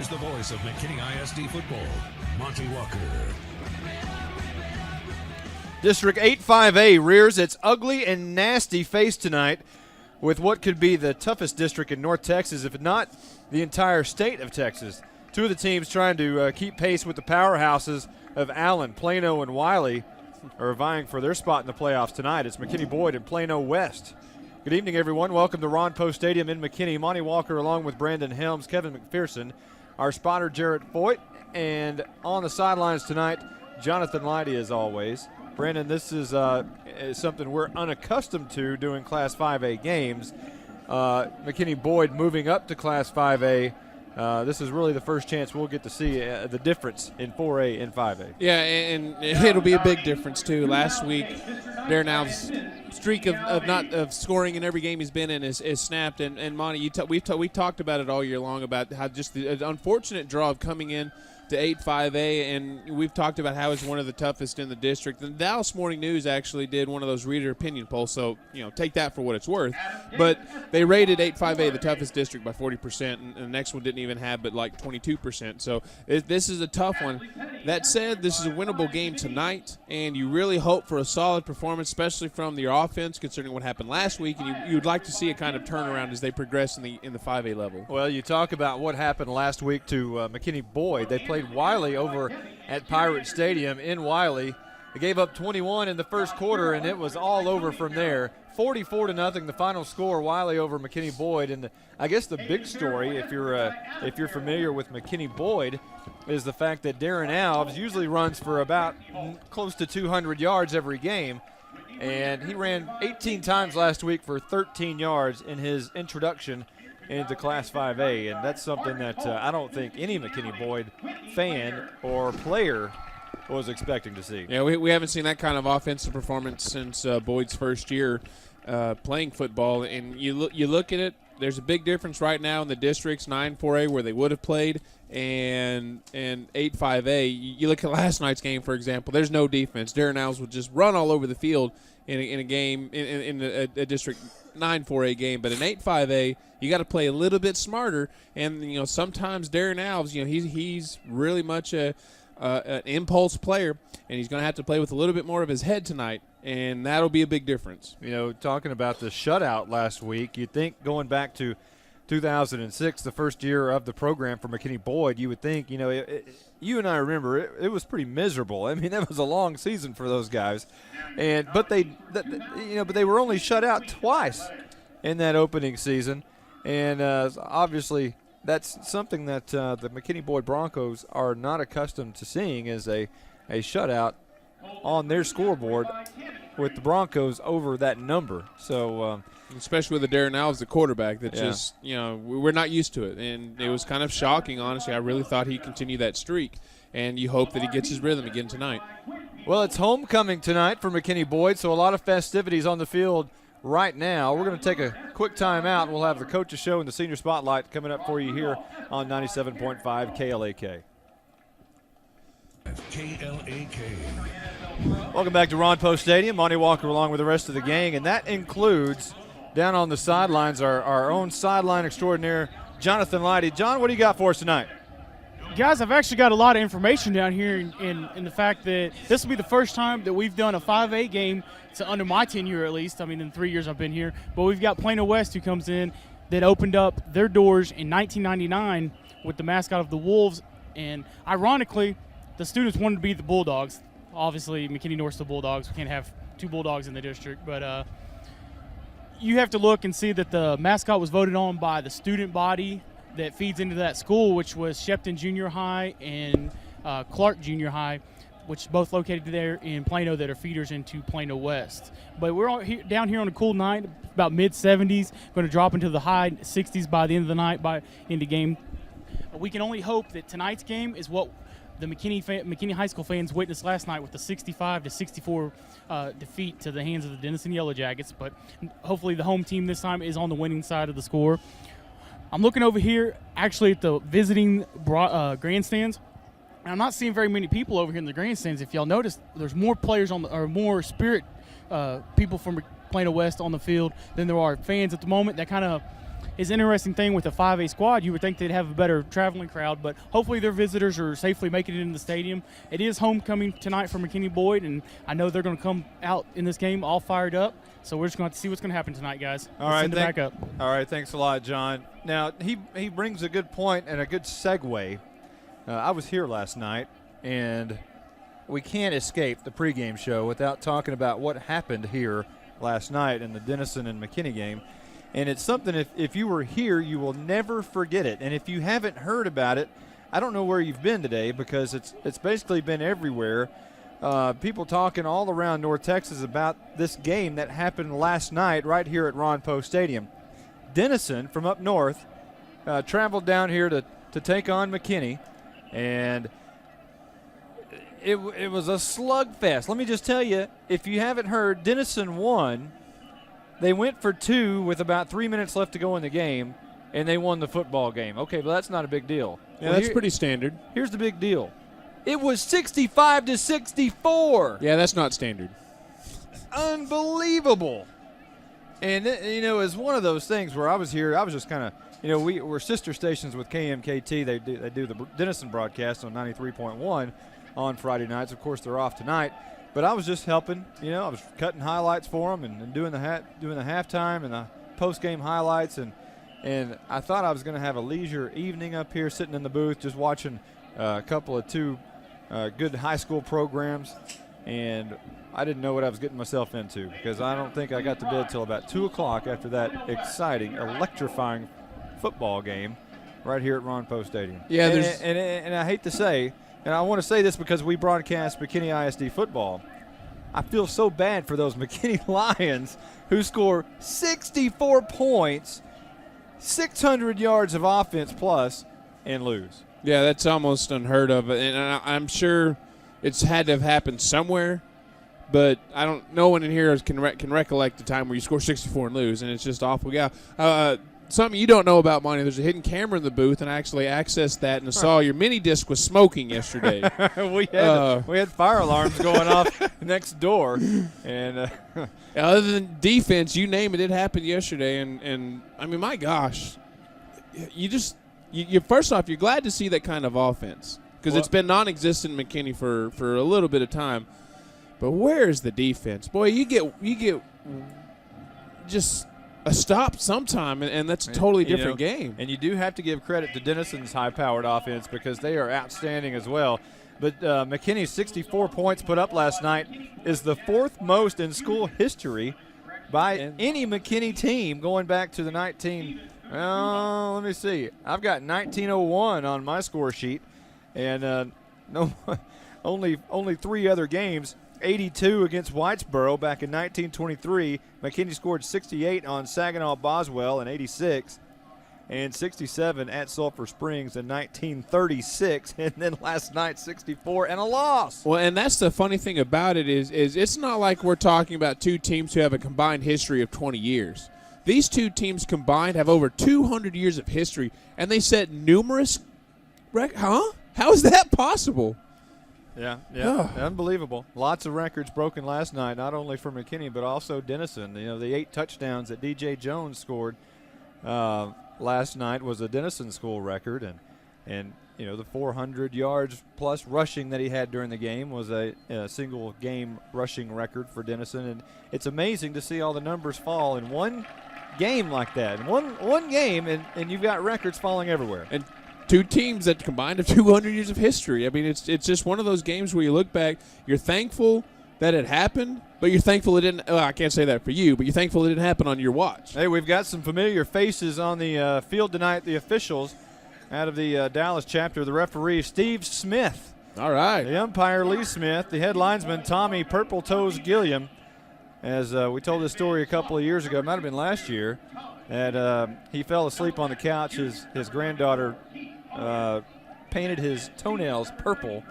Here's the voice of McKinney ISD football, Monty Walker. District 8-5A rears its ugly and nasty face tonight with what could be the toughest district in North Texas, if not the entire state of Texas. Two of the teams trying to keep pace with the powerhouses of Allen, Plano, and Wiley are vying for their spot in the playoffs tonight. It's McKinney Boyd and Plano West. Good evening, everyone. Welcome to Ron Poe Stadium in McKinney. Monty Walker along with Brandon Helms, Kevin McPherson, our spotter Jarrett Foyt, and on the sidelines tonight, Jonathan Leidy as always. Brandon, this is something we're unaccustomed to doing Class 5A games. McKinney Boyd moving up to Class 5A. This is really the first chance we'll get to see the difference in 4A and 5A. Yeah, and it'll be a big difference, too. Last week, Darrenal's streak of scoring in every game he's been in is snapped. And Monty, we talked about it all year long about how just the unfortunate draw of coming in to 8-5A, and we've talked about how it's one of the toughest in the district. The Dallas Morning News actually did one of those reader opinion polls, so take that for what it's worth. But they rated 8-5A the toughest district by 40%, and the next one didn't even have but like 22%. So this is a tough one. That said, this is a winnable game tonight, and you really hope for a solid performance, especially from your offense, considering what happened last week, and you'd like to see a kind of turnaround as they progress in the 5A level. Well, you talk about what happened last week to McKinney Boyd. They played Wiley over at Pirate Stadium in Wiley. They gave up 21 in the first quarter, and it was all over from there. 44-0, the final score. Wiley over McKinney Boyd, and I guess the big story, if you're familiar with McKinney Boyd, is the fact that Darren Alves usually runs for about close to 200 yards every game, and he ran 18 times last week for 13 yards in his introduction into Class 5A, and that's something that I don't think any McKinney Boyd fan or player was expecting to see. Yeah, we haven't seen that kind of offensive performance since Boyd's first year playing football, and you look at it, there's a big difference right now in the districts, 9-4A where they would have played, and 8-5A. You look at last night's game, for example, there's no defense. Darren Alves would just run all over the field in a game, in a district 9-4A game, but in 8-5A, you got to play a little bit smarter, and sometimes Darren Alves, he's really much an impulse player, and he's going to have to play with a little bit more of his head tonight, and that'll be a big difference. Talking about the shutout last week, you'd think going back to 2006, the first year of the program for McKinney Boyd, you would think, you and I remember it was pretty miserable. I mean, that was a long season for those guys, but they were only shut out twice in that opening season, and obviously that's something that the McKinney Boyd Broncos are not accustomed to seeing, is a shutout on their scoreboard with the Broncos over that number. So especially with the Darren Alves, the quarterback, that just, we're not used to it. And it was kind of shocking, honestly. I really thought he'd continue that streak. And you hope that he gets his rhythm again tonight. Well, it's homecoming tonight for McKinney Boyd, so a lot of festivities on the field right now. We're going to take a quick time out, and we'll have the Coaches Show and the Senior Spotlight coming up for you here on 97.5 KLAK. KLAK. Welcome back to Ron Poe Stadium. Monty Walker along with the rest of the gang, and that includes down on the sidelines our own sideline extraordinaire, Jonathan Leidy. John, what do you got for us tonight? Guys, I've actually got a lot of information down here in the fact that this will be the first time that we've done a 5A game, under my tenure at least. I mean, in 3 years I've been here. But we've got Plano West who comes in that opened up their doors in 1999 with the mascot of the Wolves. And ironically, the students wanted to be the Bulldogs. Obviously, McKinney North's the Bulldogs. We can't have two Bulldogs in the district. But you have to look and see that the mascot was voted on by the student body that feeds into that school, which was Shepton Junior High and Clark Junior High, which is both located there in Plano, that are feeders into Plano West. But we're all down here on a cool night, about mid-70s, going to drop into the high 60s by the end of the night, by into game. We can only hope that tonight's game is what the McKinney High School fans witnessed last night with the 65-64 defeat to the hands of the Denison Yellow Jackets. But hopefully the home team this time is on the winning side of the score. I'm looking over here actually at the visiting grandstands. And I'm not seeing very many people over here in the grandstands. If y'all notice, there's more players more Spirit people from Plano West on the field than there are fans at the moment. That kind of is an interesting thing with a 5A squad. You would think they'd have a better traveling crowd, but hopefully their visitors are safely making it in the stadium. It is homecoming tonight for McKinney Boyd, and I know they're going to come out in this game all fired up. So we're just going to have to see what's going to happen tonight, guys. All right, send it back up. All right, thanks a lot, John. Now, he brings a good point and a good segue. I was here last night, and we can't escape the pregame show without talking about what happened here last night in the Denison and McKinney game. And it's something, if you were here, you will never forget it. And if you haven't heard about it, I don't know where you've been today, because it's basically been everywhere. People talking all around North Texas about this game that happened last night right here at Ron Poe Stadium. Denison from up north traveled down here to take on McKinney, and it was a slugfest. Let me just tell you, if you haven't heard, Denison won. They went for 2 with about 3 minutes left to go in the game, and they won the football game. Okay, but that's not a big deal. Yeah, that's pretty standard. Here's the big deal. It was 65-64. Yeah, that's not standard. Unbelievable. And, it's one of those things where I was here, I was just kind of, we're sister stations with KMKT. They do the Denison broadcast on 93.1 on Friday nights. Of course, they're off tonight. But I was just helping. I was cutting highlights for them and doing the halftime and the post-game highlights. And I thought I was going to have a leisure evening up here sitting in the booth just watching a couple of 2 good high school programs. And I didn't know what I was getting myself into, because I don't think I got to bed till about 2 o'clock after that exciting, electrifying football game right here at Ron Poe Stadium. Yeah, and I hate to say, and I want to say this because we broadcast McKinney ISD football, I feel so bad for those McKinney Lions who score 64 points, 600 yards of offense plus, and lose. Yeah, that's almost unheard of, and I'm sure it's had to have happened somewhere, but no one in here can recollect the time where you score 64 and lose, and it's just awful. Yeah. Something you don't know about, Monty, there's a hidden camera in the booth, and I actually accessed that and saw your mini disc was smoking yesterday. we had fire alarms going off next door. And other than defense, you name it, it happened yesterday. And I mean, my gosh, you first off, you're glad to see that kind of offense, because it's been non-existent in McKinney for a little bit of time. But where's the defense? Boy, you get just a stop sometime, and that's a totally different game. And you do have to give credit to Denison's high-powered offense, because they are outstanding as well. But McKinney's 64 points put up last night is the 4th most in school history by any McKinney team going back to the let me see. I've got 1901 on my score sheet, and only 3 other games. 82 against Whitesboro back in 1923. McKinney scored 68 on Saginaw Boswell in 86, and 67 at Sulphur Springs in 1936, and then last night 64 and a loss. Well, and that's the funny thing about it is it's not like we're talking about 2 teams who have a combined history of 20 years. These 2 teams combined have over 200 years of history, and they set numerous How is that possible? Yeah, unbelievable. Lots of records broken last night, not only for McKinney but also Denison. The 8 touchdowns that DJ Jones scored last night was a Denison school record, and the 400 yards plus rushing that he had during the game was a single game rushing record for Denison. And it's amazing to see all the numbers fall in one game like that. In one game, and you've got records falling everywhere. And 2 teams that combined have 200 years of history. I mean, it's just one of those games where you look back, you're thankful that it happened, but you're thankful it didn't. Well, I can't say that for you, but you're thankful it didn't happen on your watch. Hey, we've got some familiar faces on the field tonight. The officials out of the Dallas chapter, the referee Steve Smith. All right. The umpire Lee Smith, the head linesman Tommy Purple Toes Gilliam. As we told this story a couple of years ago, it might have been last year, that he fell asleep on the couch. His granddaughter painted his toenails purple,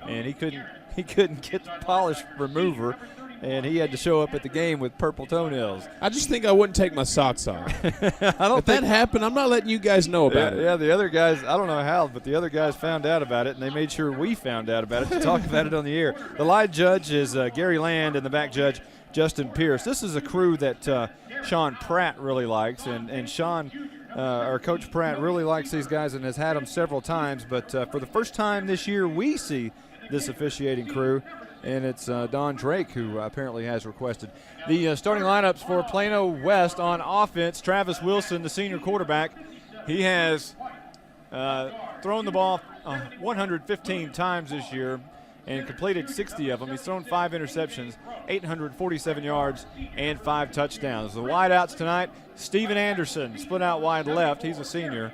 and he couldn't get the polish remover, and he had to show up at the game with purple toenails. I just think I wouldn't take my socks off. I don't if that happened, I'm not letting you guys know about it. Yeah, the other guys, I don't know how, but the other guys found out about it, and they made sure we found out about it to talk about it on the air. The live judge is Gary Land, and the back judge, Justin Pierce. This is a crew that Sean Pratt really likes, and Sean, or Coach Pratt, really likes these guys and has had them several times. But for the first time this year, we see this officiating crew, and it's Don Drake who apparently has requested. The starting lineups for Plano West on offense, Travis Wilson, the senior quarterback. He has thrown the ball 115 times this year and completed 60 of them. He's thrown 5 interceptions, 847 yards, and 5 touchdowns. The wideouts tonight, Steven Anderson, split out wide left. He's a senior.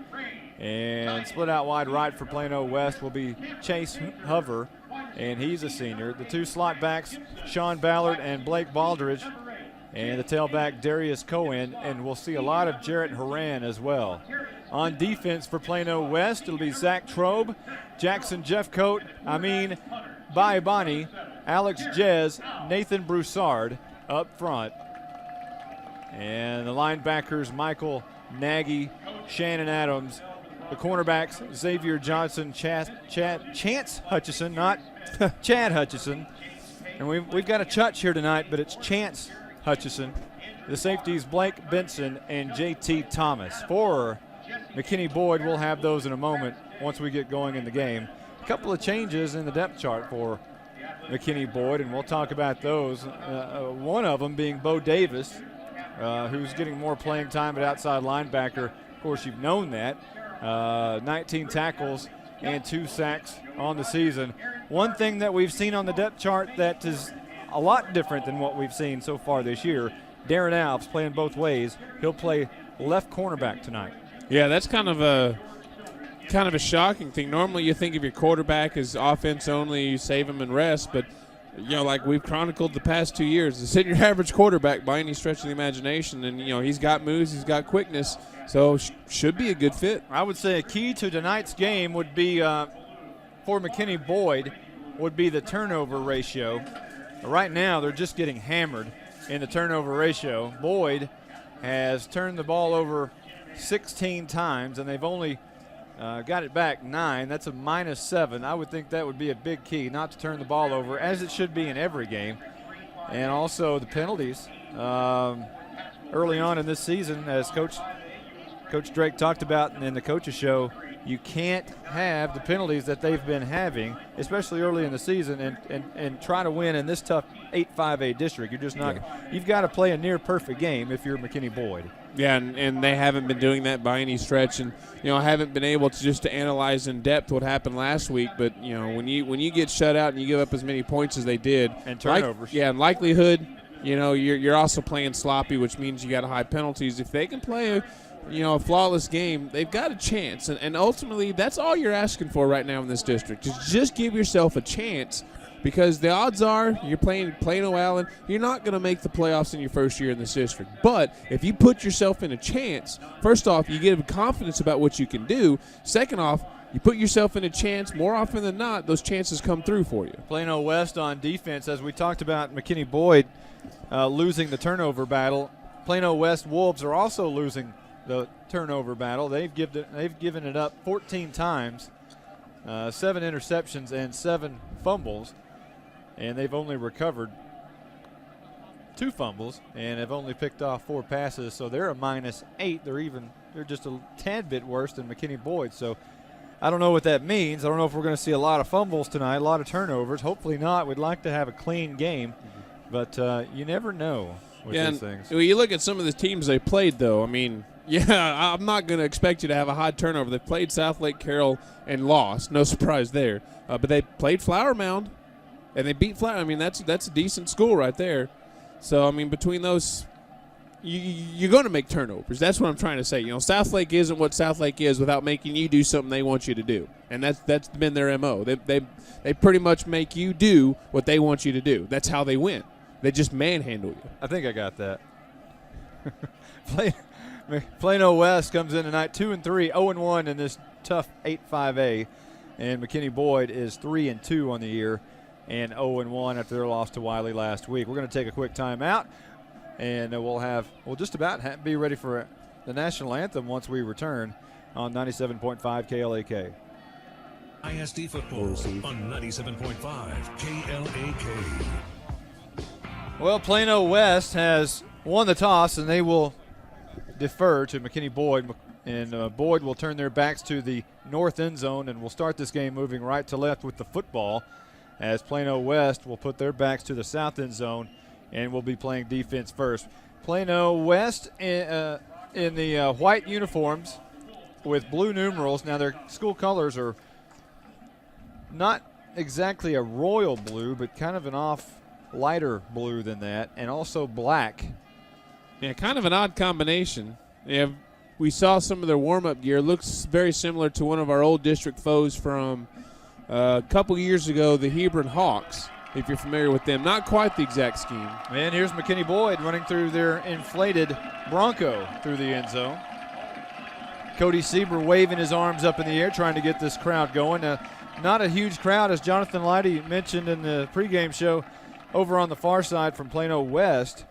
And split out wide right for Plano West will be Chase Hover, and he's a senior. The 2 slot backs, Sean Ballard and Blake Baldridge, and the tailback, Darius Cohen, and we'll see a lot of Jarrett Horan as well. On defense for Plano West, it'll be Zach Trobe, Jackson Jeffcoat, Amin Baibani, Alex Jez, Nathan Broussard up front. And the linebackers, Michael Nagy, Shannon Adams. The cornerbacks, Xavier Johnson, Chance Hutchison, not Chad Hutchison. And we've got a Chutch here tonight, but it's Chance Hutchison. The safeties, Blake Benson and J.T. Thomas. For McKinney Boyd, we'll have those in a moment once we get going in the game. A couple of changes in the depth chart for McKinney Boyd, and we'll talk about those. One of them being Bo Davis, who's getting more playing time at outside linebacker. Of course, you've known that. 19 tackles and 2 sacks on the season. One thing that we've seen on the depth chart that is a lot different than what we've seen so far this year, Darren Alves playing both ways. He'll play left cornerback tonight. Yeah, that's kind of a shocking thing. Normally you think of your quarterback as offense only, you save him and rest, but like we've chronicled the past 2 years, this isn't your average quarterback by any stretch of the imagination, and he's got moves, he's got quickness, so should be a good fit. I would say a key to tonight's game would be for McKinney Boyd would be the turnover ratio. Right now they're just getting hammered in the turnover ratio. Boyd has turned the ball over 16 times, and they've only got it back 9. That's a -7. I would think that would be a big key, not to turn the ball over, as it should be in every game. And also the penalties. Early on in this season, as Coach Drake talked about in the coaches show, you can't have the penalties that they've been having, especially early in the season, and try to win in this tough 8-5A district. You're just not. Yeah. You've got to play a near perfect game if you're McKinney Boyd. Yeah, and they haven't been doing that by any stretch, and haven't been able to analyze in depth what happened last week. But when you get shut out and you give up as many points as they did, and turnovers, in likelihood, you're also playing sloppy, which means you got high penalties. If they can play a flawless game, they've got a chance, and ultimately that's all you're asking for right now in this district. Just give yourself a chance. Because the odds are you're playing Plano Allen, you're not going to make the playoffs in your first year in this district. But if you put yourself in a chance, first off, you give confidence about what you can do. Second off, you put yourself in a chance, more often than not, those chances come through for you. Plano West on defense, as we talked about McKinney Boyd losing the turnover battle. Plano West Wolves are also losing the turnover battle. They've given it up 14 times, 7 interceptions and 7 fumbles. And they've only recovered 2 fumbles and have only picked off 4 passes. So they're a -8. They're just a tad bit worse than McKinney Boyd. So I don't know what that means. I don't know if we're going to see a lot of fumbles tonight, a lot of turnovers. Hopefully not. We'd like to have a clean game, but you never know with these things. You look at some of the teams they played, though. I'm not going to expect you to have a high turnover. They played Southlake Carroll and lost. No surprise there. But they played Flower Mound. And they beat Flower. That's a decent school right there. So, between those, you're going to make turnovers. That's what I'm trying to say. Southlake isn't what Southlake is without making you do something they want you to do. And that's been their MO. They pretty much make you do what they want you to do. That's how they win. They just manhandle you. I think I got that. Plano West comes in tonight 2-3, 0-1 in this tough 8-5A. And McKinney Boyd is 3-2 on the year. and 0-1 after their loss to Wiley last week. We're going to take a quick timeout, and we'll just about be ready for the national anthem once we return on 97.5 KLAK. ISD football on 97.5 KLAK. Well, Plano West has won the toss, and they will defer to McKinney Boyd. And Boyd will turn their backs to the north end zone, and we'll start this game moving right to left with the football, as Plano West will put their backs to the south end zone, and will be playing defense first. Plano West in the white uniforms with blue numerals. Now, their school colors are not exactly a royal blue, but kind of an lighter blue than that, and also black. Yeah, kind of an odd combination. Yeah, we saw some of their warm-up gear. Looks very similar to one of our old district foes from a couple years ago, the Hebron Hawks, if you're familiar with them. Not quite the exact scheme. And here's McKinney Boyd running through their inflated Bronco through the end zone. Cody Sieber waving his arms up in the air, trying to get this crowd going. Not a huge crowd, as Jonathan Leidy mentioned in the pregame show. Over on the far side from Plano West,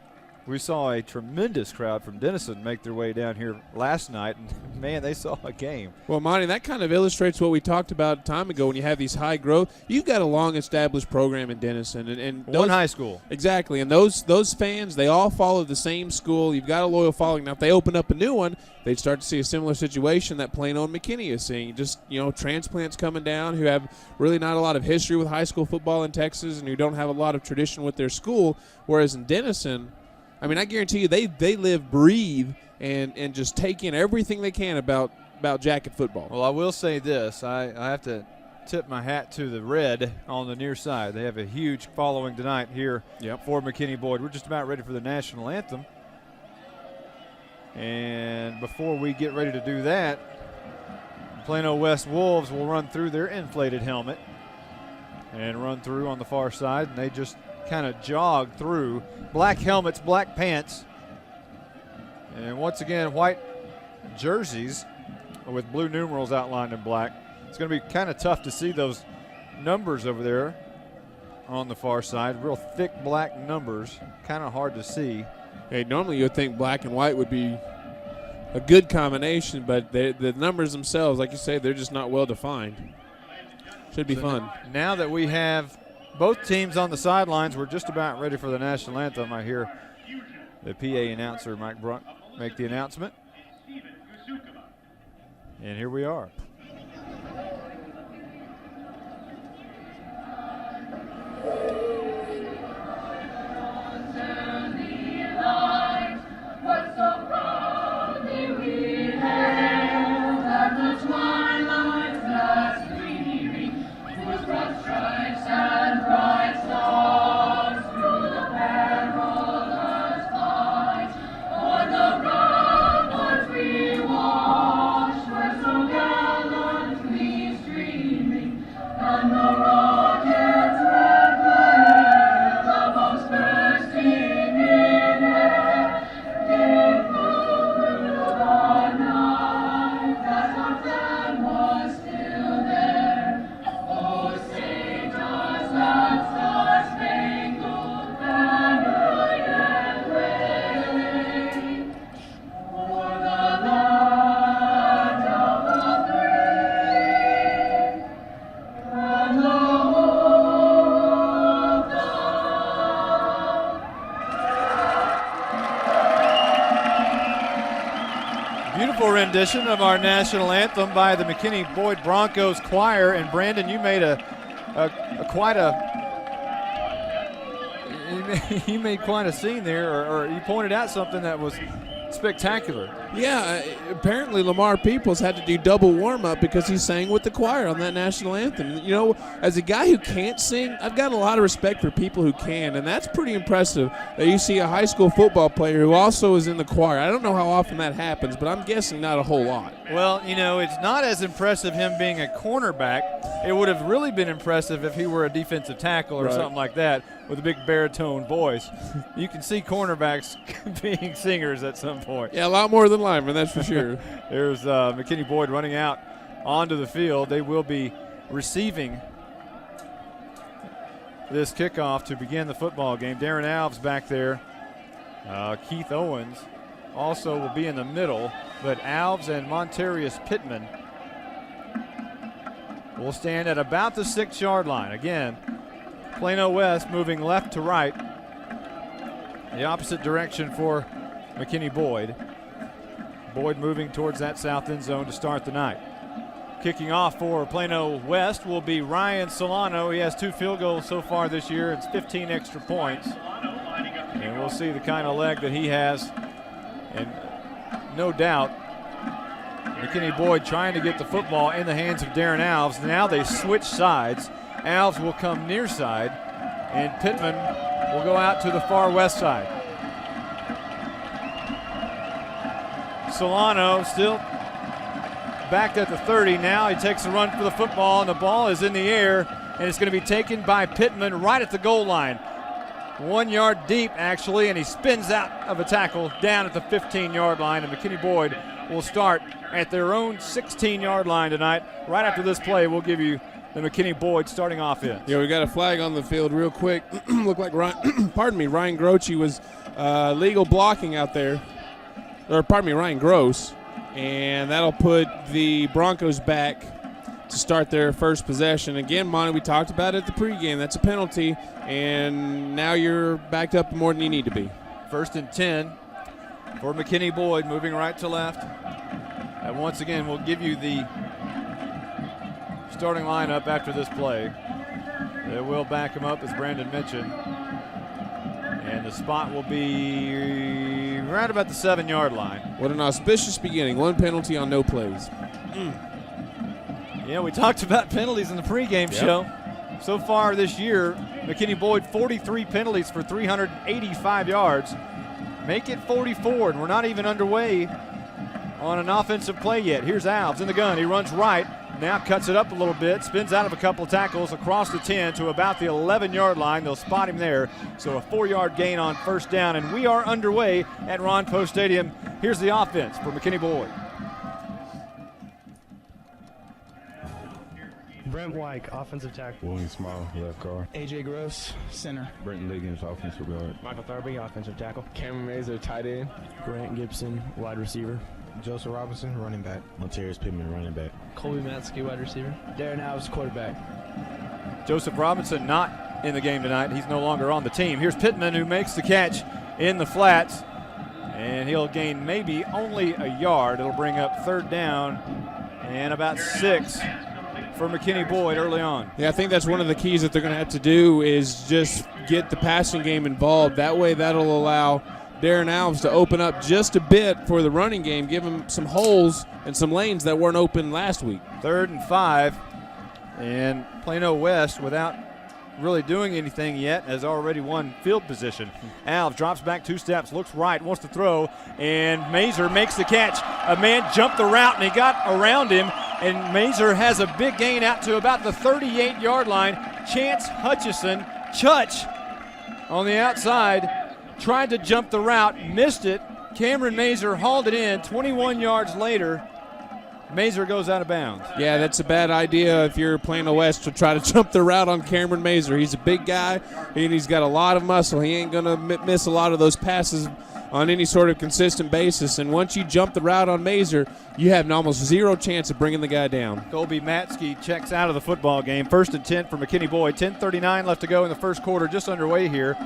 we saw a tremendous crowd from Denison make their way down here last night, and man, they saw a game. Well, Monty, that kind of illustrates what we talked about a time ago when you have these high growth. You've got a long-established program in Denison. And one high school. Exactly, and those fans, they all follow the same school. You've got a loyal following. Now, if they open up a new one, they'd start to see a similar situation that Plano and McKinney is seeing. Just, transplants coming down who have really not a lot of history with high school football in Texas and who don't have a lot of tradition with their school, whereas in Denison, I mean, I guarantee you they live, breathe, and just take in everything they can about Jacket football. Well, I will say this. I have to tip my hat to the Red on the near side. They have a huge following tonight here for McKinney Boyd. We're just about ready for the national anthem. And before we get ready to do that, Plano West Wolves will run through their inflated helmet and run through on the far side, and they just kind of jog through. Black helmets, black pants, and once again, white jerseys with blue numerals outlined in black. It's going to be kind of tough to see those numbers over there on the far side. Real thick black numbers, kind of hard to see. Hey, normally you would think black and white would be a good combination, but the numbers themselves, like you say, they're just not well defined. Should be fun. Now that we have both teams on the sidelines, we're just about ready for the national anthem. I hear the PA announcer, Mike Brunt, make the announcement. And here we are. Rendition of our national anthem by the McKinney Boyd Broncos choir. And Brandon, you made you made quite a scene there, or you pointed out something that was spectacular. Yeah, apparently Lamar Peoples had to do double warm-up because he sang with the choir on that national anthem. As a guy who can't sing, I've got a lot of respect for people who can, and that's pretty impressive that you see a high school football player who also is in the choir. I don't know how often that happens, but I'm guessing not a whole lot. Well, it's not as impressive him being a cornerback. It would have really been impressive if he were a defensive tackle or something like that with a big baritone voice. You can see cornerbacks being singers at some point. Yeah, a lot more than linemen, that's for sure. There's McKinney Boyd running out onto the field. They will be receiving this kickoff to begin the football game. Darren Alves back there. Keith Owens also will be in the middle, but Alves and Montarius Pittman will stand at about the 6-yard line. Again, Plano West moving left to right, the opposite direction for McKinney Boyd. Boyd moving towards that south end zone to start the night. Kicking off for Plano West will be Ryan Solano. He has 2 field goals so far this year. It's 15 extra points. And we'll see the kind of leg that he has. And no doubt, McKinney Boyd trying to get the football in the hands of Darren Alves. Now they switch sides. Alves will come near side, and Pittman will go out to the far west side. Solano still back at the 30. Now he takes a run for the football, and the ball is in the air, and it's going to be taken by Pittman right at the goal line. 1 yard deep, actually, and he spins out of a tackle down at the 15-yard line, and McKinney Boyd will start at their own 16-yard line tonight. Right after this play, we'll give you the McKinney Boyd starting offense. Yeah, we got a flag on the field real quick. Looked like Ryan, Ryan Groce was legal blocking out there. Ryan Gross. And that'll put the Broncos back to start their first possession. Again, Monty, we talked about it at the pregame. That's a penalty, and now you're backed up more than you need to be. 1st and 10 for McKinney Boyd, moving right to left. And once again, we'll give you the starting lineup after this play. They will back him up, as Brandon mentioned. And the spot will be right about the 7-yard line. What an auspicious beginning. 1 penalty on no plays. Yeah, we talked about penalties in the pregame show. So far this year, McKinney Boyd, 43 penalties for 385 yards. Make it 44, and we're not even underway on an offensive play yet. Here's Alves in the gun. He runs right. Now cuts it up a little bit, spins out of a couple of tackles across the 10 to about the 11-yard line. They'll spot him there. So a 4-yard gain on first down, and we are underway at Ron Post Stadium. Here's the offense for McKinney Boyd. Brent White, offensive tackle. William Small, left guard. AJ Gross, center. Brenton Liggins, offensive guard. Michael Thurby, offensive tackle. Cameron Mazer, tight end. Grant Gibson, wide receiver. Joseph Robinson, running back. Montarius Pittman, running back. Colby Matsky, wide receiver. Darren Alves, quarterback. Joseph Robinson not in the game tonight. He's no longer on the team. Here's Pittman, who makes the catch in the flats, and he'll gain maybe only a yard. It'll bring up 3rd down and about 6 for McKinney Boyd early on. Yeah, I think that's one of the keys that they're going to have to do is just get the passing game involved. That way that'll allow Darren Alves to open up just a bit for the running game, give him some holes and some lanes that weren't open last week. 3rd and 5, and Plano West, without really doing anything yet, has already won field position. Alves drops back 2 steps, looks right, wants to throw, and Mazer makes the catch. A man jumped the route, and he got around him, and Mazer has a big gain out to about the 38-yard line. Chance Hutchison, Chutch, on the outside, tried to jump the route, missed it. Cameron Mazer hauled it in. 21 yards later, Mazer goes out of bounds. Yeah, that's a bad idea if you're Plano West to try to jump the route on Cameron Mazer. He's a big guy, and he's got a lot of muscle. He ain't going to miss a lot of those passes on any sort of consistent basis. And once you jump the route on Mazer, you have an almost 0 chance of bringing the guy down. Colby Matsky checks out of the football game. 1st and 10 for McKinney Boyd. 10:39 left to go in the first quarter, just underway here.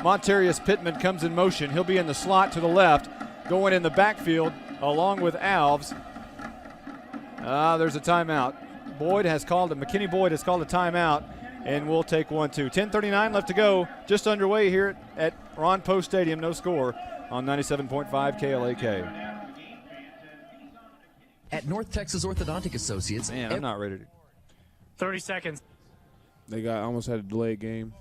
Montarius Pittman comes in motion. He'll be in the slot to the left, going in the backfield along with Alves. There's a timeout. McKinney Boyd has called a timeout, and we'll take one too. 10:39 left to go, just underway here at Ron Post Stadium. No score on 97.5 KLAK. At North Texas Orthodontic Associates. Man, I'm not ready to. 30 seconds. They almost had a delayed game.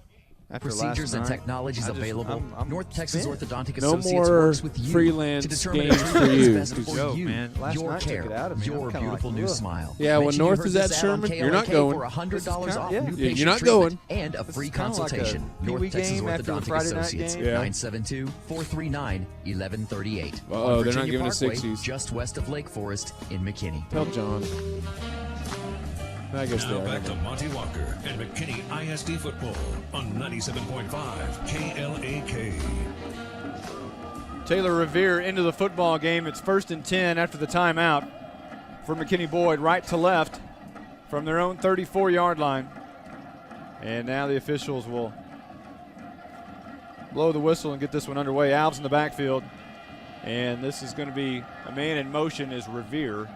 After procedures and last night, technologies available. I'm North Texas spent. Orthodontic No Associates more works with you freelance to determine games what for is you. best for Joke, you, man. Last your night took care, it out of me. your I'm kinda beautiful like, new ugh. smile. Yeah, when Mention you North heard is this at ad on Sherman, you're not KLAK going. For $100 off yeah. new Yeah, patient you're not treatment going. and a free This is kinda like a consultation. Pee-wee North Texas game after a Orthodontic Friday night Associates. game. Yeah. 972-439-1138. Uh-oh, On they're not Virginia giving us Parkway, 60s. Just west of Lake Forest in McKinney. Tell John. I guess Now they are. back to Monty Walker and McKinney ISD football on 97.5 KLAK. Taylor Revere into the football game. It's 1st and 10 after the timeout for McKinney Boyd, right to left from their own 34-yard line. And now the officials will blow the whistle and get this one underway. Alves in the backfield. And this is going to be a man in motion is Revere.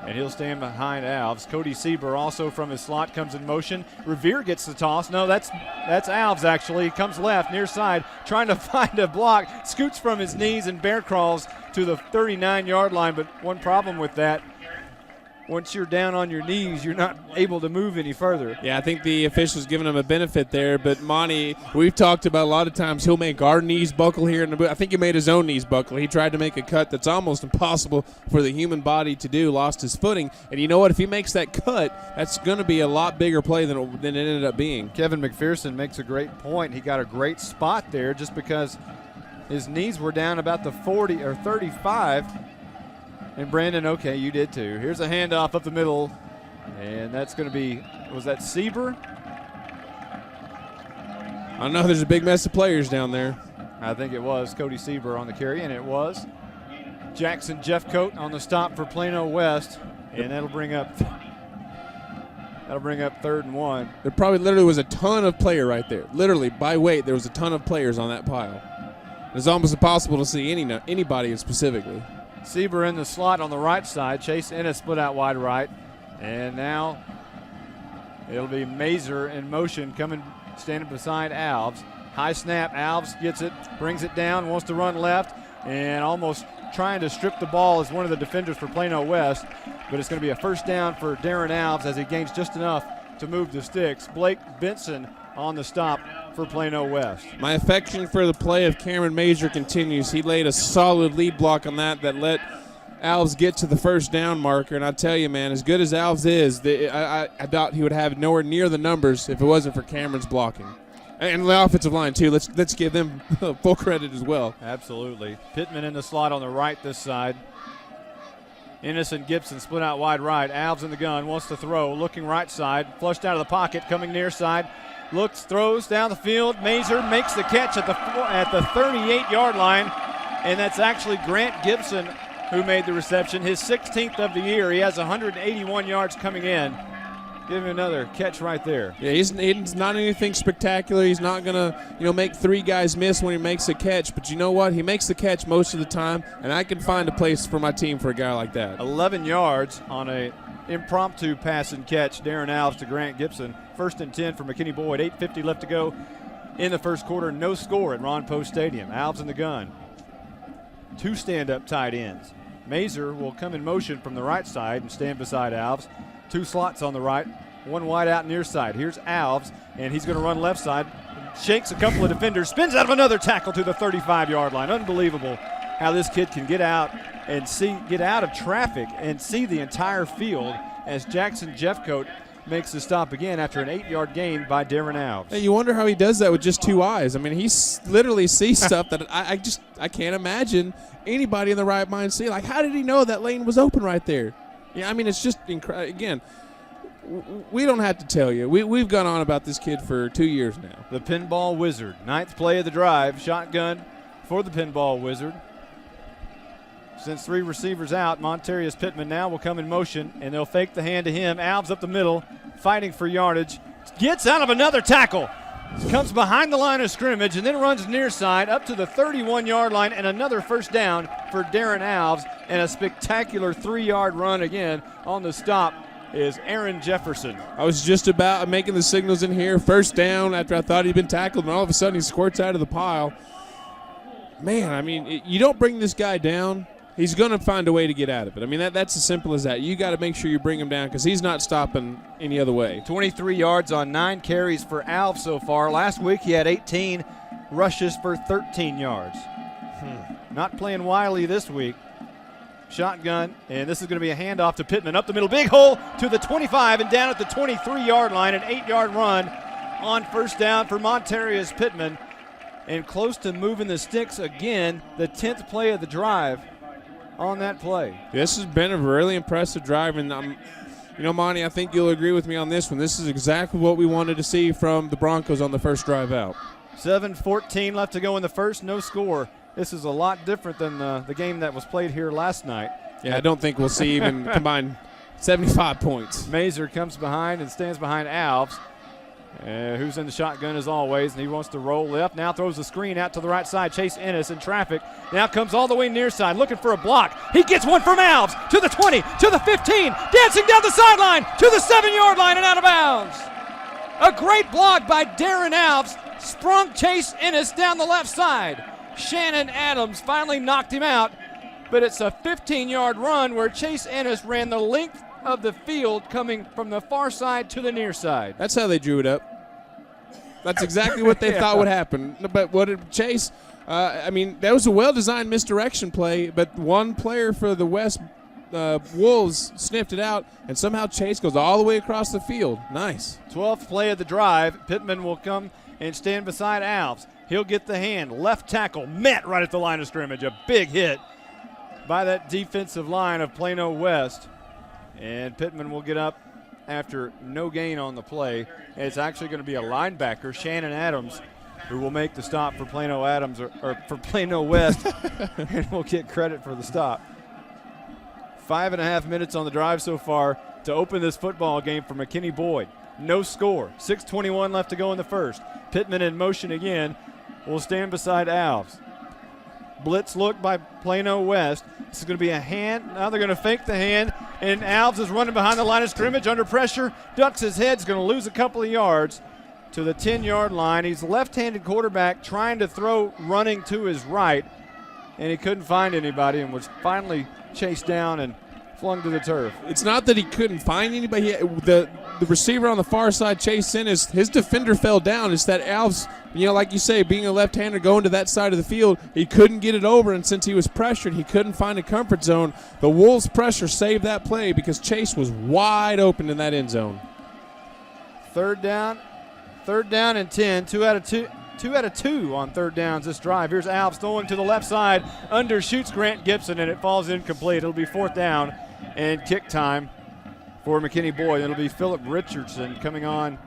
And he'll stand behind Alves. Cody Sieber also from his slot comes in motion. Revere gets the toss. No, that's Alves actually. He comes left, near side, trying to find a block. Scoots from his knees and bear crawls to the 39-yard line. But one problem with that, once you're down on your knees, you're not able to move any further. Yeah, I think the official's giving him a benefit there, but Monty, we've talked about a lot of times he'll make our knees buckle here in the boot. I think he made his own knees buckle. He tried to make a cut that's almost impossible for the human body to do, lost his footing. And you know what? If he makes that cut, that's going to be a lot bigger play than it ended up being. Kevin McPherson makes a great point. He got a great spot there just because his knees were down about the 40 or 35. And Brandon, okay, you did too. Here's a handoff up the middle, and that's going to be, was that Sieber? I know there's a big mess of players down there. I think it was Cody Sieber on the carry, and it was Jackson Jeffcoat on the stop for Plano West, and that'll bring up 3rd and 1. There probably literally was a ton of player right there. Literally, by weight, there was a ton of players on that pile. It's almost impossible to see anybody specifically. Sieber in the slot on the right side. Chase Ennis split out wide right. And now it'll be Mazer in motion coming, standing beside Alves. High snap. Alves gets it, brings it down, wants to run left, and almost trying to strip the ball as one of the defenders for Plano West. But it's going to be a first down for Darren Alves as he gains just enough to move the sticks. Blake Benson on the stop for Plano West. My affection for the play of Cameron Mazer continues. He laid a solid lead block on that let Alves get to the first down marker. And I tell you, man, as good as Alves is, I doubt he would have nowhere near the numbers if it wasn't for Cameron's blocking. And the offensive line, too. Let's give them full credit as well. Absolutely. Pittman in the slot on the right this side. Ennis and Gibson split out wide right. Alves in the gun, wants to throw, looking right side, flushed out of the pocket, coming near side. Looks, throws down the field. Mazer makes the catch at the 38-yard line, and that's actually Grant Gibson who made the reception, his 16th of the year. He has 181 yards coming in. Give him another catch right there. Yeah, he's not anything spectacular. He's not gonna, make 3 guys miss when he makes a catch. But you know what? He makes the catch most of the time, and I can find a place for my team for a guy like that. 11 yards on a impromptu pass and catch. Darren Alves to Grant Gibson. 1st and 10 for McKinney Boyd. 8:50 left to go in the first quarter. No score at Ron Post Stadium. Alves in the gun. 2 stand-up tight ends. Mazer will come in motion from the right side and stand beside Alves. 2 slots on the right, 1 wide out near side. Here's Alves, and he's going to run left side. Shakes a couple of defenders, spins out of another tackle to the 35-yard line. Unbelievable how this kid can get out of traffic and see the entire field as Jackson Jeffcoat makes the stop again after an 8-yard gain by Darren Alves. And you wonder how he does that with just 2 eyes. I mean, he literally sees stuff that I can't imagine anybody in the right mind see. Like, how did he know that lane was open right there? Yeah, I mean, it's just incredible. Again, we don't have to tell you. We've gone on about this kid for 2 years now. The Pinball Wizard, 9th play of the drive. Shotgun for the Pinball Wizard. Since 3 receivers out, Montarius Pittman now will come in motion, and they'll fake the hand to him. Alves up the middle, fighting for yardage. Gets out of another tackle. Comes behind the line of scrimmage and then runs near side up to the 31-yard line, and another first down for Darren Alves, and a spectacular 3-yard run again on the stop is Aaron Jefferson. I was just about making the signals in here. First down after I thought he'd been tackled, and all of a sudden he squirts out of the pile. Man, I mean, you don't bring this guy down, he's going to find a way to get out of it. I mean, that's as simple as that. You got to make sure you bring him down because he's not stopping any other way. 23 yards on 9 carries for Alves so far. Last week he had 18 rushes for 13 yards. Not playing wily this week. Shotgun, and this is going to be a handoff to Pittman. Up the middle, big hole to the 25 and down at the 23-yard line. An 8-yard run on first down for Montarius Pittman. And close to moving the sticks again, the 10th play of the drive on that play. This has been a really impressive drive, and You know, Monty, I think you'll agree with me on this one. This is exactly what we wanted to see from the Broncos on the first drive out. 7:14 left to go in the first, no score. This is a lot different than the game that was played here last night. Yeah, I don't think we'll see even combined 75 points. Mazer comes behind and stands behind Alves, who's in the shotgun as always, and he wants to roll left. Now throws the screen out to the right side. Chase Ennis in traffic. Now comes all the way near side, looking for a block. He gets one from Alves to the 20, to the 15, dancing down the sideline to the 7-yard line and out of bounds. A great block by Darren Alves sprung Chase Ennis down the left side. Shannon Adams finally knocked him out, but it's a 15-yard run where Chase Ennis ran the length of the field coming from the far side to the near side. That's how they drew it up. That's exactly what they thought would happen. But what did Chase, that was a well-designed misdirection play, but one player for the West Wolves sniffed it out, and somehow Chase goes all the way across the field. Nice. 12th play of the drive. Pittman will come and stand beside Alves. He'll get the hand. Left tackle met right at the line of scrimmage. A big hit by that defensive line of Plano West. And Pittman will get up after no gain on the play. It's actually going to be a linebacker, Shannon Adams, who will make the stop for Plano for Plano West, and will get credit for the stop. 5.5 minutes on the drive so far to open this football game for McKinney Boyd. No score. 6:21 left to go in the first. Pittman in motion again will stand beside Alves. Blitz look by Plano West. This is going to be a hand. Now they're going to fake the hand, and Alves is running behind the line of scrimmage under pressure. Ducks his head. He's going to lose a couple of yards to the 10-yard line. He's a left-handed quarterback trying to throw running to his right, and he couldn't find anybody and was finally chased down and flung to the turf. It's not that he couldn't find anybody. The receiver on the far side, Chase Ennis, his defender fell down. It's that Alves, like you say, being a left-hander going to that side of the field, he couldn't get it over, and since he was pressured, he couldn't find a comfort zone. The Wolves' pressure saved that play because Chase was wide open in that end zone. Third down and 10. Two out of two on third downs this drive. Here's Alves throwing to the left side, undershoots Grant Gibson, and it falls incomplete. It'll be fourth down and kick time for McKinney Boyd. It'll be Philip Richardson coming on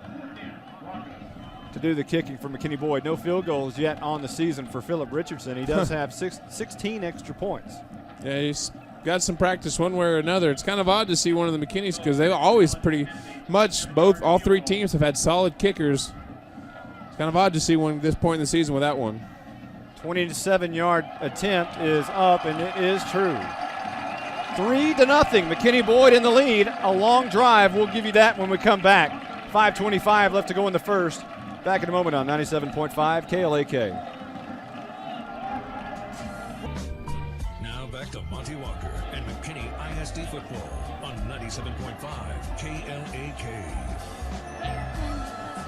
to do the kicking for McKinney Boyd. No field goals yet on the season for Philip Richardson. He does have 16 extra points. Yeah, he's got some practice one way or another. It's kind of odd to see one of the McKinneys because they've always pretty much all three teams have had solid kickers. It's kind of odd to see one at this point in the season without one. 27-yard attempt is up, and it is true. 3-0. McKinney Boyd in the lead. A long drive. We'll give you that when we come back. 5:25 left to go in the first. Back in a moment on 97.5 KLAK. Now back to Monty Walker and McKinney ISD football on 97.5 KLAK.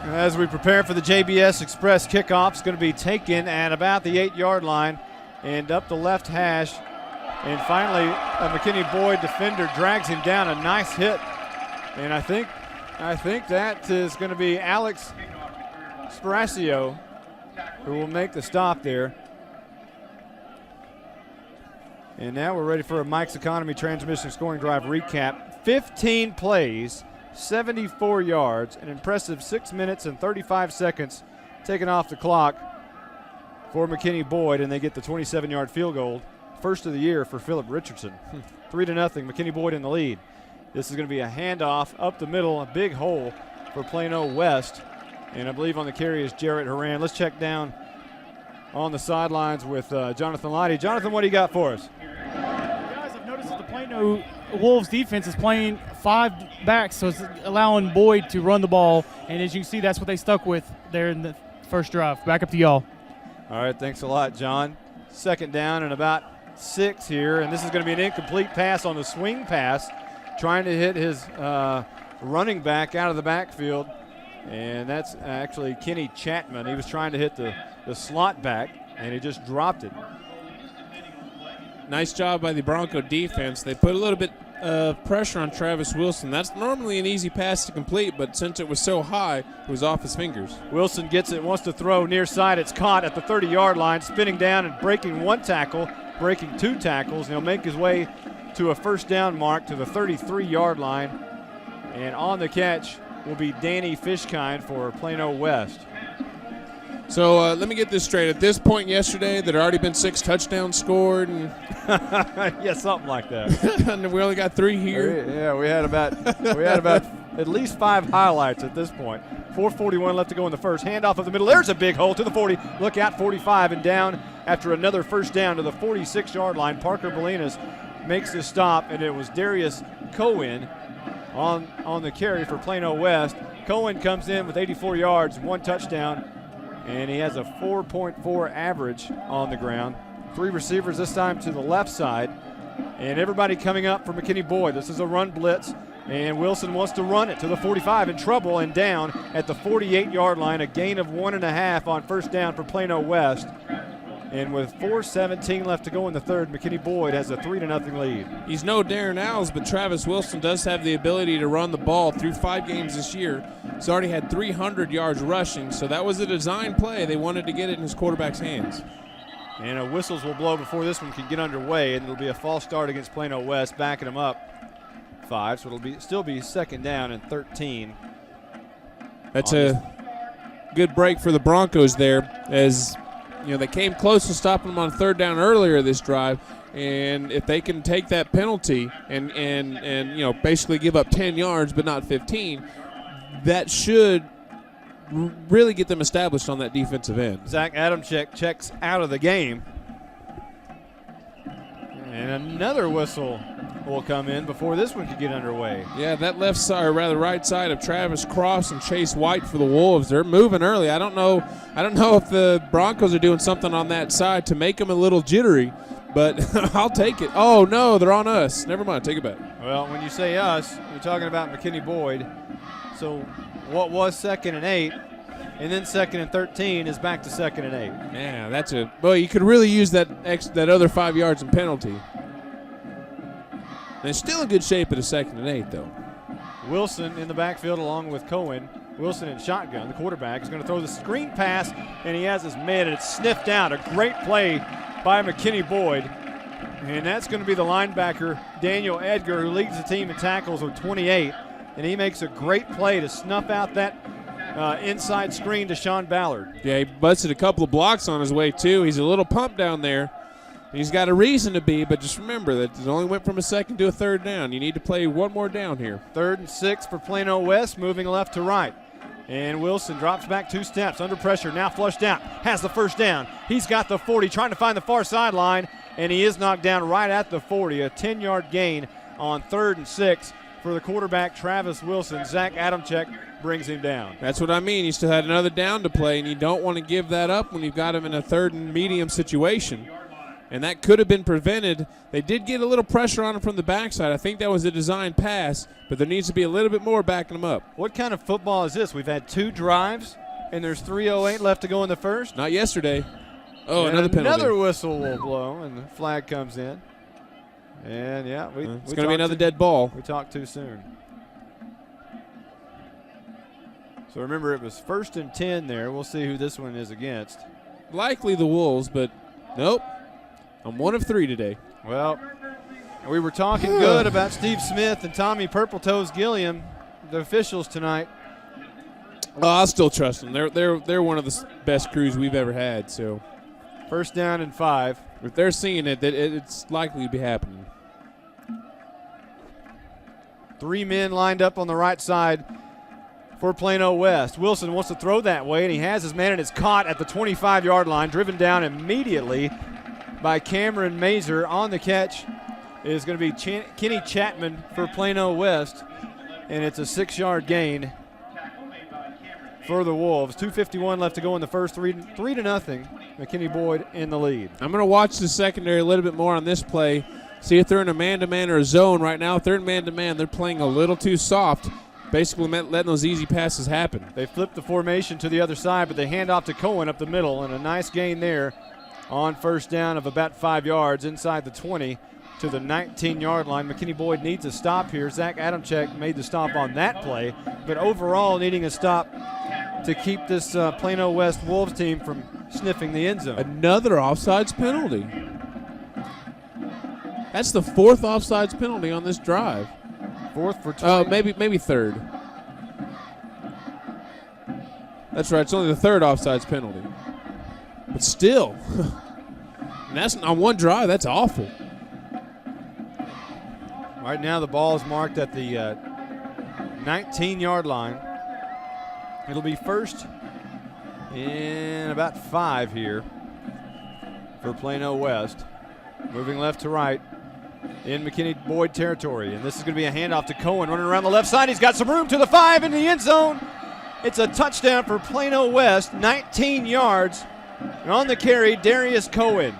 As we prepare for the JBS Express kickoff, it's going to be taken at about the 8-yard line and up the left hash. And finally, a McKinney Boyd defender drags him down. A nice hit. And I think that is going to be Alex Sparacio who will make the stop there. And now we're ready for a Mike's Economy Transmission Scoring Drive recap. 15 plays, 74 yards, an impressive 6 minutes and 35 seconds taken off the clock for McKinney Boyd, and they get the 27-yard field goal. First of the year for Philip Richardson. 3-0, McKinney Boyd in the lead. This is going to be a handoff up the middle, a big hole for Plano West. And I believe on the carry is Jarrett Horan. Let's check down on the sidelines with Jonathan Lottie. Jonathan, what do you got for us? Guys, I've noticed that the Plano Wolves defense is playing 5 backs, so it's allowing Boyd to run the ball. And as you can see, that's what they stuck with there in the first drive. Back up to y'all. All right, thanks a lot, John. Second down and about 6 here, and this is going to be an incomplete pass on the swing pass, trying to hit his running back out of the backfield, and that's actually Kenny Chapman. He was trying to hit the slot back, and he just dropped it. Nice job by the Bronco defense. They put a little bit of pressure on Travis Wilson. That's normally an easy pass to complete, but since it was so high, it was off his fingers. Wilson gets it, wants to throw near side. It's caught at the 30-yard line, spinning down and breaking 1 tackle, breaking 2 tackles, and he'll make his way to a first down mark to the 33-yard line. And on the catch will be Danny Fishkind for Plano West. So let me get this straight. At this point yesterday, there had already been 6 touchdowns scored, and Yeah, something like that. and we only got 3 here. Yeah, we had about at least 5 highlights at this point. 4:41 left to go in the first. Handoff of the middle. There's a big hole to the 40. Look out, 45 and down after another first down to the 46-yard line. Parker Bolinas makes the stop, and it was Darius Cohen on the carry for Plano West. Cohen comes in with 84 yards, 1 touchdown, and he has a 4.4 average on the ground. 3 receivers this time to the left side, and everybody coming up for McKinney Boyd. This is a run blitz, and Wilson wants to run it to the 45, in trouble and down at the 48-yard line. A gain of 1.5 on first down for Plano West. And with 4:17 left to go in the third, McKinney Boyd has a 3-0 lead. He's no Darren Alls, but Travis Wilson does have the ability to run the ball through 5 games this year. He's already had 300 yards rushing, so that was a design play. They wanted to get it in his quarterback's hands. And whistles will blow before this one can get underway, and it'll be a false start against Plano West, backing them up 5, so it'll still be second down and 13. That's a good break for the Broncos there, as they came close to stopping them on third down earlier this drive, and if they can take that penalty and basically give up 10 yards but not 15, that should really get them established on that defensive end. Zach Adamczyk checks out of the game. And another whistle will come in before this one could get underway. Yeah, that left side, or rather right side of Travis Cross and Chase White for the Wolves. They're moving early. I don't know if the Broncos are doing something on that side to make them a little jittery, but I'll take it. Oh, no, they're on us. Never mind, take it back. Well, when you say us, you're talking about McKinney Boyd. So what was 2nd and 8, and then 2nd and 13 is back to 2nd and 8. Yeah, that's it. Well, you could really use that other 5 yards in penalty. They're still in good shape at a 2nd and 8, though. Wilson in the backfield along with Cohen. Wilson in shotgun. The quarterback is going to throw the screen pass, and he has his man, and it's sniffed out. A great play by McKinney Boyd. And that's going to be the linebacker, Daniel Edgar, who leads the team in tackles with 28. And he makes a great play to snuff out that inside screen to Sean Ballard. Yeah, he busted a couple of blocks on his way, too. He's a little pumped down there. He's got a reason to be, but just remember that it only went from a 2nd to a 3rd down. You need to play 1 more down here. 3rd and 6 for Plano West, moving left to right. And Wilson drops back 2 steps, under pressure, now flushed out, has the first down. He's got the 40, trying to find the far sideline, and he is knocked down right at the 40. A 10-yard gain on 3rd and 6 for the quarterback, Travis Wilson. Zach Adamczyk brings him down. That's what I mean. He still had another down to play, and you don't want to give that up when you've got him in a 3rd and medium situation. And that could have been prevented. They did get a little pressure on him from the backside. I think that was a design pass, but there needs to be a little bit more backing him up. What kind of football is this? We've had 2 drives, and there's 3:08 left to go in the first. Not yesterday. Oh, and another penalty. Another whistle will blow, and the flag comes in. And, yeah, it's going to be another dead ball. We talked too soon. So remember, it was 1st and 10 there. We'll see who this one is against. Likely the Wolves, but nope. I'm 1 of 3 today. Well, we were talking good about Steve Smith and Tommy Purpletoes Gilliam, the officials tonight. I'll still trust them. They're one of the best crews we've ever had. So, 1st down and 5. If they're seeing it, it's likely to be happening. 3 men lined up on the right side for Plano West. Wilson wants to throw that way, and he has his man, and it's caught at the 25-yard line, driven down immediately by Cameron Mazer. On the catch is going to be Kenny Chapman for Plano West, and it's a 6-yard gain for the Wolves. 2:51 left to go in the first. 3-0. McKinney Boyd in the lead. I'm going to watch the secondary a little bit more on this play, see if they're in a man-to-man or a zone. Right now, if they're in man-to-man, they're playing a little too soft, basically letting those easy passes happen. They flip the formation to the other side, but they hand off to Cohen up the middle, and a nice gain there on first down of about 5 yards inside the 20 to the 19-yard line. McKinney Boyd needs a stop here. Zach Adamczyk made the stop on that play, but overall needing a stop to keep this Plano West Wolves team from sniffing the end zone. Another offsides penalty. That's the 4th offsides penalty on this drive. Fourth for 20. Maybe third. That's right. It's only the third offsides penalty. But still, and that's on one drive. That's awful. Right now the ball is marked at the 19-yard line. It'll be first in about 5 here for Plano West. Moving left to right in McKinney Boyd territory. And this is going to be a handoff to Cohen running around the left side. He's got some room to the 5 in the end zone. It's a touchdown for Plano West, 19 yards. And on the carry, Darius Cohen.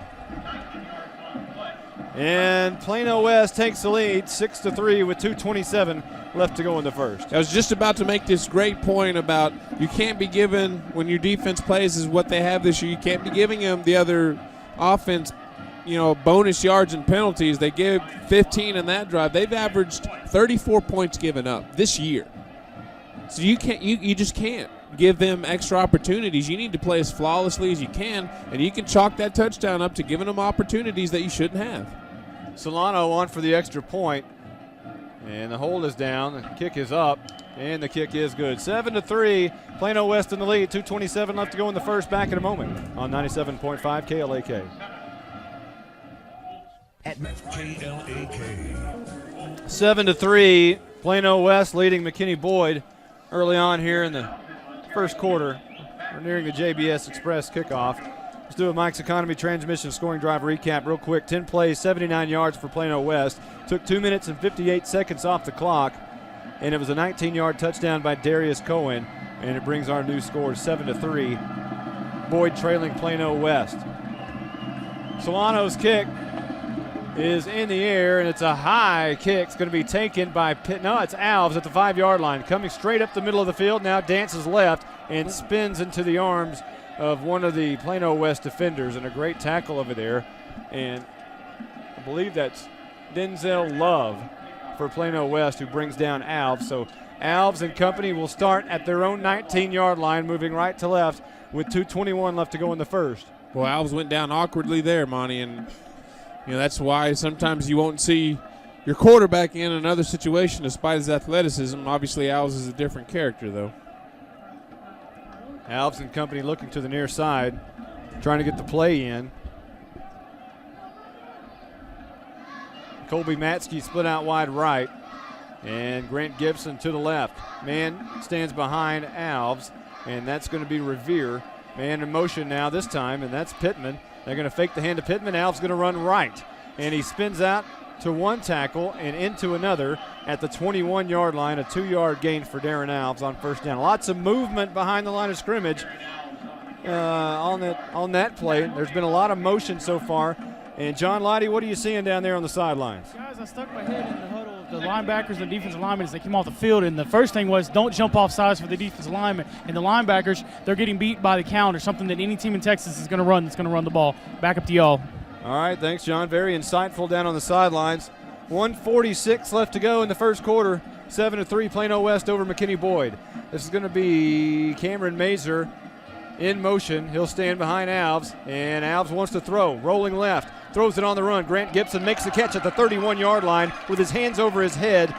And Plano West takes the lead 6-3 with 2:27 left to go in the first. I was just about to make this great point about you can't be given, when your defense plays is what they have this year, you can't be giving them the other offense, bonus yards and penalties. They gave 15 in that drive. They've averaged 34 points given up this year. So you just can't give them extra opportunities. You need to play as flawlessly as you can, and you can chalk that touchdown up to giving them opportunities that you shouldn't have. Solano on for the extra point. And the hold is down. The kick is up. And the kick is good. 7-3. Plano West in the lead. 2:27 left to go in the first. Back in a moment on 97.5 KLAK. At KLAK. 7-3. Plano West leading McKinney Boyd early on here in the first quarter. We're nearing the JBS Express kickoff. Let's do a Mike's Economy Transmission scoring drive recap real quick. 10 plays, 79 yards for Plano West. Took 2 minutes and 58 seconds off the clock. And it was a 19-yard touchdown by Darius Cohen. And it brings our new score 7-3. Boyd trailing Plano West. Solano's kick is in the air, and it's a high kick. It's going to be taken by it's Alves at the 5-yard line. Coming straight up the middle of the field, now dances left and spins into the arms of one of the Plano West defenders, and a great tackle over there. And I believe that's Denzel Love for Plano West who brings down Alves. So Alves and company will start at their own 19-yard line, moving right to left with 2:21 left to go in the first. Well, Alves went down awkwardly there, Monty, and that's why sometimes you won't see your quarterback in another situation despite his athleticism. Obviously, Alves is a different character, though. Alves and company looking to the near side, trying to get the play in. Colby Matsky split out wide right, and Grant Gibson to the left. Man stands behind Alves, and that's going to be Revere. Man in motion now this time, and that's Pittman. They're going to fake the hand to Pittman. Alves going to run right, and he spins out to one tackle and into another at the 21-yard line, a 2-yard gain for Darren Alves on first down. Lots of movement behind the line of scrimmage on that play. There's been a lot of motion so far. And John Lottie, what are you seeing down there on the sidelines? Guys, I stuck my head in the huddle of the linebackers and the defensive linemen as they came off the field, and the first thing was don't jump off sides for the defensive linemen. And the linebackers, they're getting beat by the count, or something that any team in Texas is going to run that's going to run the ball. Back up to y'all. All right, thanks, John. Very insightful down on the sidelines. 1:46 left to go in the first quarter. 7-3 Plano West over McKinney Boyd. This is going to be Cameron Mazer in motion. He'll stand behind Alves, and Alves wants to throw. Rolling left, throws it on the run. Grant Gibson makes the catch at the 31-yard line with his hands over his head.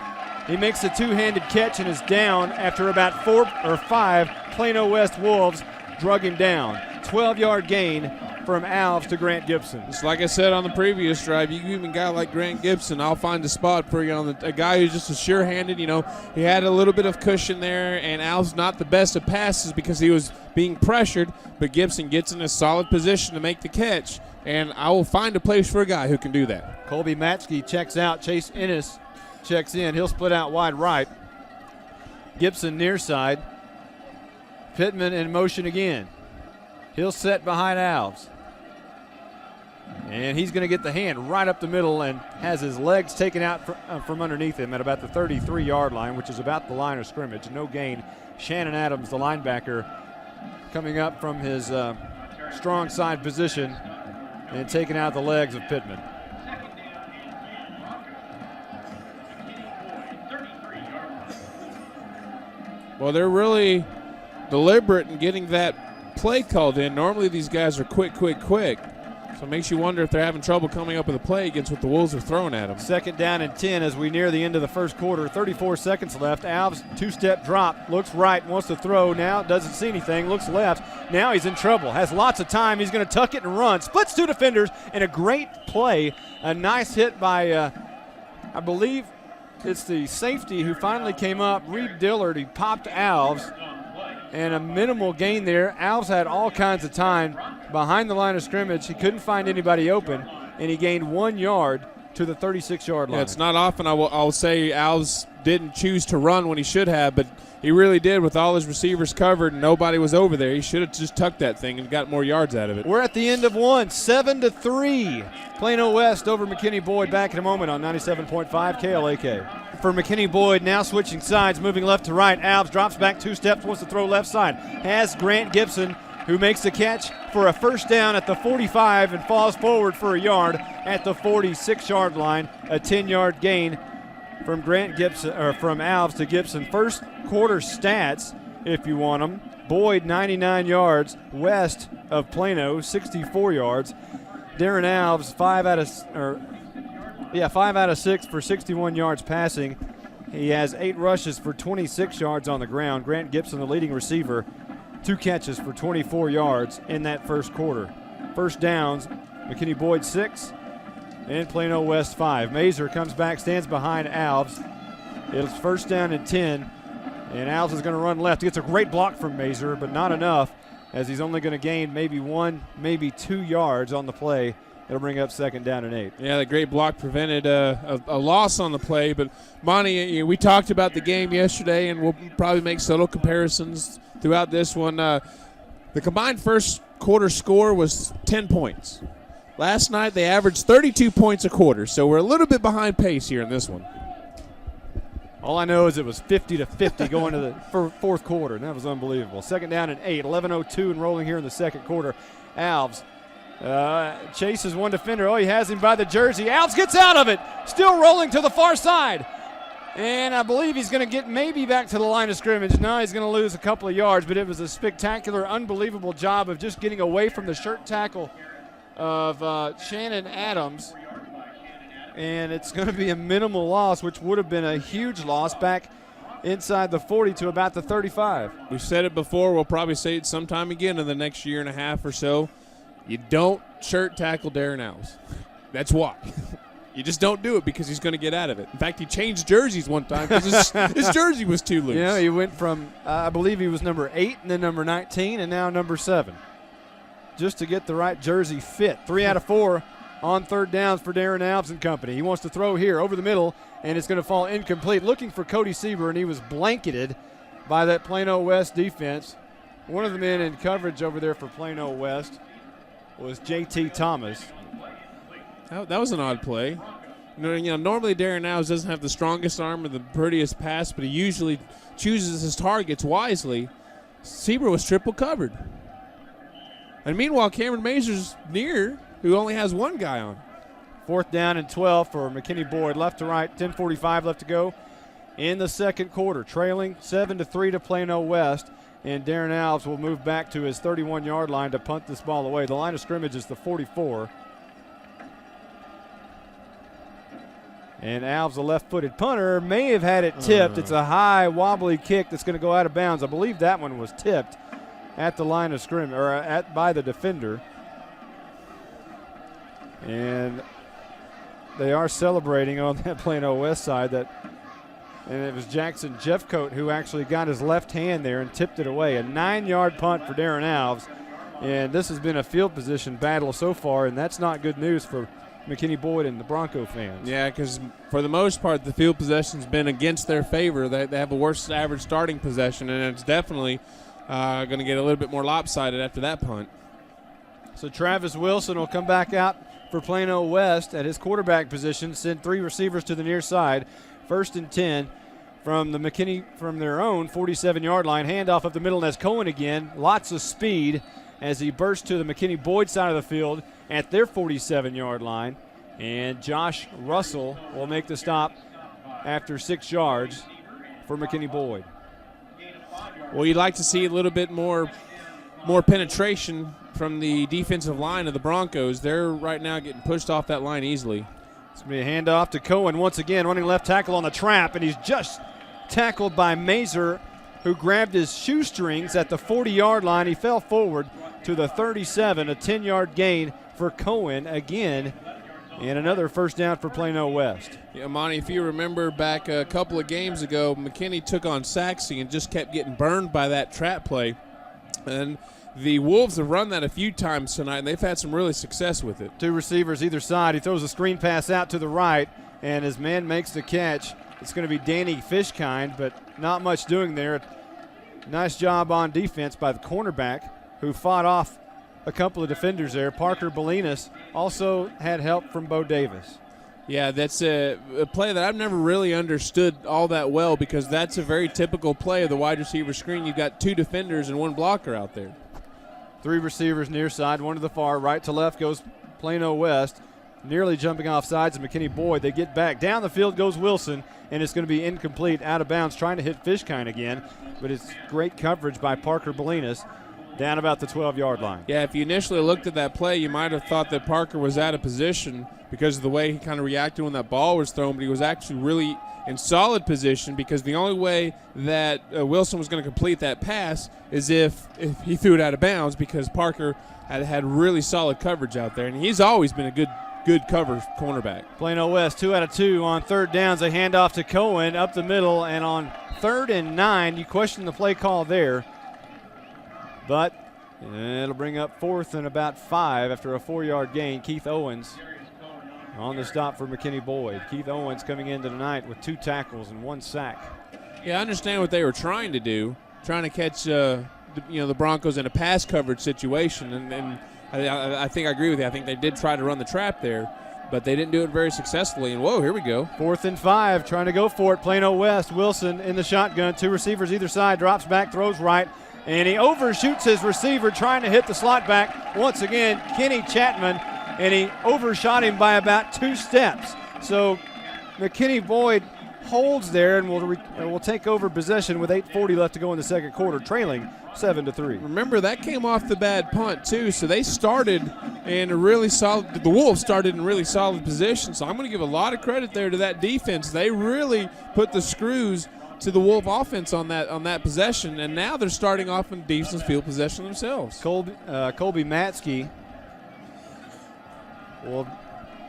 He makes a two-handed catch and is down after about 4 or 5 Plano West Wolves drug him down. 12-yard gain from Alves to Grant Gibson. Just like I said on the previous drive, you give a guy like Grant Gibson, I'll find a spot for you on a guy who's just a sure-handed. He had a little bit of cushion there, and Alves not the best of passes because he was being pressured, but Gibson gets in a solid position to make the catch, and I will find a place for a guy who can do that. Colby Matsky checks out. Chase Ennis checks in. He'll split out wide right. Gibson near side. Pittman in motion again. He'll set behind Alves. And he's going to get the hand right up the middle and has his legs taken out from underneath him at about the 33-yard line, which is about the line of scrimmage. No gain. Shannon Adams, the linebacker, coming up from his strong side position and taking out the legs of Pittman. Well, they're really deliberate in getting that play called in. Normally these guys are quick. So it makes you wonder if they're having trouble coming up with a play against what the Wolves are throwing at them. Second down and 10 as we near the end of the first quarter. 34 seconds left. Alves, two-step drop. Looks right, wants to throw now. Doesn't see anything. Looks left. Now he's in trouble. Has lots of time. He's going to tuck it and run. Splits two defenders and a great play. A nice hit by, I believe it's the safety who finally came up. Reed Dillard. He popped Alves. And a minimal gain there. Alves had all kinds of time behind the line of scrimmage. He couldn't find anybody open, and he gained 1 yard to the 36-yard line. Yeah, it's not often I'll say Alves didn't choose to run when he should have, but he really did with all his receivers covered and nobody was over there. He should have just tucked that thing and got more yards out of it. We're at the end of one, 7-3. Plano West over McKinney Boyd. Back in a moment on 97.5 KLAK. For McKinney Boyd, now switching sides, moving left to right. Alves drops back 2 steps, wants to throw left side. Has Grant Gibson, who makes the catch for a first down at the 45 and falls forward for a yard at the 46-yard line. A 10-yard gain from Grant Gibson, or from Alves to Gibson. First quarter stats, if you want them. Boyd 99 yards, West of Plano 64 yards. Darren Alves 5 out of 6 for 61 yards passing. He has 8 rushes for 26 yards on the ground. Grant Gibson, the leading receiver, 2 catches for 24 yards in that first quarter. First downs, McKinney Boyd 6 and Plano West 5. Mazer comes back, stands behind Alves. It's first down and 10, and Alves is going to run left. He gets a great block from Mazer, but not enough, as he's only going to gain maybe 1, maybe 2 yards on the play. It'll bring up second down and 8. Yeah, that great block prevented a loss on the play. But, Monty, we talked about the game yesterday, and we'll probably make subtle comparisons throughout this one. The combined first quarter score was 10 points. Last night they averaged 32 points a quarter, so we're a little bit behind pace here in this one. All I know is it was 50-50 going to the fourth quarter, and that was unbelievable. Second down and 8, 11:02 and rolling here in the second quarter. Alves chases one defender. Oh, he has him by the jersey. Alves gets out of it. Still rolling to the far side. And I believe he's going to get maybe back to the line of scrimmage. Now he's going to lose a couple of yards, but it was a spectacular, unbelievable job of just getting away from the shirt tackle of Shannon Adams. And it's going to be a minimal loss, which would have been a huge loss back inside the 40 to about the 35. We've said it before. We'll probably say it sometime again in the next year and a half or so. You don't shirt tackle Darren Alves. That's why. You just don't do it because he's going to get out of it. In fact, he changed jerseys one time because his jersey was too loose. You know, he went from, I believe he was number 8 and then number 19 and now number 7. Just to get the right jersey fit. 3 out of 4 on third downs for Darren Alves and company. He wants to throw here over the middle, and it's going to fall incomplete. Looking for Cody Sieber, and he was blanketed by that Plano West defense. One of the men in coverage over there for Plano West was J.T. Thomas. That was an odd play. You know, normally Darren Alves doesn't have the strongest arm or the prettiest pass, but he usually chooses his targets wisely. Sieber was triple covered. And meanwhile, Cameron Mazer's near, who only has one guy on. Fourth down and 12 for McKinney Boyd. Left to right, 10:45 left to go in the second quarter. Trailing 7-3 to Plano West. And Darren Alves will move back to his 31-yard line to punt this ball away. The line of scrimmage is the 44. And Alves, a left-footed punter, may have had it tipped. It's a high, wobbly kick that's going to go out of bounds. I believe that one was tipped at the line of scrimmage, or by the defender. And they are celebrating on that Plano West side and it was Jackson Jeffcoat who actually got his left hand there and tipped it away. A 9-yard punt for Darren Alves. And this has been a field position battle so far, and that's not good news for McKinney Boyd and the Bronco fans. Yeah, because for the most part, the field possession's been against their favor. They have a worse average starting possession, and it's definitely going to get a little bit more lopsided after that punt. So Travis Wilson will come back out for Plano West at his quarterback position, send 3 receivers to the near side. First and 10 from their own 47-yard line. Handoff up the middle, and that's Cohen again. Lots of speed as he bursts to the McKinney Boyd side of the field at their 47-yard line. And Josh Russell will make the stop after 6 yards for McKinney Boyd. Well, you'd like to see a little bit more penetration from the defensive line of the Broncos. They're right now getting pushed off that line easily. It's going to be a handoff to Cohen once again, running left tackle on the trap, and he's just tackled by Mazer, who grabbed his shoestrings at the 40-yard line. He fell forward to the 37, a 10-yard gain for Cohen again, and another first down for Plano West. Yeah, Monty, if you remember back a couple of games ago, McKinney took on Saxey and just kept getting burned by that trap play. And the Wolves have run that a few times tonight, and they've had some really success with it. Two receivers either side. He throws a screen pass out to the right, and his man makes the catch. It's going to be Danny Fishkind, but not much doing there. Nice job on defense by the cornerback, who fought off a couple of defenders there. Parker Bolinas also had help from Bo Davis. Yeah, that's a play that I've never really understood all that well, because that's a very typical play of the wide receiver screen. You've got two defenders and one blocker out there. Three receivers near side, one to the far. Right to left goes Plano West, nearly jumping off sides of McKinney Boyd. They get back. Down the field goes Wilson, and it's going to be incomplete, out of bounds, trying to hit Fishkind again, but it's great coverage by Parker Bolinas down about the 12-yard line. Yeah, if you initially looked at that play, you might have thought that Parker was out of position because of the way he kind of reacted when that ball was thrown, but he was actually really in solid position, because the only way that Wilson was going to complete that pass is if he threw it out of bounds, because Parker had really solid coverage out there, and he's always been a good cover cornerback. Plano West 2 out of 2 on third downs. A handoff to Cohen up the middle, and on 3rd and 9, you question the play call there, but it'll bring up 4th and about 5 after a 4-yard gain. Keith Owens on the stop for McKinney Boyd. Keith Owens coming into tonight with 2 tackles and 1 sack. Yeah, I understand what they were trying to do, trying to catch the Broncos in a pass coverage situation, and I think I agree with you. I think they did try to run the trap there, but they didn't do it very successfully. And whoa, here we go. 4th and 5, trying to go for it. Plano West, Wilson in the shotgun, 2 receivers either side, drops back, throws right, and he overshoots his receiver trying to hit the slot back. Once again, Kenny Chapman, and he overshot him by about 2 steps. So McKinney Boyd holds there, and will take over possession with 8:40 left to go in the second quarter, trailing 7-3. Remember, that came off the bad punt too, so they started in a really solid. The Wolves started in really solid position. So I'm going to give a lot of credit there to that defense. They really put the screws to the Wolf offense on that possession, and now they're starting off in decent field possession themselves. Colby Matsky will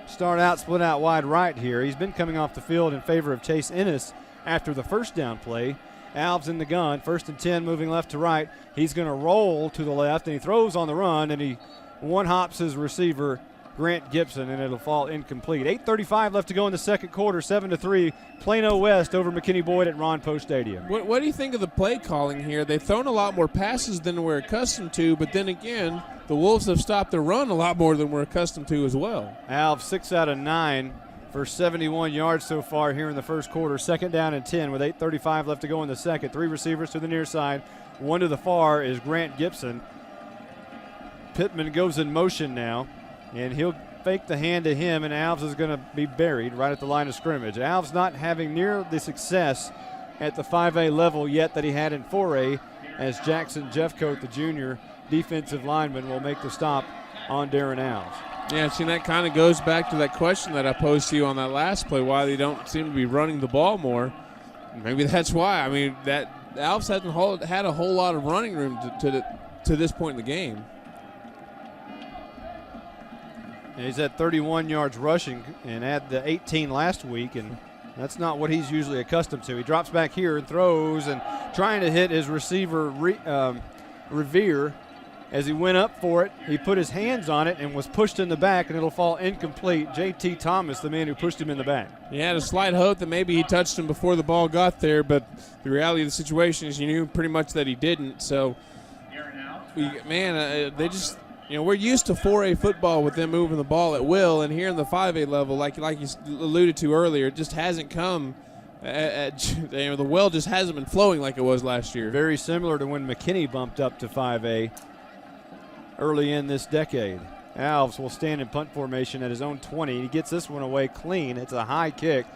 start out, split out wide right here. He's been coming off the field in favor of Chase Ennis after the first down play. Alves in the gun, 1st and 10, moving left to right. He's going to roll to the left, and he throws on the run, and he one-hops his receiver, Grant Gibson, and it'll fall incomplete. 8:35 left to go in the second quarter, 7-3. Plano West over McKinney Boyd at Ron Post Stadium. What do you think of the play calling here? They've thrown a lot more passes than we're accustomed to, but then again, the Wolves have stopped the run a lot more than we're accustomed to as well. Alves 6 out of 9 for 71 yards so far here in the first quarter. 2nd down and 10 with 8:35 left to go in the second. 3 receivers to the near side. 1 to the far is Grant Gibson. Pittman goes in motion now, and he'll fake the hand to him, and Alves is going to be buried right at the line of scrimmage. Alves not having near the success at the 5A level yet that he had in 4A, as Jackson Jeffcoat, the junior defensive lineman, will make the stop on Darren Alves. Yeah, see, that kind of goes back to that question that I posed to you on that last play, why they don't seem to be running the ball more. Maybe that's why. I mean, that Alves hasn't had a whole lot of running room to this point in the game. And he's at 31 yards rushing and had the 18 last week, and that's not what he's usually accustomed to. He drops back here and throws, and trying to hit his receiver, Revere. As he went up for it, he put his hands on it and was pushed in the back, and it'll fall incomplete. J.T. Thomas, the man who pushed him in the back. He had a slight hope that maybe he touched him before the ball got there, but the reality of the situation is you knew pretty much that he didn't. So, they just, we're used to 4A football with them moving the ball at will, and here in the 5A level, like you alluded to earlier, it just hasn't come. The well just hasn't been flowing like it was last year. Very similar to when McKinney bumped up to 5A early in this decade. Alves will stand in punt formation at his own 20. He gets this one away clean. It's a high kick,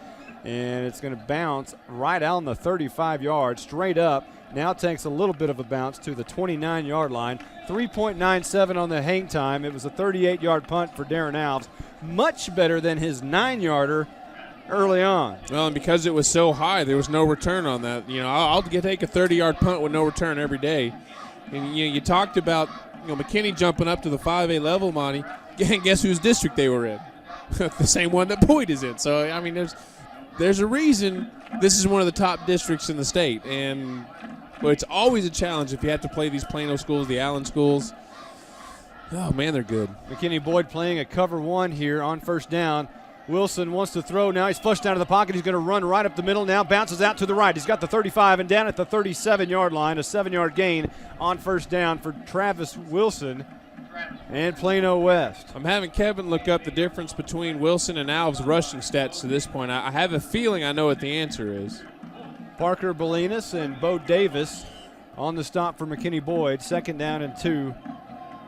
and it's going to bounce right out on the 35 yards, straight up Now takes a little bit of a bounce to the 29-yard line. 3.97 on the hang time. It was a 38-yard punt for Darren Alves. Much better than his 9-yarder early on. Well, and because it was so high, there was no return on that. You know, I'll take a 30-yard punt with no return every day. And you talked about McKinney jumping up to the 5A level, Monty. And guess whose district they were in? The same one that Boyd is in. So I mean, there's a reason this is one of the top districts in the state, and it's always a challenge if you have to play these Plano schools, the Allen schools. Oh man, they're good. McKinney Boyd playing a cover 1 here on first down. Wilson wants to throw now. He's flushed out of the pocket. He's going to run right up the middle now. Bounces out to the right. He's got the 35 and down at the 37-yard line. A 7-yard gain on first down for Travis Wilson and Plano West. I'm having Kevin look up the difference between Wilson and Alves' rushing stats to this point. I have a feeling I know what the answer is. Parker Bolinas and Bo Davis on the stop for McKinney Boyd. 2nd down and 2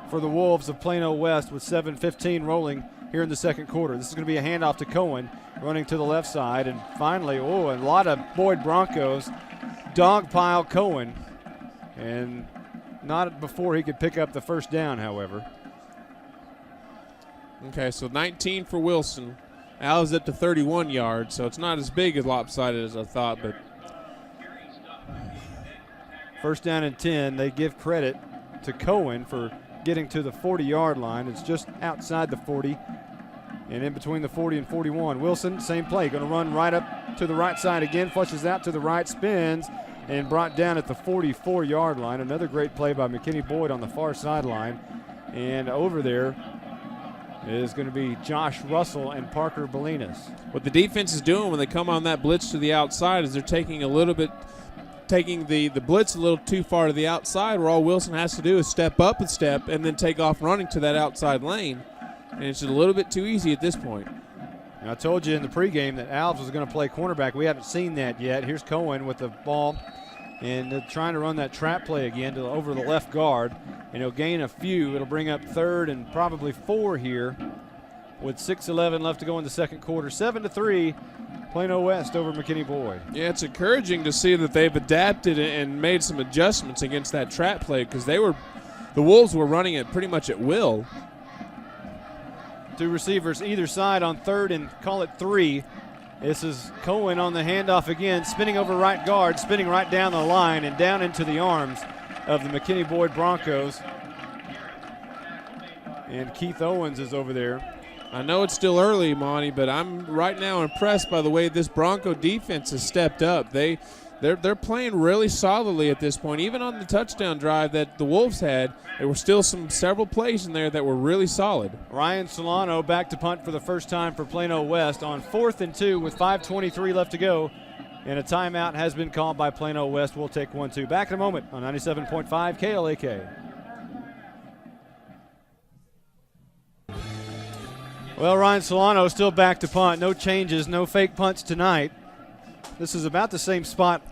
for the Wolves of Plano West with 7:15 rolling here in the second quarter. This is going to be a handoff to Cohen, running to the left side. And finally, a lot of Boyd Broncos dogpile Cohen. And not before he could pick up the first down, however. Okay, so 19 for Wilson. Alves up to 31 yards, so it's not as big as lopsided as I thought, but first down and 10. They give credit to Cohen for getting to the 40-yard line. It's just outside the 40 and in between the 40 and 41. Wilson, same play, going to run right up to the right side again, flushes out to the right, spins, and brought down at the 44-yard line. Another great play by McKinney Boyd on the far sideline. And over there is going to be Josh Russell and Parker Bolinas. What the defense is doing when they come on that blitz to the outside is they're taking the blitz a little too far to the outside, where all Wilson has to do is step up a step and then take off running to that outside lane. And it's just a little bit too easy at this point. I told you in the pregame that Alves was going to play cornerback. We haven't seen that yet. Here's Cohen with the ball and trying to run that trap play again over the left guard. And he'll gain a few. It'll bring up 3rd and probably 4 here with 6:11 left to go in the second quarter. 7-3, Plano West over McKinney Boyd. Yeah, it's encouraging to see that they've adapted and made some adjustments against that trap play, because the Wolves were running it pretty much at will. 2 receivers either side on 3rd and call it 3. This is Cohen on the handoff again, spinning over right guard, spinning right down the line and down into the arms of the McKinney Boyd Broncos. And Keith Owens is over there. I know it's still early, Monty, but I'm right now impressed by the way this Bronco defense has stepped up. They're playing really solidly at this point. Even on the touchdown drive that the Wolves had, there were still several plays in there that were really solid. Ryan Solano back to punt for the first time for Plano West on 4th and 2 with 5:23 left to go. And a timeout has been called by Plano West. We'll take 1-2. Back in a moment on 97.5 KLAK. Well, Ryan Solano still back to punt. No changes, no fake punts tonight. This is about the same spot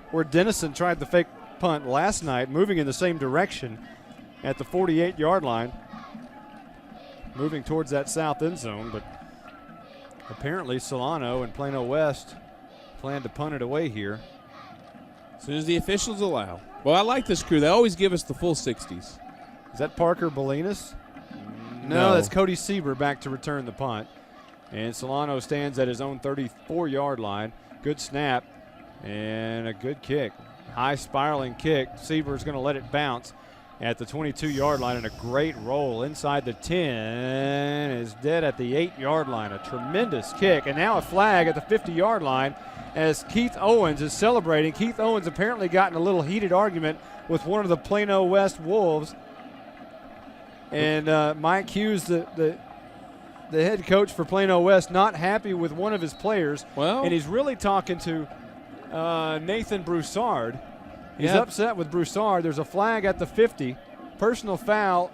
where Dennison tried the fake punt last night, moving in the same direction at the 48-yard line, moving towards that south end zone. But apparently Solano and Plano West plan to punt it away here. As soon as the officials allow. Well, I like this crew. They always give us the full 60s. Is that Parker Bolinas? No. That's Cody Sieber back to return the punt. And Solano stands at his own 34-yard line. Good snap and a good kick. High spiraling kick. Sieber's going to let it bounce at the 22-yard line, and a great roll inside the 10 is dead at the 8-yard line. A tremendous kick, and now a flag at the 50-yard line as Keith Owens is celebrating. Keith Owens apparently got in a little heated argument with one of the Plano West Wolves, and Mike Hughes, the head coach for Plano West, not happy with one of his players, and he's really talking to Nathan Broussard. He's upset with Broussard. There's a flag at the 50. Personal foul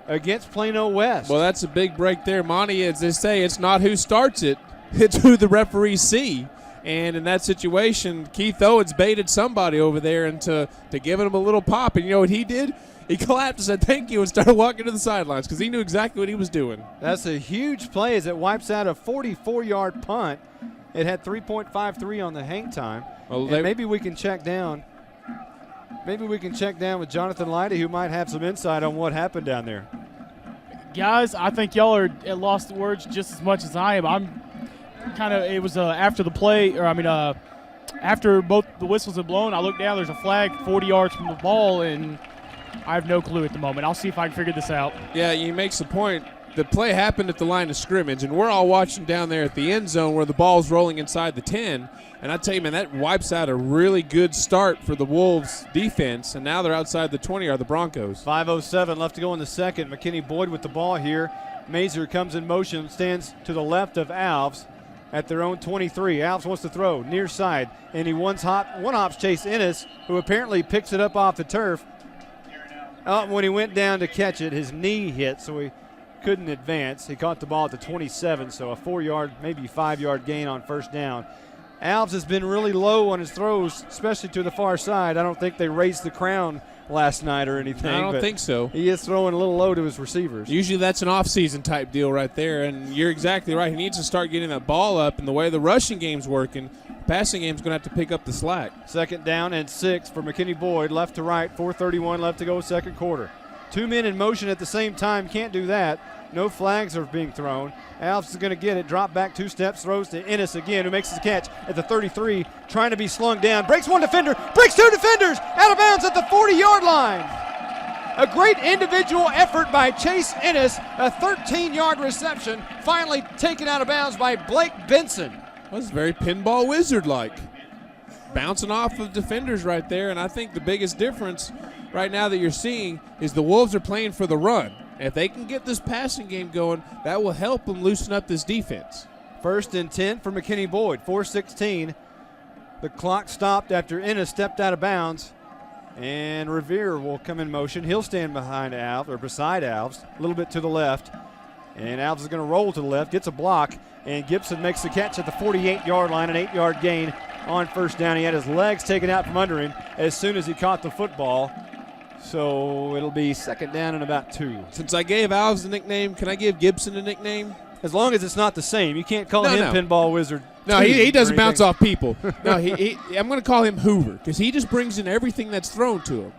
against Plano West. Well, that's a big break there, Monty. As they say, it's not who starts it, it's who the referees see. And in that situation, Keith Owens baited somebody over there into giving him a little pop. And you know what he did? He clapped and said thank you and started walking to the sidelines because he knew exactly what he was doing. That's a huge play as it wipes out a 44-yard punt. It had 3.53 on the hang time. Well, maybe we can check down maybe we can check down with Jonathan Leidy, who might have some insight on what happened down there. Guys, I think y'all are at lost words just as much as I am. I'm kind of, it was after the play, after both the whistles had blown, I looked down, there's a flag 40 yards from the ball, and I have no clue at the moment. I'll see if I can figure this out. Yeah, he makes a point. The play happened at the line of scrimmage, and we're all watching down there at the end zone where the ball's rolling inside the 10. And I tell you, man, that wipes out a really good start for the Wolves defense, and now they're outside the 20, are the Broncos. 5:07 left to go in the second. McKinney Boyd with the ball here. Mazer comes in motion, stands to the left of Alves at their own 23. Alves wants to throw near side, and he one-hops Chase Ennis, who apparently picks it up off the turf. When he went down to catch it, his knee hit, so he couldn't advance. He caught the ball at the 27, so a 4-yard, maybe 5-yard gain on first down. Alves has been really low on his throws, especially to the far side. I don't think they raised the crown last night or anything. I don't think so. He is throwing a little low to his receivers. Usually that's an off-season type deal right there, and you're exactly right. He needs to start getting that ball up, and the way the rushing game's working, passing game's going to have to pick up the slack. 2nd down and 6 for McKinney Boyd, left to right, 4:31 left to go, second quarter. 2 men in motion at the same time, can't do that. No flags are being thrown. Alves is going to get it, drop back 2 steps, throws to Ennis again, who makes the catch at the 33, trying to be slung down. Breaks 1 defender, breaks 2 defenders, out of bounds at the 40-yard line. A great individual effort by Chase Ennis, a 13-yard reception, finally taken out of bounds by Blake Benson. That was very pinball wizard-like. Bouncing off of defenders right there, and I think the biggest difference right now that you're seeing is the Wolves are playing for the run. If they can get this passing game going, that will help them loosen up this defense. 1st and 10 for McKinney Boyd, 4:16. The clock stopped after Ennis stepped out of bounds, and Revere will come in motion. He'll stand behind Alves, or beside Alves, a little bit to the left, and Alves is going to roll to the left, gets a block, and Gibson makes the catch at the 48-yard line, an 8-yard gain on first down. He had his legs taken out from under him as soon as he caught the football. So it'll be 2nd down and about 2. Since I gave Alves a nickname, can I give Gibson a nickname? As long as it's not the same. You can't call him Pinball Wizard. No, he doesn't bounce off people. No, I'm going to call him Hoover because he just brings in everything that's thrown to him.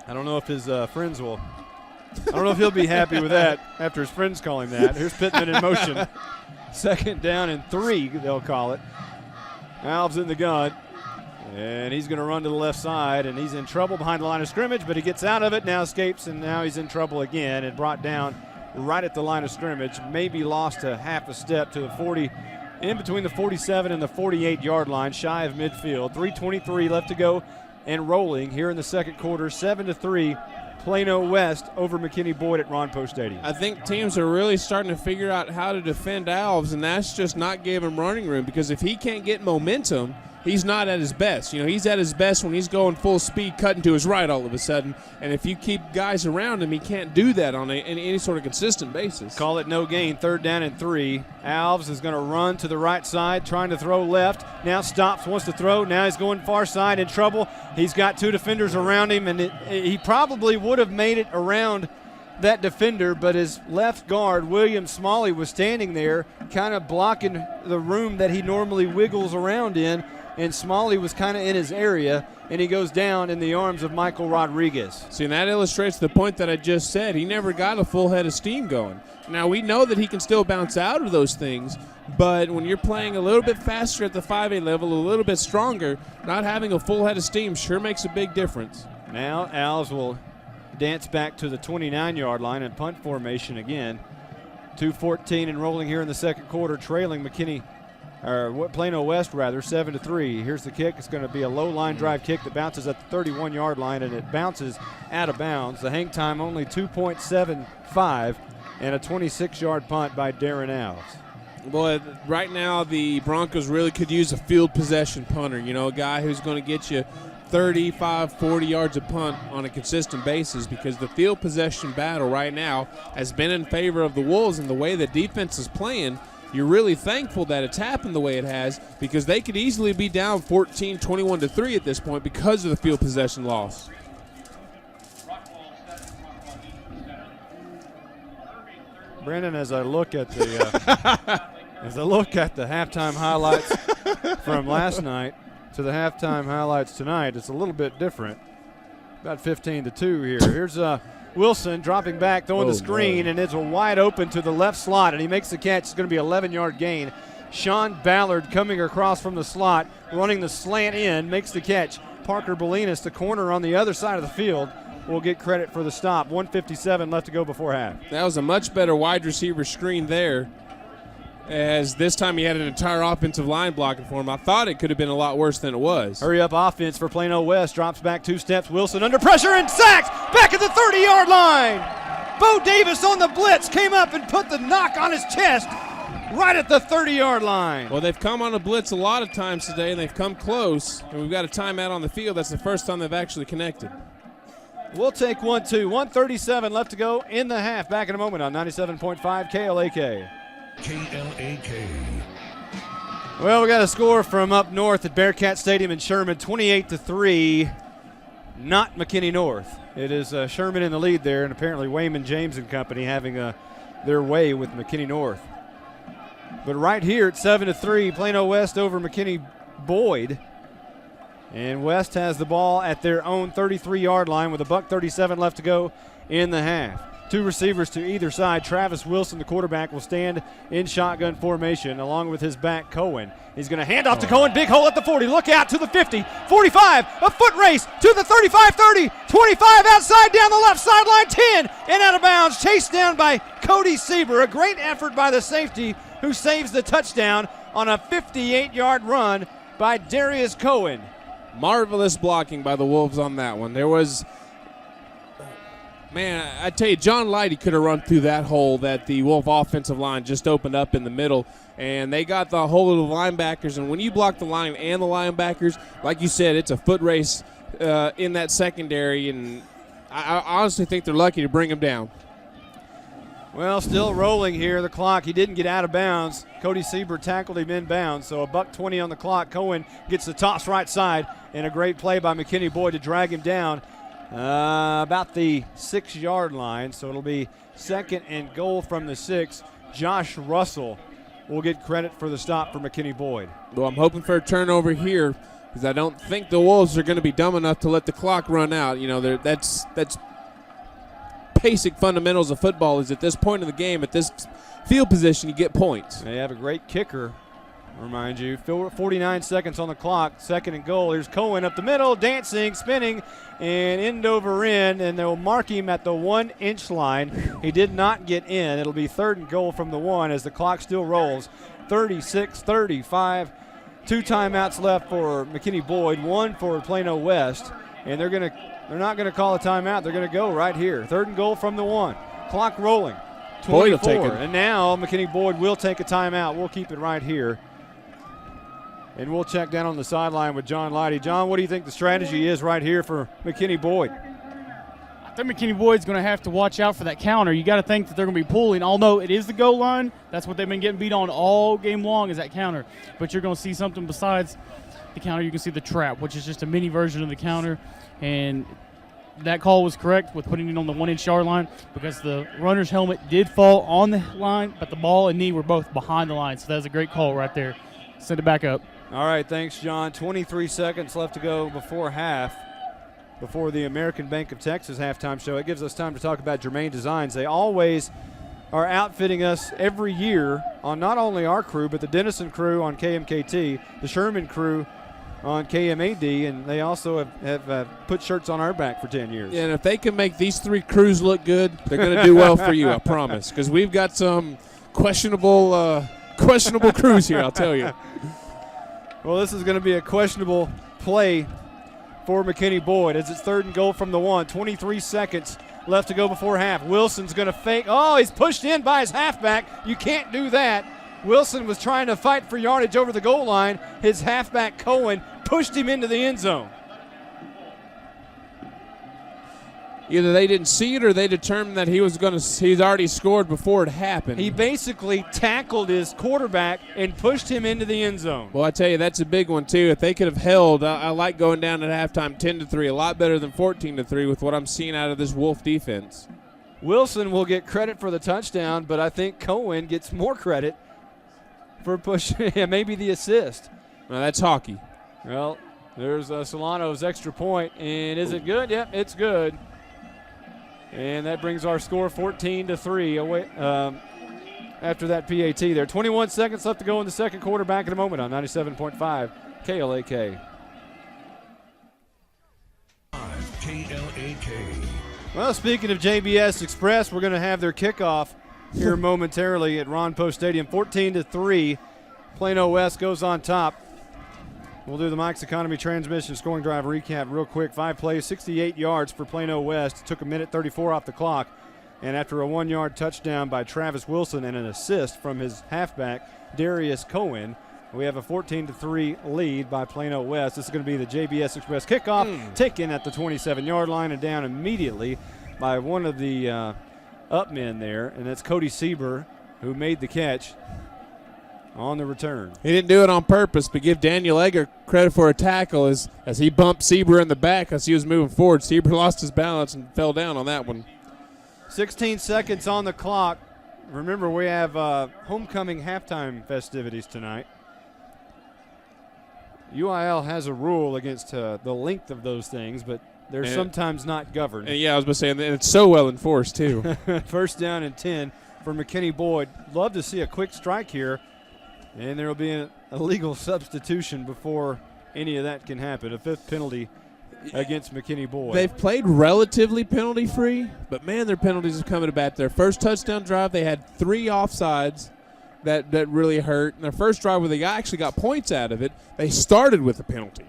I don't know if his friends will. I don't know if he'll be happy with that after his friends call him that. Here's Pittman in motion. 2nd down and 3, they'll call it. Alves in the gun. And he's going to run to the left side, and he's in trouble behind the line of scrimmage, but he gets out of it, now escapes, and now he's in trouble again and brought down right at the line of scrimmage. Maybe lost a half a step to the 40, in between the 47 and the 48-yard line, shy of midfield. 3:23 left to go and rolling here in the second quarter, 7-3. Plano West over McKinney Boyd at Ron Poe Stadium. I think teams are really starting to figure out how to defend Alves, and that's just not give him running room, because if he can't get momentum, he's not at his best. You know, he's at his best when he's going full speed, cutting to his right all of a sudden. And if you keep guys around him, he can't do that on any sort of consistent basis. Call it no gain, 3rd down and 3. Alves is going to run to the right side, trying to throw left. Now stops, wants to throw. Now he's going far side, in trouble. He's got 2 defenders around him, and he probably would have made it around that defender, but his left guard, William Smalley, was standing there kind of blocking the room that he normally wiggles around in. And Smalley was kind of in his area, and he goes down in the arms of Michael Rodriguez. See, and that illustrates the point that I just said. He never got a full head of steam going. Now, we know that he can still bounce out of those things, but when you're playing a little bit faster at the 5A level, a little bit stronger, not having a full head of steam sure makes a big difference. Now Alves will dance back to the 29-yard line and punt formation again. 2:14 and rolling here in the second quarter, trailing Plano West, 7-3. Here's the kick. It's going to be a low line drive kick that bounces at the 31-yard line, and it bounces out of bounds. The hang time only 2.75, and a 26-yard punt by Darren Alves. Boy, right now the Broncos really could use a field possession punter, a guy who's going to get you 35, 40 yards of punt on a consistent basis, because the field possession battle right now has been in favor of the Wolves, and the way the defense is playing, you're really thankful that it's happened the way it has, because they could easily be down 14, 21-3 at this point because of the field possession loss. Brandon, as I look at the halftime highlights from last night, to the halftime highlights tonight. It's a little bit different. About 15-2 here. Here's Wilson dropping back, throwing the screen, and it's a wide open to the left slot, and he makes the catch. It's going to be an 11-yard gain. Sean Ballard coming across from the slot, running the slant in, makes the catch. Parker Bolinas, the corner on the other side of the field, will get credit for the stop. 1:57 left to go before half. That was a much better wide receiver screen there, as this time he had an entire offensive line blocking for him. I thought it could have been a lot worse than it was. Hurry up offense for Plano West. Drops back 2 steps. Wilson under pressure and sacked back at the 30-yard line. Bo Davis on the blitz came up and put the knock on his chest right at the 30-yard line. Well, they've come on a blitz a lot of times today, and they've come close, and we've got a timeout on the field. That's the first time they've actually connected. We'll take 1-2. 1:37 left to go in the half. Back in a moment on 97.5 KLAK. KLAK. Well, we got a score from up north at Bearcat Stadium in Sherman, 28-3. Not McKinney North. It is Sherman in the lead there, and apparently Wayman James and company having their way with McKinney North. But right here at 7-3, Plano West over McKinney Boyd. And West has the ball at their own 33-yard line with $1:37 left to go in the half. 2 receivers to either side. Travis Wilson, the quarterback, will stand in shotgun formation along with his back, Cohen. He's going to hand off to Cohen. Big hole at the 40. Look out to the 50, 45. A foot race to the 35, 30, 25. Outside down the left sideline, 10. And out of bounds. Chased down by Cody Sieber. A great effort by the safety who saves the touchdown on a 58-yard run by Darius Cohen. Marvelous blocking by the Wolves on that one. There was, man, I tell you, John Lighty could have run through that hole that the Wolf offensive line just opened up in the middle, and they got the whole of the linebackers. And when you block the line and the linebackers, like you said, it's a foot race in that secondary, and I honestly think they're lucky to bring him down. Well, still rolling here, the clock. He didn't get out of bounds. Cody Sieber tackled him in bounds, so $1:20 on the clock. Cohen gets the toss right side, and a great play by McKinney Boyd to drag him down about the 6-yard line. So it'll be 2nd and goal from the 6. Josh Russell will get credit for the stop for McKinney Boyd. Well, I'm hoping for a turnover here because I don't think the Wolves are going to be dumb enough to let the clock run out. You know, that's basic fundamentals of football is at this point of the game, at this field position, you get points. They have a great kicker, remind you. 49 seconds on the clock, 2nd and goal. Here's Cohen up the middle, dancing, spinning, and end over end, and they'll mark him at the 1-inch line. He did not get in. It'll be 3rd and goal from the 1 as the clock still rolls. 36-35. 2 timeouts left for McKinney Boyd, 1 for Plano West, and they're not going to call a timeout. They're going to go right here. 3rd and goal from the 1. Clock rolling. 24. And now McKinney Boyd will take a timeout. We'll keep it right here. And we'll check down on the sideline with John Lighty. John, what do you think the strategy is right here for McKinney Boyd? I think McKinney Boyd's going to have to watch out for that counter. You got to think that they're going to be pulling. Although it is the goal line, that's what they've been getting beat on all game long is that counter. But you're going to see something besides the counter. You can see the trap, which is just a mini version of the counter. And that call was correct with putting it on the 1-inch yard line because the runner's helmet did fall on the line, but the ball and knee were both behind the line. So that was a great call right there. Send it back up. All right, thanks, John. 23 seconds left to go before half, before the American Bank of Texas halftime show. It gives us time to talk about Germain Designs. They always are outfitting us every year on not only our crew, but the Denison crew on KMKT, the Sherman crew on KMAD, and they also have put shirts on our back for 10 years. Yeah, and if they can make these 3 crews look good, they're going to do well for you, I promise, because we've got some questionable crews here, I'll tell you. Well, this is going to be a questionable play for McKinney Boyd as it's 3rd and goal from the 1. 23 seconds left to go before half. Wilson's going to fake. Oh, he's pushed in by his halfback. You can't do that. Wilson was trying to fight for yardage over the goal line. His halfback, Cohen, pushed him into the end zone. Either they didn't see it or they determined that he's already scored before it happened. He basically tackled his quarterback and pushed him into the end zone. Well, I tell you, that's a big one, too. If they could have held, I like going down at halftime 10-3, a lot better than 14-3 with what I'm seeing out of this Wolf defense. Wilson will get credit for the touchdown, but I think Cohen gets more credit for pushing, maybe the assist. Now, that's hockey. Well, there's Solano's extra point, and is it good? Yep, it's good. And that brings our score 14-3 away after that PAT there. 21 seconds left to go in the second quarter. Back in a moment on 97.5 KLAK. KLAK. Well, speaking of JBS Express, we're going to have their kickoff here momentarily at Ron Post Stadium. 14-3. Plano West goes on top. We'll do the Mike's Economy Transmission scoring drive recap real quick. 5 plays, 68 yards for Plano West. It took a minute 34 off the clock. And after a 1-yard touchdown by Travis Wilson and an assist from his halfback, Darius Cohen, we have a 14-3 lead by Plano West. This is going to be the JBS Express kickoff, taken at the 27-yard line and down immediately by one of the up men there, and that's Cody Sieber, who made the catch on the return. He didn't do it on purpose, but give Daniel Egger credit for a tackle as he bumped Sieber in the back as he was moving forward. Sieber lost his balance and fell down on that one. 16 seconds on the clock. Remember, we have homecoming halftime festivities tonight. UIL has a rule against the length of those things, but they're sometimes not governed. And yeah, I was going to say, and it's so well enforced, too. First down and 10 for McKinney Boyd. Love to see a quick strike here, and there will be an illegal substitution before any of that can happen. A 5th penalty against McKinney Boyd. They've played relatively penalty-free, but, man, their penalties have come to bat. Their first touchdown drive, they had 3 offsides that really hurt. And their first drive where they actually got points out of it, they started with a penalty.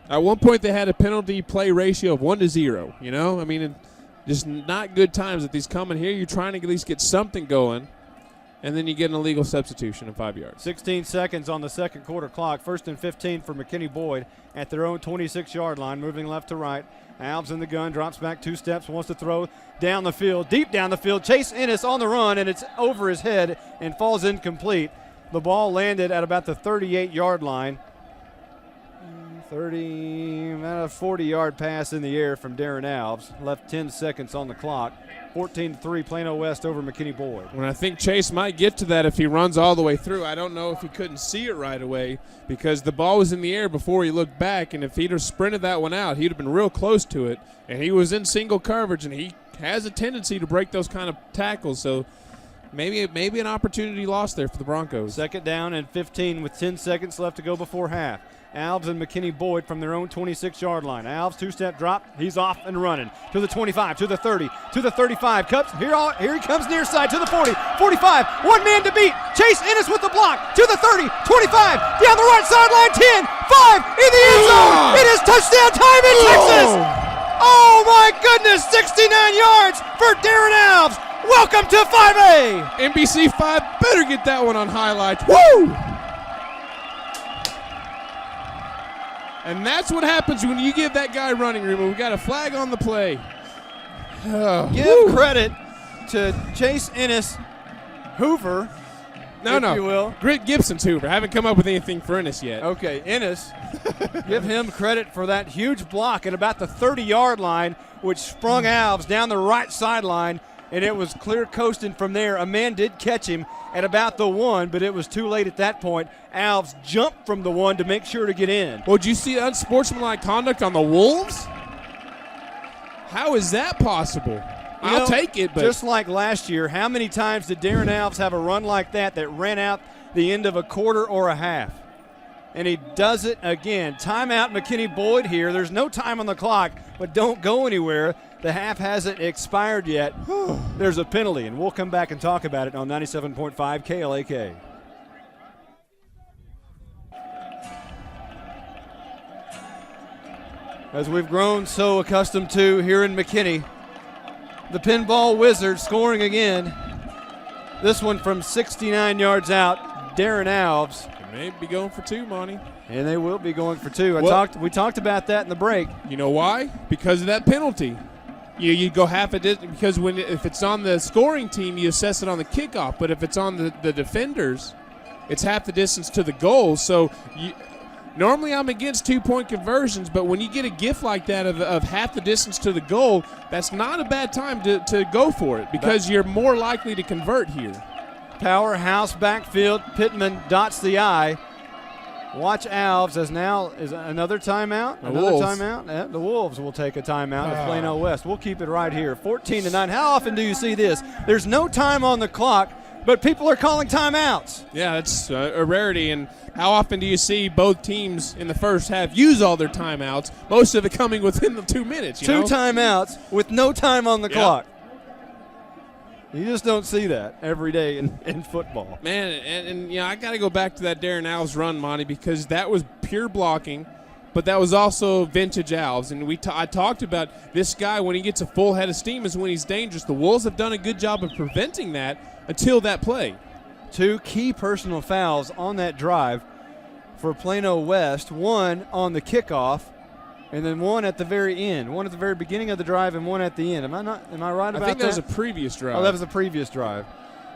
At one point, they had a penalty play ratio of 1-0, you know? I mean, just not good times that these come in here. You're trying to at least get something going, and then you get an illegal substitution of 5 yards. 16 seconds on the second quarter clock. 1st and 15 for McKinney Boyd at their own 26-yard line, moving left to right. Alves in the gun, drops back 2 steps, wants to throw down the field, deep down the field. Chase Ennis on the run, and it's over his head and falls incomplete. The ball landed at about the 38-yard line. 40-yard pass in the air from Darren Alves. Left 10 seconds on the clock. 14-3 Plano West over McKinney Boyd. Well, I think Chase might get to that if he runs all the way through. I don't know if he couldn't see it right away because the ball was in the air before he looked back, and if he'd have sprinted that one out, he'd have been real close to it. And he was in single coverage, and he has a tendency to break those kind of tackles. So maybe an opportunity lost there for the Broncos. 2nd down and 15 with 10 seconds left to go before half. Alves and McKinney Boyd from their own 26-yard line. Alves, 2-step drop. He's off and running to the 25, to the 30, to the 35. Cups, here he comes near side to the 40, 45. One man to beat. Chase Ennis with the block to the 30, 25. Down the right sideline, 10, 5 in the end zone. It is touchdown time in Texas. Oh, my goodness. 69 yards for Darren Alves. Welcome to 5A. NBC 5 better get that one on highlights. Woo! And that's what happens when you give that guy running room. We got a flag on the play. Give credit to Chase Ennis Hoover, if you will. Grit Gibson's Hoover. I haven't come up with anything for Ennis yet. Okay, Ennis. Give him credit for that huge block at about the 30-yard line, which sprung Alves down the right sideline, and it was clear coasting from there. A man did catch him at about the 1, but it was too late at that point. Alves jumped from the 1 to make sure to get in. Well, did you see unsportsmanlike conduct on the Wolves? How is that possible? I'll take it. But just like last year, how many times did Darren Alves have a run like that ran out the end of a quarter or a half? And he does it again. Timeout McKinney Boyd here. There's no time on the clock, but don't go anywhere. The half hasn't expired yet. There's a penalty, and we'll come back and talk about it on 97.5 KLAK. As we've grown so accustomed to here in McKinney, the pinball wizard scoring again. This one from 69 yards out, Darren Alves. They may be going for 2, Monty. And they will be going for 2. We talked about that in the break. You know why? Because of that penalty. You go half a distance because if it's on the scoring team, you assess it on the kickoff. But if it's on the defenders, it's half the distance to the goal. So normally I'm against 2-point conversions, but when you get a gift like that of half the distance to the goal, that's not a bad time to go for it because you're more likely to convert here. Powerhouse backfield. Pittman dots the I. Watch Alves as now is another timeout. Another Wolves. timeout. Yeah, the Wolves will take a timeout of Plano West. We'll keep it right here. 14-9. How often do you see this? There's no time on the clock, but people are calling timeouts. Yeah, it's a rarity. And how often do you see both teams in the first half use all their timeouts? Most of it coming within the 2 minutes. You Two know? timeouts with no time on the Yep. clock. You just don't see that every day in football. Man, and you know, I got to go back to that Darren Alves run, Monty, because that was pure blocking, but that was also vintage Alves. And I talked about this guy, when he gets a full head of steam is when he's dangerous. The Wolves have done a good job of preventing that until that play. 2 key personal fouls on that drive for Plano West. One on the kickoff, and then one at the very end. One at the very beginning of the drive and one at the end. Am I right about that? I think that was a previous drive. Oh, that was a previous drive.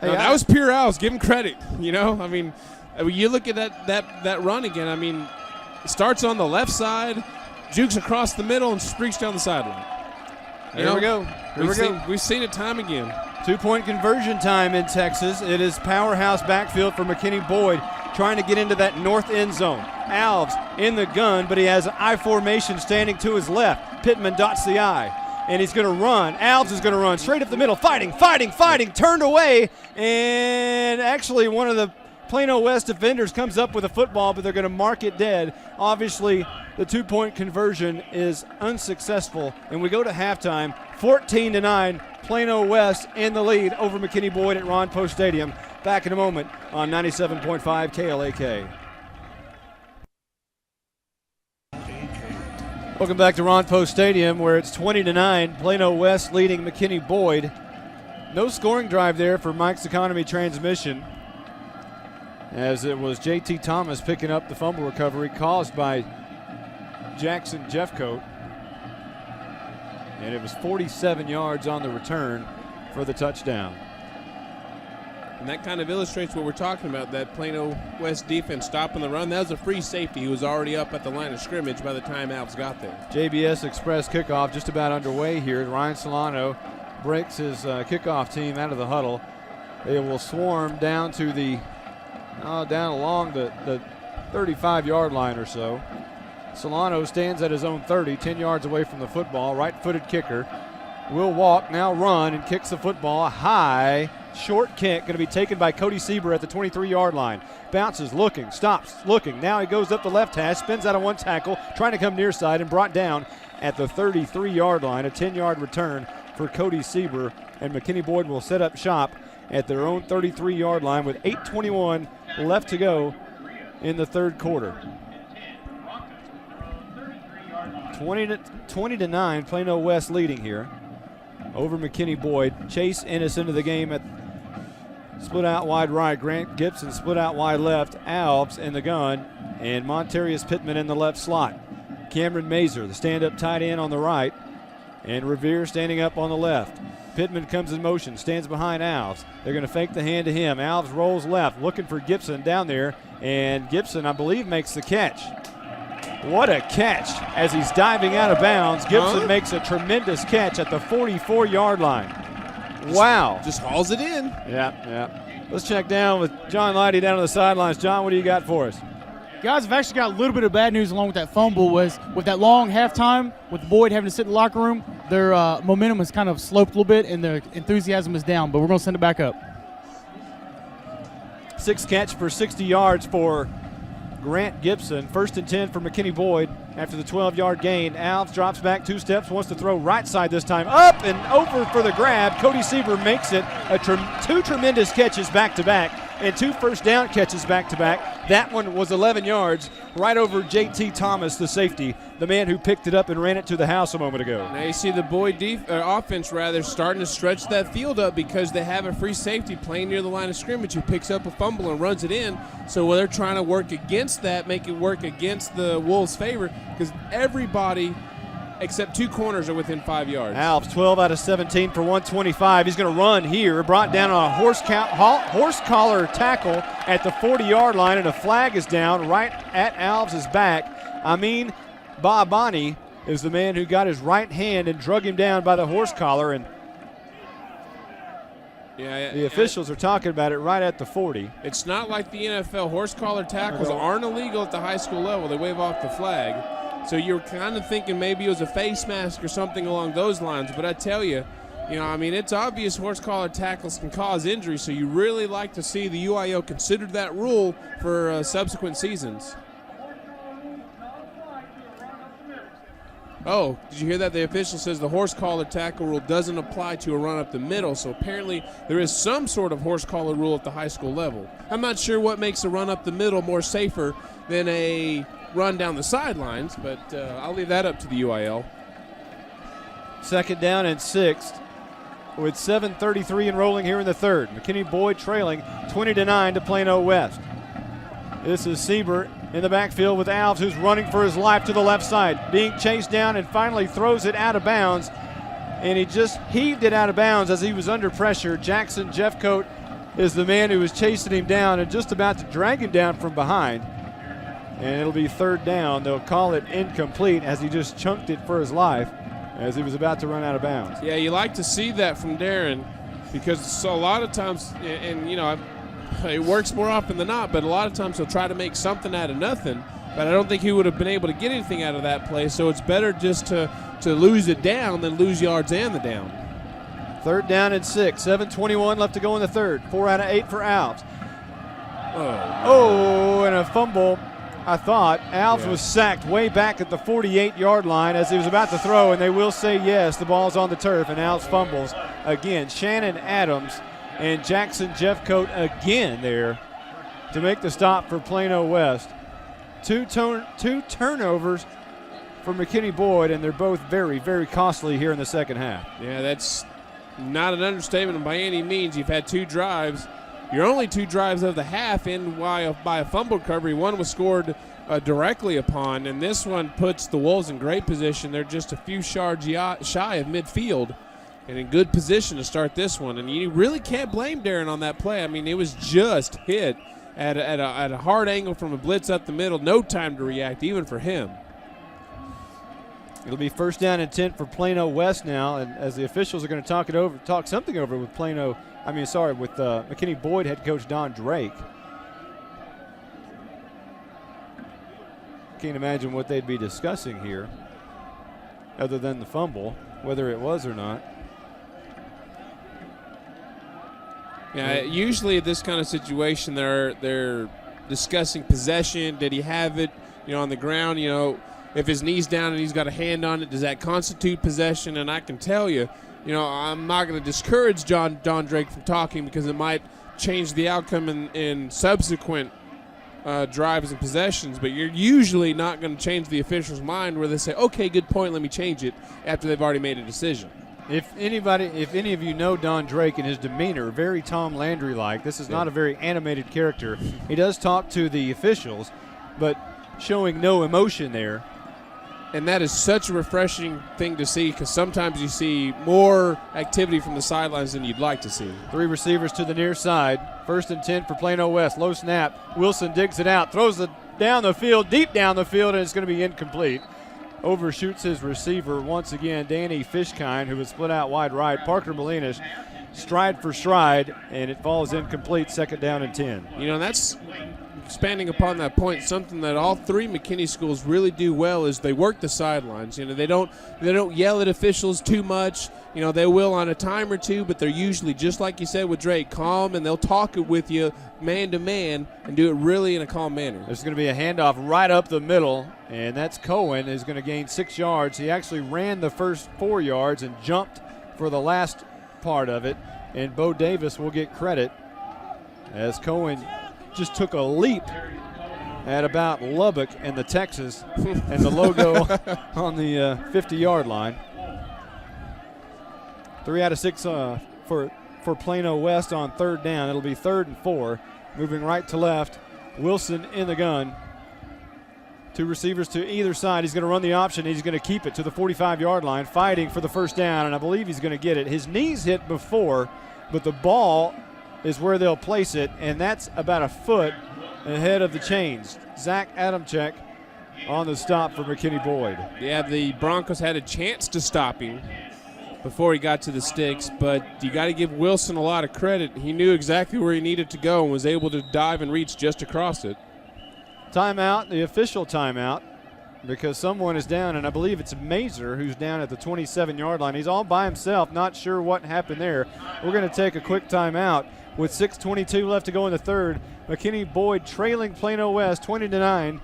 No, that was pure Alves. Give him credit. You know, I mean, you look at that run again. I mean, it starts on the left side, jukes across the middle, and streaks down the sideline. Here we go. We've seen it time again. 2-point conversion time in Texas. It is powerhouse backfield for McKinney Boyd trying to get into that north end zone. Alves in the gun, but he has an I formation standing to his left. Pittman dots the I, and he's going to run. Alves is going to run straight up the middle, fighting, turned away, and actually one of the Plano West defenders comes up with a football, but they're going to mark it dead. Obviously, the 2-point conversion is unsuccessful, and we go to halftime, 14-9. Plano West in the lead over McKinney Boyd at Ron Post Stadium. Back in a moment on 97.5 KLAK. Welcome back to Ron Post Stadium, where it's 20-9. Plano West leading McKinney Boyd. No scoring drive there for Mike's Economy Transmission, as it was J.T. Thomas picking up the fumble recovery caused by Jackson Jeffcoat. And it was 47 yards on the return for the touchdown. And that kind of illustrates what we're talking about, that Plano West defense stopping the run. That was a free safety who was already up at the line of scrimmage by the time Alves got there. JBS Express kickoff just about underway here. Ryan Solano breaks his kickoff team out of the huddle. They will swarm down to down along the 35-yard line or so. Solano stands at his own 30, 10 yards away from the football. Right-footed kicker will walk, now run, and kicks the football. A high, short kick going to be taken by Cody Sieber at the 23-yard line. Bounces, looking, stops, looking. Now he goes up the left hash, spins out of one tackle, trying to come near side, and brought down at the 33-yard line. A 10-yard return for Cody Sieber, and McKinney Boyd will set up shop at their own 33-yard line with 8:21 left to go in the third quarter. 20-9, Plano West leading here over McKinney Boyd. Chase Ennis into the game at split out wide right. Grant Gibson split out wide left. Alves in the gun, and Montarius Pittman in the left slot. Cameron Mazer, the stand-up tight end, on the right, and Revere standing up on the left. Pittman comes in motion, stands behind Alves. They're going to fake the hand to him. Alves rolls left, looking for Gibson down there, and Gibson, I believe, makes the catch. What a catch as he's diving out of bounds. Gibson makes a tremendous catch at the 44-yard line. Wow. Just hauls it in. Yeah. Let's check down with John Lighty down on the sidelines. John, what do you got for us? Guys, I've actually got a little bit of bad news along with that fumble. Was with that long halftime, with Boyd having to sit in the locker room, their momentum has kind of sloped a little bit and their enthusiasm is down, but we're going to send it back up. 6 catch for 60 yards for Grant Gibson. 1st and 10 for McKinney Boyd after the 12-yard gain. Alves drops back 2 steps, wants to throw right side this time. Up and over for the grab. Cody Sieber makes it. 2 tremendous catches back-to-back and 2 first down catches back-to-back. That one was 11 yards right over J.T. Thomas, the safety, the man who picked it up and ran it to the house a moment ago. Now you see the Boyd offense starting to stretch that field up because they have a free safety playing near the line of scrimmage who picks up a fumble and runs it in. So they're trying to work against that, make it work against the Wolves' favor, because everybody except 2 corners are within 5 yards. Alves 12 out of 17 for 125. He's going to run here. Brought down on a horse collar tackle at the 40-yard line, and a flag is down right at Alves' back. Amin Babani is the man who got his right hand and drug him down by the horse collar. And Yeah, The officials are talking about it right at the 40. It's not like the NFL. Horse collar tackles aren't illegal at the high school level. They wave off the flag. So you're kind of thinking maybe it was a face mask or something along those lines. But I tell you, it's obvious horse collar tackles can cause injury. So you really like to see the UIL consider that rule for subsequent seasons. Oh, did you hear that? The official says the horse collar tackle rule doesn't apply to a run up the middle, so apparently there is some sort of horse collar rule at the high school level. I'm not sure what makes a run up the middle more safer than a run down the sidelines, but I'll leave that up to the UIL. Second down and 6 with 7:33 and rolling here in the third. McKinney Boyd trailing 20-9 to Plano West. This is Siebert in the backfield with Alves, who's running for his life to the left side, being chased down and finally throws it out of bounds. And he just heaved it out of bounds as he was under pressure. Jackson Jeffcoat is the man who was chasing him down and just about to drag him down from behind. And it'll be third down. They'll call it incomplete as he just chunked it for his life as he was about to run out of bounds. Yeah, you like to see that from Darren because a lot of times, it works more often than not, but a lot of times he'll try to make something out of nothing. But I don't think he would have been able to get anything out of that play, so it's better just to lose it down than lose yards and the down. Third down and 6, 7:21 left to go in the third. 4 out of 8 for Alves. Oh, and a fumble. I thought Alves was sacked way back at the 48-yard line as he was about to throw, and they will say yes, the ball's on the turf, and Alves fumbles again. Shannon Adams and Jackson Jeffcoat again there to make the stop for Plano West. Two turnovers for McKinney Boyd, and they're both very, very costly here in the second half. Yeah, that's not an understatement by any means. You've had 2 drives. Your only 2 drives of the half end by a fumble recovery. One was scored directly upon, and this one puts the Wolves in great position. They're just a few yards shy of midfield and in good position to start this one. And you really can't blame Darren on that play. I mean, it was just hit at a hard angle from a blitz up the middle. No time to react, even for him. It'll be first down and 10 for Plano West now, and as the officials are going to talk something over with McKinney Boyd head coach Don Drake. Can't imagine what they'd be discussing here other than the fumble, whether it was or not. Yeah, usually at this kind of situation, they're discussing possession. Did he have it, on the ground? If his knee's down and he's got a hand on it, does that constitute possession? And I can tell you, I'm not going to discourage Don Drake from talking because it might change the outcome in subsequent drives and possessions. But you're usually not going to change the official's mind where they say, okay, good point, let me change it after they've already made a decision. If any of you know Don Drake and his demeanor, very Tom Landry-like, this is not a very animated character. He does talk to the officials, but showing no emotion there. And that is such a refreshing thing to see because sometimes you see more activity from the sidelines than you'd like to see. 3 receivers to the near side. First and 10 for Plano West. Low snap. Wilson digs it out, throws it down the field, deep down the field, and it's going to be incomplete. Overshoots his receiver once again, Danny Fishkind, who was split out wide right. Parker Molinas, stride for stride, and it falls incomplete, second down and 10. That's expanding upon that point, something that all 3 McKinney schools really do well is they work the sidelines. They don't yell at officials too much. They will on a time or two, but they're usually, just like you said with Drake, calm, and they'll talk it with you man to man and do it really in a calm manner. There's going to be a handoff right up the middle, and that's Cohen is going to gain 6 yards. He actually ran the first 4 yards and jumped for the last part of it, and Bo Davis will get credit as Cohen just took a leap at about Lubbock and the Texas and the logo on the 50-yard line. 3 out of 6 for Plano West on third down. It'll be 3rd and 4. Moving right to left. Wilson in the gun. 2 receivers to either side. He's going to run the option. He's going to keep it to the 45-yard line, fighting for the first down, and I believe he's going to get it. His knees hit before, but the ball is where they'll place it, and that's about a foot ahead of the chains. Zach Adamczyk on the stop for McKinney Boyd. Yeah, the Broncos had a chance to stop him, before he got to the sticks, but you got to give Wilson a lot of credit. He knew exactly where he needed to go and was able to dive and reach just across it. Timeout, the official timeout, because someone is down, and I believe it's Mazer who's down at the 27-yard line. He's all by himself, not sure what happened there. We're going to take a quick timeout with 6:22 left to go in the third. McKinney Boyd trailing Plano West 20-9.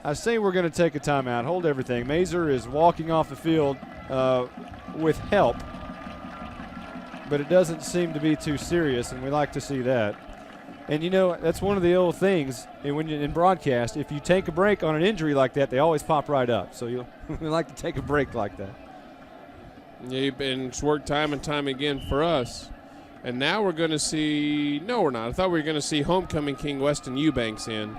I say we're going to take a timeout. Hold everything. Mazer is walking off the field with help, but it doesn't seem to be too serious, and we like to see that. And, you know, that's one of the old things when in broadcast. If you take a break on an injury like that, they always pop right up. So we like to take a break like that. Yeah, and it's worked time and time again for us. And now we're going to see – no, we're not. I thought we were going to see homecoming king Weston Eubanks in.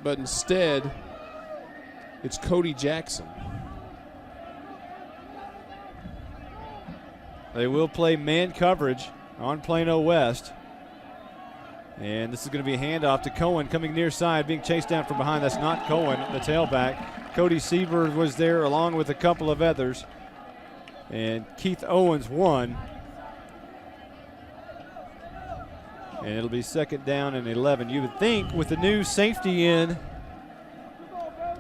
But instead, it's Cody Jackson. They will play man coverage on Plano West. And this is going to be a handoff to Cohen coming near side, being chased down from behind. That's not Cohen, the tailback. Cody Seaver was there along with a couple of others. And Keith Owens won. And it'll be 2nd down and 11. You would think with the new safety in,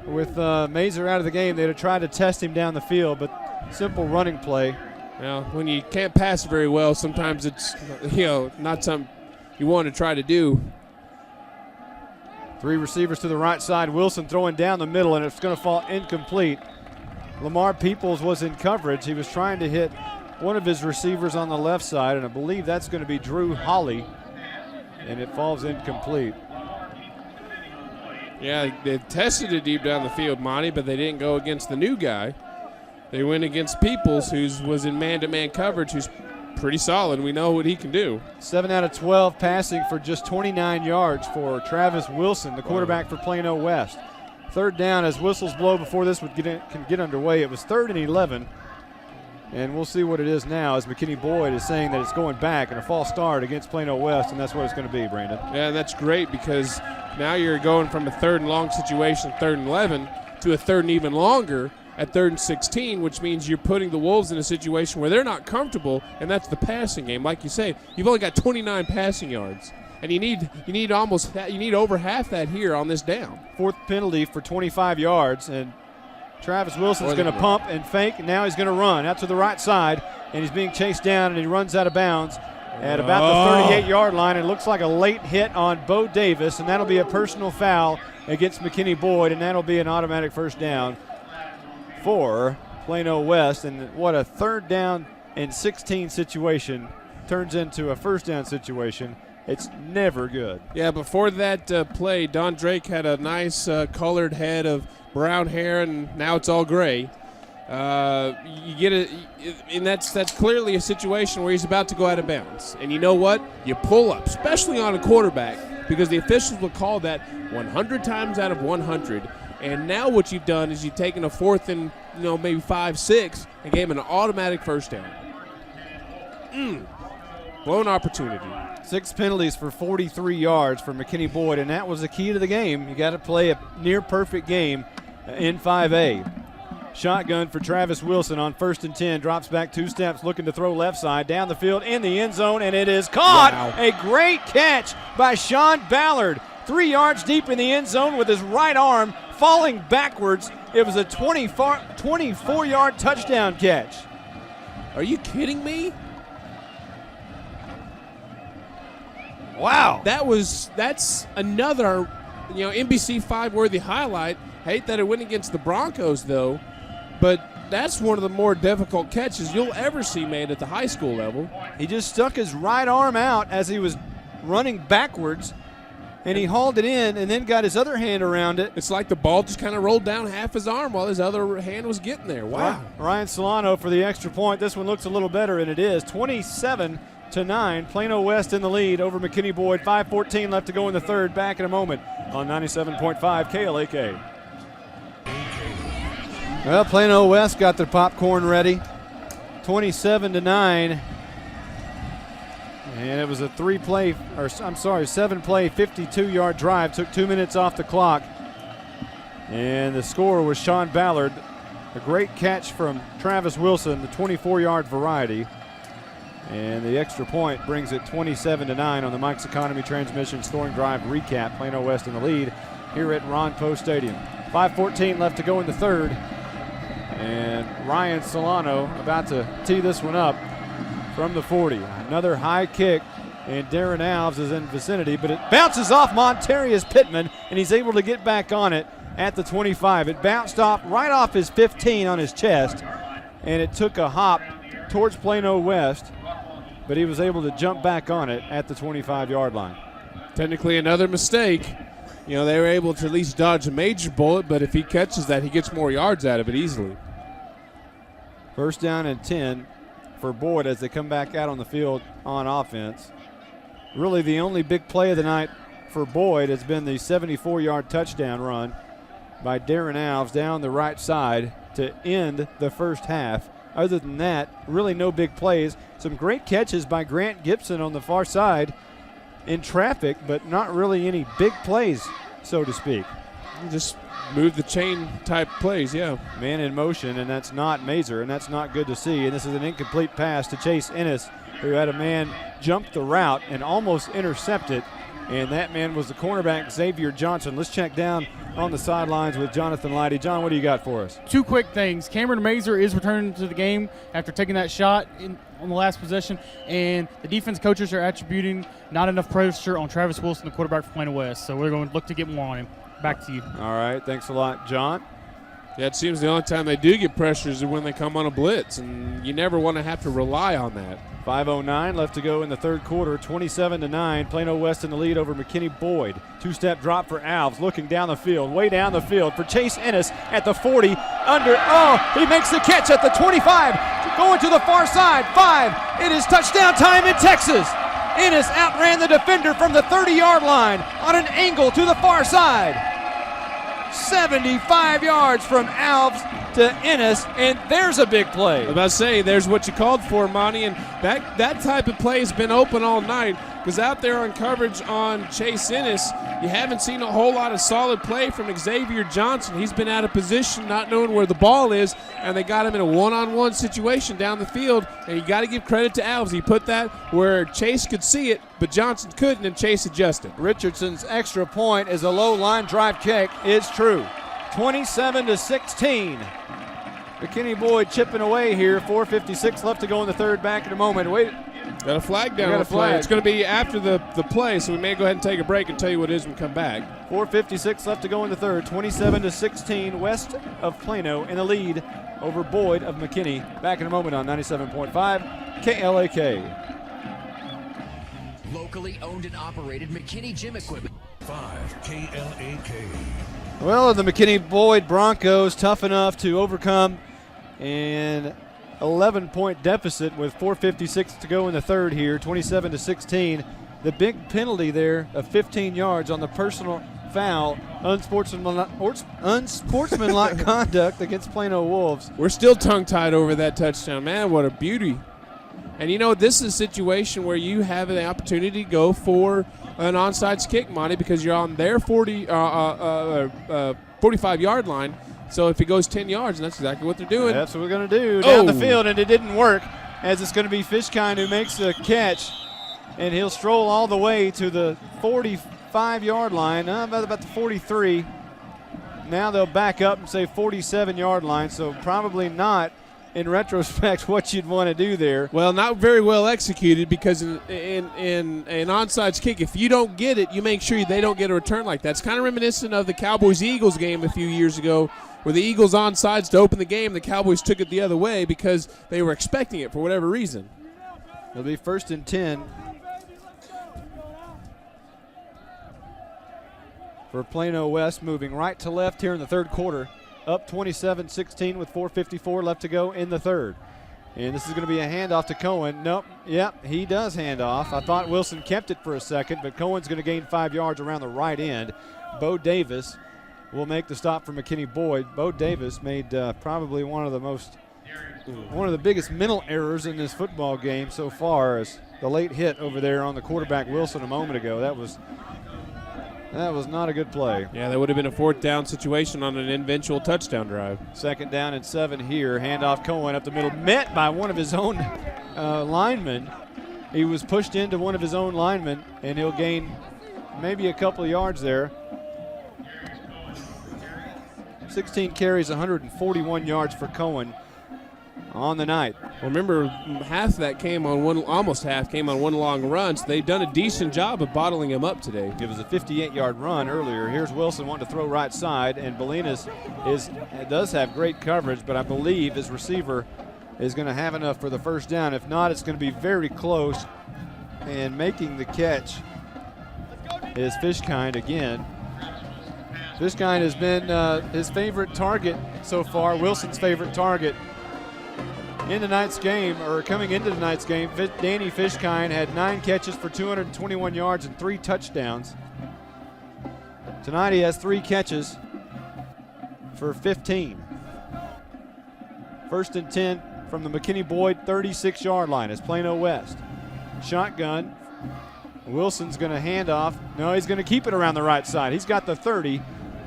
with Mazer out of the game, they'd have tried to test him down the field, but simple running play. Now, when you can't pass very well, sometimes it's, not something you want to try to do. 3 receivers to the right side. Wilson throwing down the middle, and it's going to fall incomplete. Lamar Peoples was in coverage. He was trying to hit one of his receivers on the left side, and I believe that's going to be Drew Holly, and it falls incomplete. Yeah, they tested it deep down the field, Monty, but they didn't go against the new guy. They went against Peoples, who was in man-to-man coverage, who's pretty solid. We know what he can do. 7 out of 12 passing for just 29 yards for Travis Wilson, the quarterback for Plano West. 3rd down as whistles blow before this can get underway. It was 3rd and 11, and we'll see what it is now as McKinney Boyd is saying that it's going back and a false start against Plano West, and that's what it's going to be, Brandon. Yeah, that's great because now you're going from a 3rd and long situation, 3rd and 11, to a 3rd and even longer at 3rd and 16, which means you're putting the Wolves in a situation where they're not comfortable, and that's the passing game. Like you say, you've only got 29 passing yards, and you need over half that here on this down. 4th penalty for 25 yards, and Travis Wilson's going to pump and fake, and now he's going to run out to the right side, and he's being chased down, and he runs out of bounds at about the 38-yard line. It looks like a late hit on Bo Davis, and that'll be a personal foul against McKinney Boyd, and that'll be an automatic 1st down for Plano West. And what a 3rd down and 16 situation turns into a 1st down situation. It's never good. Yeah, before that play, Don Drake had a nice colored head of brown hair, and now it's all gray. You get it, and that's clearly a situation where he's about to go out of bounds. And you know what? You pull up, especially on a quarterback, because the officials will call that 100 times out of 100. And now what you've done is you've taken a 4th and maybe 5, 6, and gave him an automatic 1st down. Blown opportunity. 6 penalties for 43 yards for McKinney Boyd, and that was the key to the game. You got to play a near-perfect game in 5A. Shotgun for Travis Wilson on 1st and 10. Drops back 2 steps, looking to throw left side. Down the field, in the end zone, and it is caught. Wow. A great catch by Sean Ballard. 3 yards deep in the end zone with his right arm falling backwards. It was a 24-yard touchdown catch. Are you kidding me? Wow. That's another, NBC 5-worthy highlight. Hate that it went against the Broncos, though, but that's one of the more difficult catches you'll ever see made at the high school level. He just stuck his right arm out as he was running backwards, and he hauled it in and then got his other hand around it. It's like the ball just kind of rolled down half his arm while his other hand was getting there. Wow. Ryan Solano for the extra point. This one looks a little better, and it is 27-9. Plano West in the lead over McKinney Boyd. 5:14 left to go in the third. Back in a moment on 97.5 KLAK. Well, Plano West got their popcorn ready. 27-9. And it was a 7-play, 52-yard drive. Took 2 minutes off the clock. And the score was Sean Ballard A great catch from Travis Wilson, the 24-yard variety. And the extra point brings it 27-9 on the Mike's Economy Transmission Scoring Drive recap. Plano West in the lead here at Ron Poe Stadium. 5:14 left to go in the third. And Ryan Solano about to tee this one up from the 40. Another high kick, and Darren Alves is in vicinity, but it bounces off Montarius Pittman, and he's able to get back on it at the 25. It bounced off right off his 15 on his chest, and it took a hop towards Plano West, but he was able to jump back on it at the 25-yard line. Technically another mistake. You know, they were able to at least dodge a major bullet, but if he catches that, he gets more yards out of it easily. First down and 10 for Boyd as they come back out on the field on offense. Really the only big play of the night for Boyd has been the 74-yard touchdown run by Darren Alves down the right side to end the first half. Other than that, really no big plays. Some great catches by Grant Gibson on the far side in traffic, but not really any big plays, so to speak. Just move the chain type plays, yeah. Man in motion, and that's not Mazer, and that's not good to see. And this is an incomplete pass to Chase Ennis, who had a man jump the route and almost intercept it. And that man was the cornerback, Xavier Johnson. Let's check down on the sidelines with Jonathan Leidy. John, what do you got for us? Two quick things. Cameron Mazer is returning to the game after taking that shot on the last possession, and the defense coaches are attributing not enough pressure on Travis Wilson, the quarterback for Plano West. So we're going to look to get more on him. Back to you. All right, thanks a lot, John. Yeah, it seems the only time they do get pressure is when they come on a blitz, and you never want to have to rely on that. 5:09 left to go in the third quarter, 27-9. Plano West in the lead over McKinney Boyd. Two-step drop for Alves, looking down the field, way down the field for Chase Ennis at the 40. He makes the catch at the 25, going to the far side. 5. It is touchdown time in Texas. Ennis outran the defender from the 30-yard line on an angle to the far side. 75 yards from Alves to Ennis, and there's a big play. I was about to say, there's what you called for, Monty, and that type of play has been open all night, because out there on coverage on Chase Ennis, you haven't seen a whole lot of solid play from Xavier Johnson. He's been out of position, not knowing where the ball is, and they got him in a one-on-one situation down the field, and you got to give credit to Alves. He put that where Chase could see it, but Johnson couldn't, and Chase adjusted. Richardson's extra point is a low line drive kick. It's true. 27-16. McKinney Boyd chipping away here. 4:56 left to go in the third. Back in a moment. Wait. Got a flag down. Got a flag. It's going to be after the play, so we may go ahead and take a break and tell you what it is when we come back. 4:56 left to go in the third. 27-16. West of Plano in the lead over Boyd of McKinney. Back in a moment on 97.5 KLAK. Locally owned and operated McKinney Gym Equipment. 5 KLAK. Well, the McKinney Boyd Broncos tough enough to overcome an 11-point deficit with 4:56 to go in the third here, 27-16. The big penalty there of 15 yards on the personal foul, unsportsmanlike conduct against Plano Wolves. We're still tongue-tied over that touchdown. Man, what a beauty. And, you know, this is a situation where you have the opportunity to go for an onside kick, Monty, because you're on their 45-yard line. So if he goes 10 yards, and that's exactly what they're doing. That's what we're going to do down the field, and it didn't work, as it's going to be Fishkind who makes the catch, and he'll stroll all the way to the 45-yard line, about the 43. Now they'll back up and say 47-yard line, so probably not, in retrospect, what you'd want to do there. Well, not very well executed, because in an onside kick, if you don't get it, you make sure they don't get a return like that. It's kind of reminiscent of the Cowboys-Eagles game a few years ago, where the Eagles onsides to open the game, the Cowboys took it the other way because they were expecting it for whatever reason. It'll be 1st and 10 for Plano West, moving right to left here in the third quarter. Up 27-16 with 4:54 left to go in the third. And this is going to be a handoff to Cohen. Nope. Yep, he does hand off. I thought Wilson kept it for a second, but Cohen's going to gain 5 yards around the right end. Bo Davis will make the stop for McKinney Boyd. Bo Davis made probably one of the biggest mental errors in this football game so far, as the late hit over there on the quarterback Wilson a moment ago. That was That was not a good play. Yeah, that would have been a 4th down situation on an eventual touchdown drive. 2nd down and 7 here. Handoff Cohen up the middle, met by one of his own linemen. He was pushed into one of his own linemen, and he'll gain maybe a couple of yards there. 16 carries, 141 yards for Cohen on the night. Well, remember, almost half came on one long run, so they've done a decent job of bottling him up today. It was a 58-yard run earlier. Here's Wilson wanting to throw right side, and Bolinas does have great coverage, but I believe his receiver is going to have enough for the first down. If not, it's going to be very close, and making the catch is Fishkind again. Fishkind has been his favorite target so far, Wilson's favorite target. In tonight's game, or coming into tonight's game, Danny Fishkind had 9 catches for 221 yards and 3 touchdowns. Tonight he has 3 catches for 15. 1st and 10 from the McKinney Boyd 36-yard line. It's Plano West. Shotgun. Wilson's going to hand off. No, he's going to keep it around the right side. He's got the 30,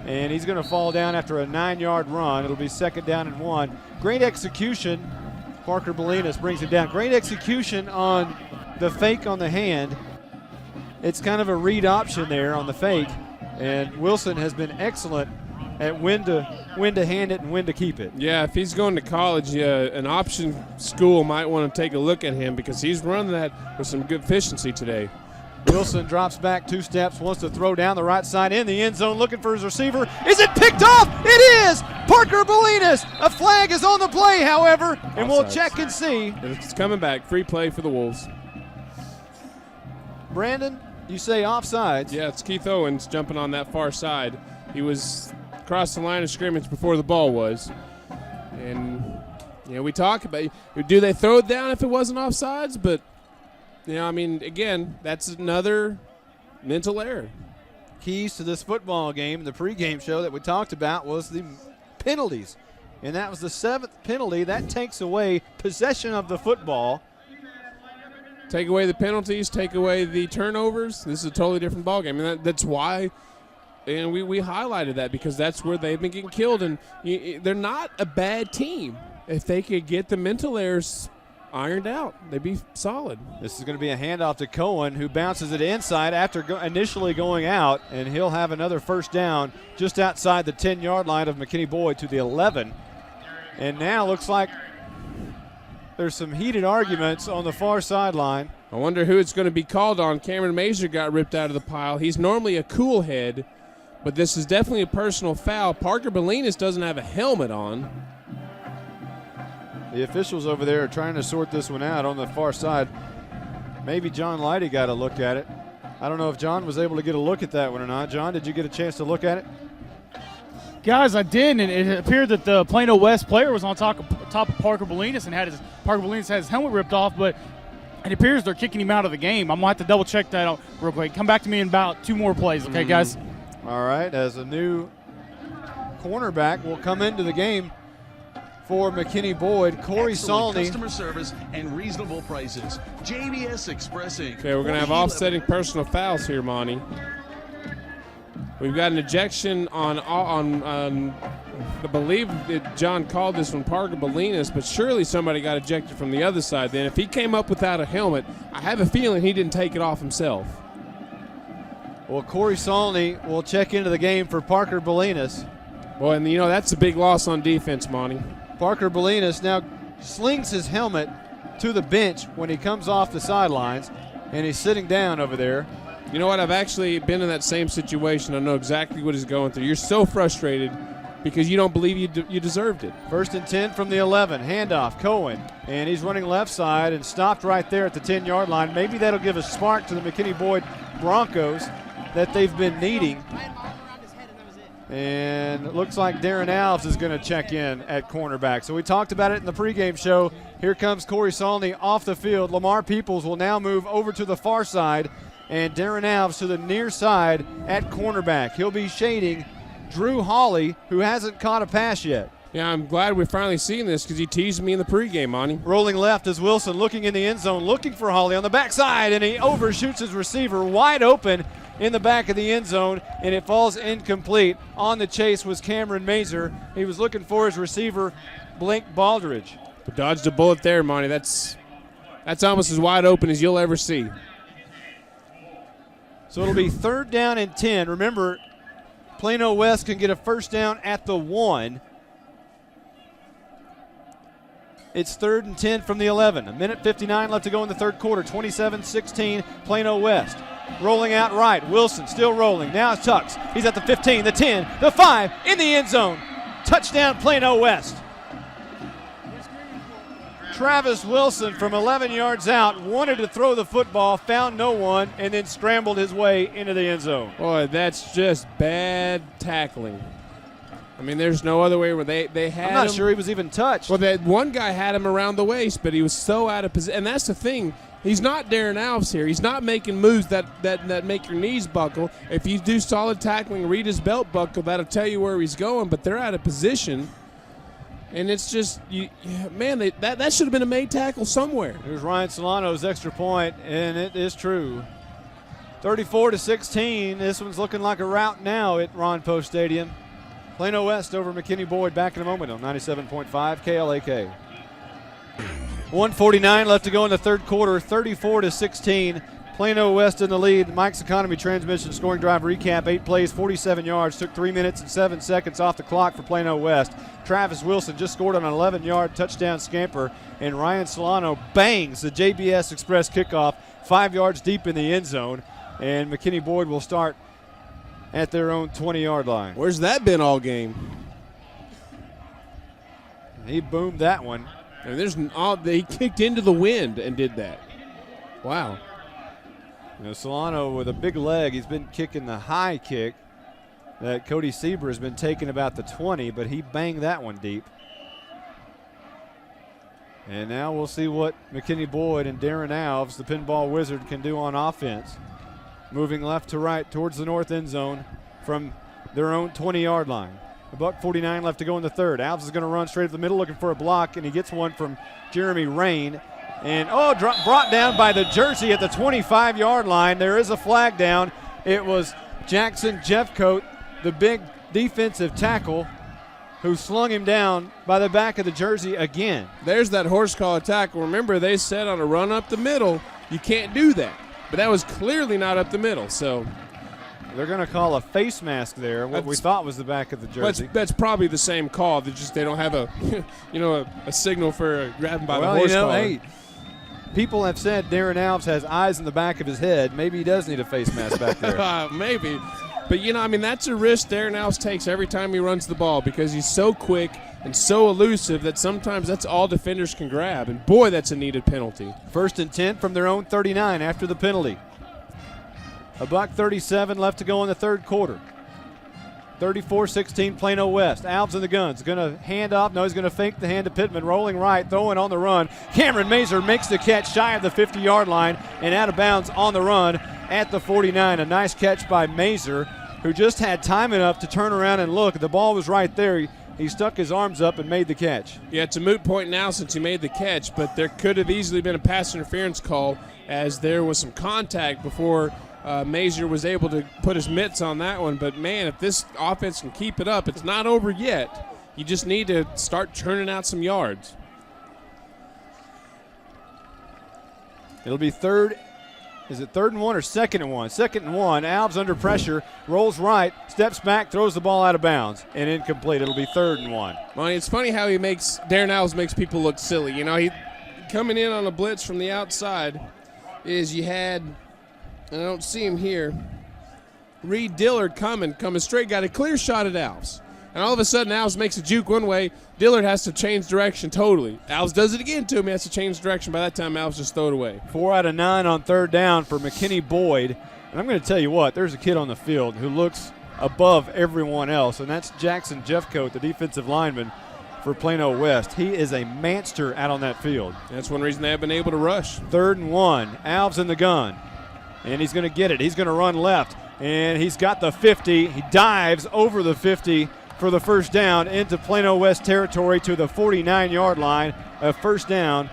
and he's going to fall down after a 9-yard run. It'll be 2nd down and 1. Great execution. Parker Bolinas brings it down. Great execution on the fake on the hand. It's kind of a read option there on the fake, and Wilson has been excellent at when to hand it and when to keep it. Yeah, if he's going to college, an option school might want to take a look at him because he's running that with some good efficiency today. Wilson drops back 2 steps, wants to throw down the right side in the end zone, looking for his receiver. Is it picked off? It is! Parker Bolinas. A flag is on the play, however, and we'll check and see. It's coming back. Free play for the Wolves. Brandon, you say offsides. Yeah, it's Keith Owens jumping on that far side. He was across the line of scrimmage before the ball was. And, we talk about, do they throw it down if it wasn't offsides? But, again, that's another mental error. Keys to this football game, the pregame show that we talked about, was the penalties. And that was the 7th penalty. That takes away possession of the football. Take away the penalties, take away the turnovers. This is a totally different ballgame. And that's why, and we highlighted that because that's where they've been getting killed. And they're not a bad team. If they could get the mental errors ironed out, they'd be solid. This is going to be a handoff to Cohen, who bounces it inside after initially going out, and he'll have another first down just outside the 10-yard line of McKinney Boyd to the 11. And now looks like there's some heated arguments on the far sideline. I wonder who it's going to be called on. Cameron Mazur got ripped out of the pile. He's normally a cool head, but this is definitely a personal foul. Parker Bolinas doesn't have a helmet on. The officials over there are trying to sort this one out on the far side. Maybe John Leidy got a look at it. I don't know if John was able to get a look at that one or not. John, did you get a chance to look at it? Guys, I did, and it appeared that the Plano West player was on top of Parker Bolinas and Parker Bolinas had his helmet ripped off, but it appears they're kicking him out of the game. I'm going to have to double-check that out real quick. Come back to me in about 2 more plays, okay, guys? All right, as a new cornerback will come into the game for McKinney Boyd, Corey Salney. Customer service and reasonable prices. JBS Expressing. Okay, we're going to have offsetting personal fouls here, Monty. We've got an ejection on I believe that John called this one Parker Bolinas, but surely somebody got ejected from the other side then. If he came up without a helmet, I have a feeling he didn't take it off himself. Well, Corey Salney will check into the game for Parker Bolinas. Well, and that's a big loss on defense, Monty. Parker Bolinas now slings his helmet to the bench when he comes off the sidelines, and he's sitting down over there. You know what? I've actually been in that same situation. I know exactly what he's going through. You're so frustrated because you don't believe you deserved it. 1st and 10 from the 11. Handoff, Cohen. And he's running left side and stopped right there at the 10-yard line. Maybe that'll give a spark to the McKinney Boyd Broncos that they've been needing. And it looks like Darren Alves is going to check in at cornerback. So we talked about it in the pregame show. Here comes Corey Salney off the field. Lamar Peoples will now move over to the far side, and Darren Alves to the near side at cornerback. He'll be shading Drew Hawley, who hasn't caught a pass yet. Yeah, I'm glad we're finally seeing this because he teased me in the pregame, Monty. Rolling left is Wilson looking in the end zone, looking for Hawley on the backside, and he overshoots his receiver wide open. in the back of the end zone, and it falls incomplete. On the chase was Cameron Mazer. He was looking for his receiver, Blake Baldridge. But dodged a bullet there, Monty. That's almost as wide open as you'll ever see. So it'll be 3rd down and 10. Remember, Plano West can get a first down at the 1. It's 3rd and 10 from the 11. 1:59 left to go in the third quarter. 27-16, Plano West. Rolling out right. Wilson still rolling. Now it's Tux. He's at the 15, the 10, the 5, in the end zone. Touchdown, Plano West. Travis Wilson from 11 yards out wanted to throw the football, found no one, and then scrambled his way into the end zone. Boy, that's just bad tackling. I mean, there's no other way where they had him. I'm not sure he was even touched. Well, that one guy had him around the waist, but he was so out of position. And that's the thing. He's not Darren Alves here. He's not making moves that make your knees buckle. If you do solid tackling, read his belt buckle, that'll tell you where he's going, but they're out of position. And it's just, that should have bone a made tackle somewhere. Here's Ryan Solano's extra point, and it is true. 34-16. This one's looking like a rout now at Ron Post Stadium. Plano West over McKinney Boyd back in a moment on 97.5 KLAK. 1:49 left to go in the third quarter. 34-16. Plano West in the lead. Mike's Economy Transmission scoring drive recap. 8 plays, 47 yards. Took 3 minutes and 7 seconds off the clock for Plano West. Travis Wilson just scored on an 11-yard touchdown scamper. And Ryan Solano bangs the JBS Express kickoff 5 yards deep in the end zone. And McKinney Boyd will start at their own 20-yard line. Where's that been all game? He boomed that one. And they kicked into the wind and did that. Wow. Solano with a big leg. He's been kicking the high kick that Cody Sieber has been taking about the 20, but he banged that one deep. And now we'll see what McKinney Boyd and Darren Alves, the pinball wizard, can do on offense. Moving left to right towards the north end zone from their own 20-yard line. $1:49 left to go in the third. Alves is going to run straight up the middle looking for a block, and he gets one from Jeremy Rain. And, brought down by the jersey at the 25-yard line. There is a flag down. It was Jackson Jeffcoat, the big defensive tackle, who slung him down by the back of the jersey again. There's that horse collar tackle. Remember, they said on a run up the middle, you can't do that. But that was clearly not up the middle, so. They're going to call a face mask there, what we thought was the back of the jersey. That's probably the same call. They don't have a signal for grabbing by the horse collar. Hey, people have said Darren Alves has eyes in the back of his head. Maybe he does need a face mask back there. Maybe. But, that's a risk Darren Alves takes every time he runs the ball because he's so quick and so elusive that sometimes that's all defenders can grab. And, boy, that's a needed penalty. 1st and 10 from their own 39 after the penalty. $1:37 left to go in the third quarter. 34-16 Plano West. Alves in the guns. Going to hand off. No, he's going to fake the hand to Pittman. Rolling right, throwing on the run. Cameron Mazer makes the catch shy of the 50-yard line and out of bounds on the run at the 49. A nice catch by Mazer, who just had time enough to turn around and look. The ball was right there. He stuck his arms up and made the catch. Yeah, it's a moot point now since he made the catch, but there could have easily been a pass interference call as there was some contact before Mazer was able to put his mitts on that one. But, man, if this offense can keep it up, it's not over yet. You just need to start churning out some yards. It'll be third. Is it 3rd and 1 or 2nd and 1? 2nd and 1. Alves under pressure, rolls right, steps back, throws the ball out of bounds, and incomplete. It'll be 3rd and 1. Monty, it's funny how Darren Alves makes people look silly. He coming in on a blitz from the outside is you had, I don't see him here, Reed Dillard coming straight, got a clear shot at Alves. And all of a sudden, Alves makes a juke one way. Dillard has to change direction totally. Alves does it again to him. He has to change direction. By that time, Alves just throw it away. 4 out of 9 on 3rd down for McKinney Boyd. And I'm going to tell you what, there's a kid on the field who looks above everyone else, and that's Jackson Jeffcoat, the defensive lineman for Plano West. He is a monster out on that field. That's one reason they have been able to rush. 3rd and 1. Alves in the gun. And he's going to get it. He's going to run left. And he's got the 50. He dives over the 50 for the first down into Plano West territory to the 49-yard line. A first down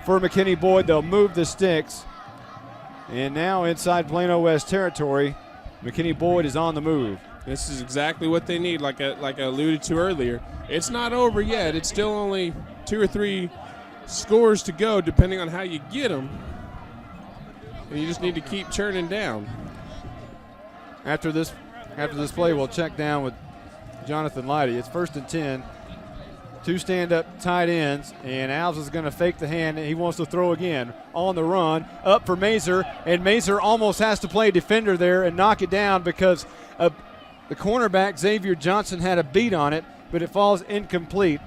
for McKinney Boyd. They'll move the sticks. And now inside Plano West territory, McKinney Boyd is on the move. This is exactly what they need, like I alluded to earlier. It's not over yet. It's still only 2 or 3 scores to go, depending on how you get them. And you just need to keep churning down. After this play, we'll check down with Jonathan Leidy. It's 1st and 10. 2 stand-up tight ends, and Alves is going to fake the hand, and he wants to throw again. On the run, up for Mazer, and Mazer almost has to play defender there and knock it down because the cornerback, Xavier Johnson, had a beat on it, but it falls incomplete.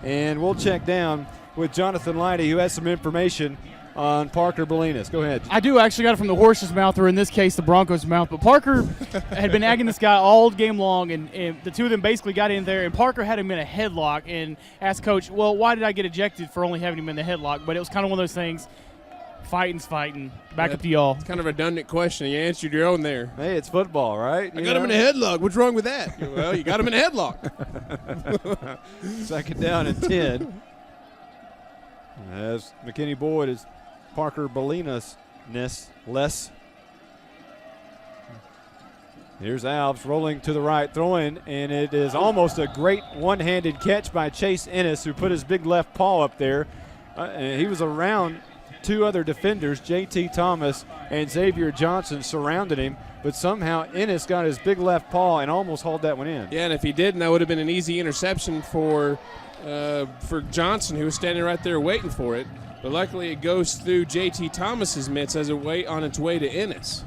And we'll check down with Jonathan Leidy, who has some information on Parker Bolinas. Go ahead. I do actually got it from the horse's mouth, or in this case, the Broncos' mouth. But Parker had been nagging this guy all game long, and the two of them basically got in there, and Parker had him in a headlock and asked Coach, well, why did I get ejected for only having him in the headlock? But it was kind of one of those things, fighting's fighting. Back up to y'all. It's kind of a redundant question. You answered your own there. Hey, it's football, right? I got him in a headlock. What's wrong with that? Well, you got him in a headlock. 2nd down and 10. As McKinney Boyd is Parker Bolinas less. Here's Alves rolling to the right, throwing, and it is almost a great one-handed catch by Chase Ennis, who put his big left paw up there. And he was around 2 other defenders, J.T. Thomas and Xavier Johnson, surrounded him, but somehow Ennis got his big left paw and almost hauled that one in. Yeah, and if he didn't, that would have been an easy interception for Johnson, who was standing right there waiting for it. But luckily it goes through J.T. Thomas's mitts as it on its way to Ennis.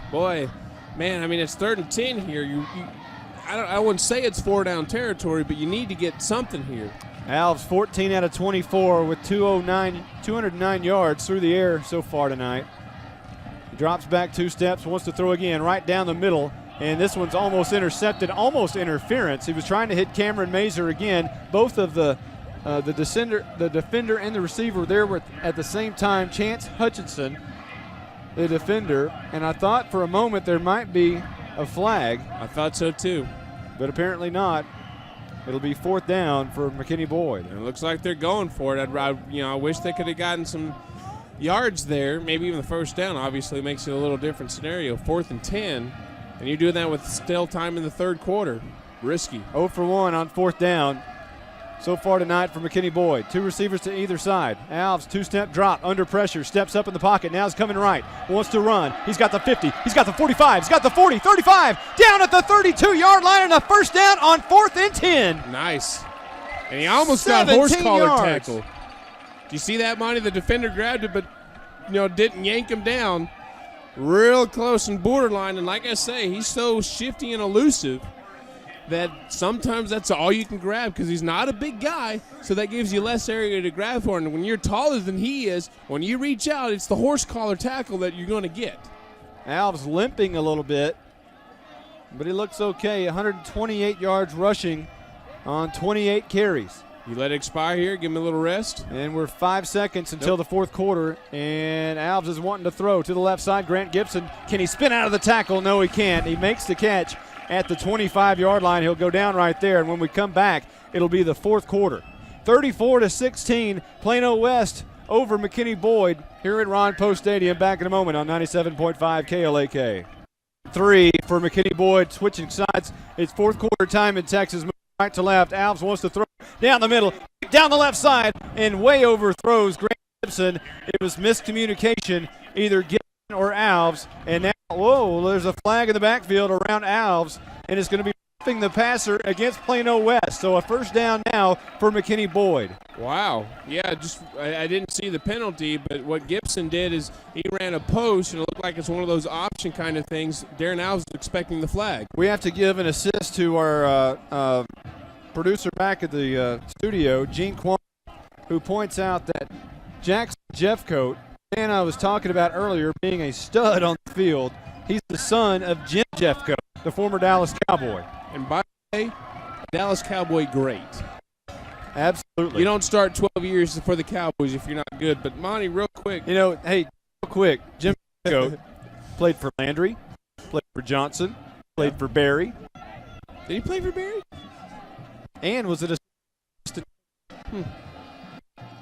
Boy, man, I mean, it's 3rd and 10 here. I wouldn't say it's 4-down territory, but you need to get something here. Alves 14 out of 24 with 209 yards through the air so far tonight. He drops back 2 steps, wants to throw again right down the middle, and this one's almost intercepted, almost interference. He was trying to hit Cameron Mazer again. Both of the defender and the receiver there were at the same time. Chance Hutchinson, the defender, and I thought for a moment there might be a flag. I thought so too, but apparently not. It'll be 4th down for McKinney Boyd. And it looks like they're going for it. I wish they could have gotten some yards there, maybe even the 1st down. Obviously makes it a little different scenario. 4th and 10, and you're doing that with still time in the 3rd quarter. Risky. 0 for 1 on 4th down so far tonight for McKinney Boyd. 2 receivers to either side. Alves, 2-step drop, under pressure, steps up in the pocket. Now he's coming right, wants to run. He's got the 50, he's got the 45, he's got the 40, 35, down at the 32-yard line, and a 1st down on 4th and 10. Nice. And he almost got horse collar yards. tackle. Do you see that, Monty? The defender grabbed it, but didn't yank him down. Real close and borderline, and like I say, he's so shifty and elusive that sometimes that's all you can grab because he's not a big guy, so that gives you less area to grab for. And when you're taller than he is, when you reach out, it's the horse collar tackle that you're going to get. Alves limping a little bit, but he looks okay. 128 yards rushing on 28 carries. You let it expire here, give him a little rest. And we're 5 seconds until the 4th quarter, and Alves is wanting to throw to the left side. Grant Gibson, can he spin out of the tackle? No, he can't. He makes the catch at the 25-yard line. He'll go down right there, and when we come back, it'll be the 4th quarter. 34-16, Plano West over McKinney Boyd here at Ron Post Stadium. Back in a moment on 97.5 KLAK. 3 for McKinney Boyd, switching sides. It's 4th quarter time in Texas. Moving right to left. Alves wants to throw down the middle, down the left side, and way overthrows Grant Gibson. It was miscommunication, either Gibson or Alves, and now, whoa, there's a flag in the backfield around Alves, and it's going to be roughing the passer against Plano West. So a 1st down now for McKinney Boyd. Wow. Yeah, I didn't see the penalty, but what Gibson did is he ran a post, and it looked like it's one of those option kind of things. Darren Alves is expecting the flag. We have to give an assist to our producer back at the studio, Gene Kwon, who points out that Jackson Jeffcoat, man I was talking about earlier, being a stud on the field, he's the son of Jim Jeffcoat, the former Dallas Cowboy. And by the way, Dallas Cowboy great. Absolutely. You don't start 12 years for the Cowboys if you're not good. But, Monty, real quick. Hey, real quick, Jim Jeffcoat played for Landry, played for Johnson, played for Barry. Did he play for Barry? And was it a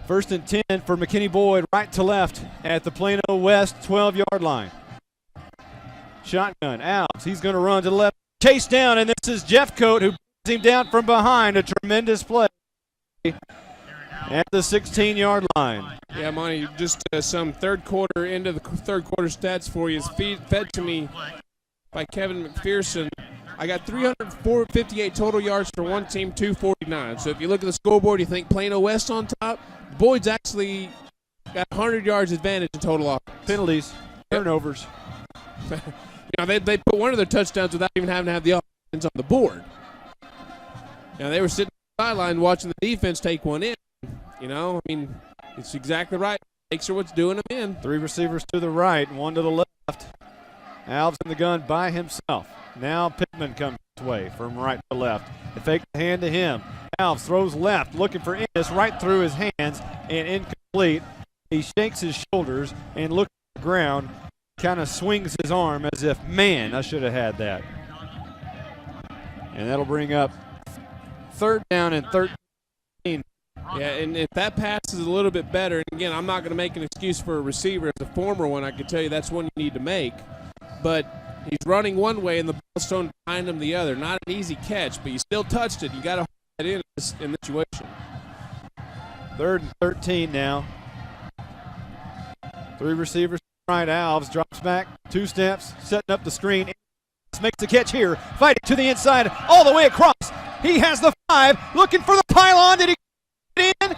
1st and 10 for McKinney Boyd, right to left at the Plano West 12-yard line. Shotgun. Alves. He's going to run to the left. Chase down, and this is Jeffcoat who brings him down from behind. A tremendous play at the 16-yard line. Yeah, Monty, just some third quarter into the third quarter stats for you. It's fed to me by Kevin McPherson. I got 358 total yards for one team, 249. So if you look at the scoreboard, you think Plano West on top. Boyd's actually got 100 yards advantage in total offense. Penalties, turnovers. They put one of their touchdowns without even having to have the offense on the board. They were sitting on the sideline watching the defense take one in. It's exactly right. Makes are what's doing them in. 3 receivers to the right, 1 to the left. Alves in the gun by himself. Now Pittman comes his way from right to left. They fake the hand to him. Alves throws left, looking for Ennis, right through his hands, and incomplete. He shakes his shoulders and looks at the ground, kind of swings his arm as if, man, I should have had that. And that'll bring up 3rd down and 13. Yeah, and if that pass is a little bit better, and again, I'm not going to make an excuse for a receiver. As a former one, I can tell you that's one you need to make. But he's running one way and the ball's thrown behind him the other. Not an easy catch, but you still touched it. You got to hold that in this situation. 3rd and 13 now. 3 receivers right. Alves drops back 2 steps, setting up the screen. Makes the catch here, fighting to the inside, all the way across. He has the 5, looking for the pylon. Did he get in?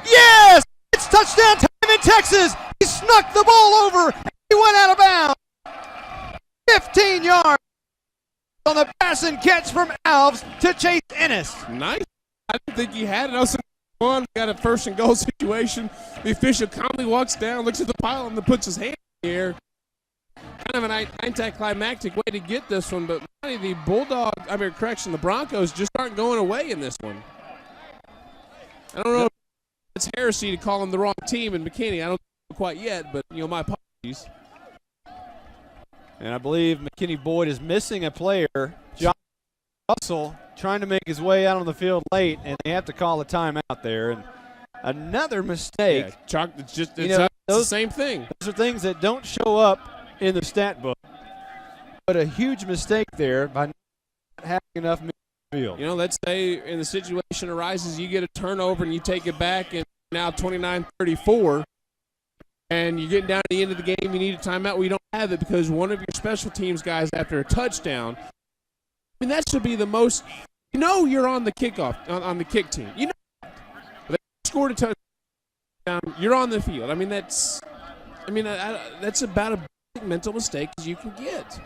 Yes! It's touchdown time in Texas. He snuck the ball over. He went out of bounds. 15 yards on the pass and catch from Alves to Chase Ennis. Nice. I didn't think he had it. I was one, got a 1st and goal situation. The official calmly walks down, looks at the pylon, and puts his hand in the air. Kind of an anticlimactic way to get this one, but the the Broncos just aren't going away in this one. I don't know if it's heresy to call them the wrong team in McKinney. I don't know quite yet, but, my apologies. And I believe McKinney Boyd is missing a player. John Russell trying to make his way out on the field late, and they have to call a timeout there. And another mistake. Yeah, it's the same thing. Those are things that don't show up in the stat book. But a huge mistake there by not having enough midfield. Let's say in the situation arises, you get a turnover and you take it back, and now 29-34. And you're getting down to the end of the game, you need a timeout. We don't have it because one of your special teams guys after a touchdown. That should be the most. You're on the kickoff on the kick team. They scored a touchdown. You're on the field. That's about a big mental mistake as you can get.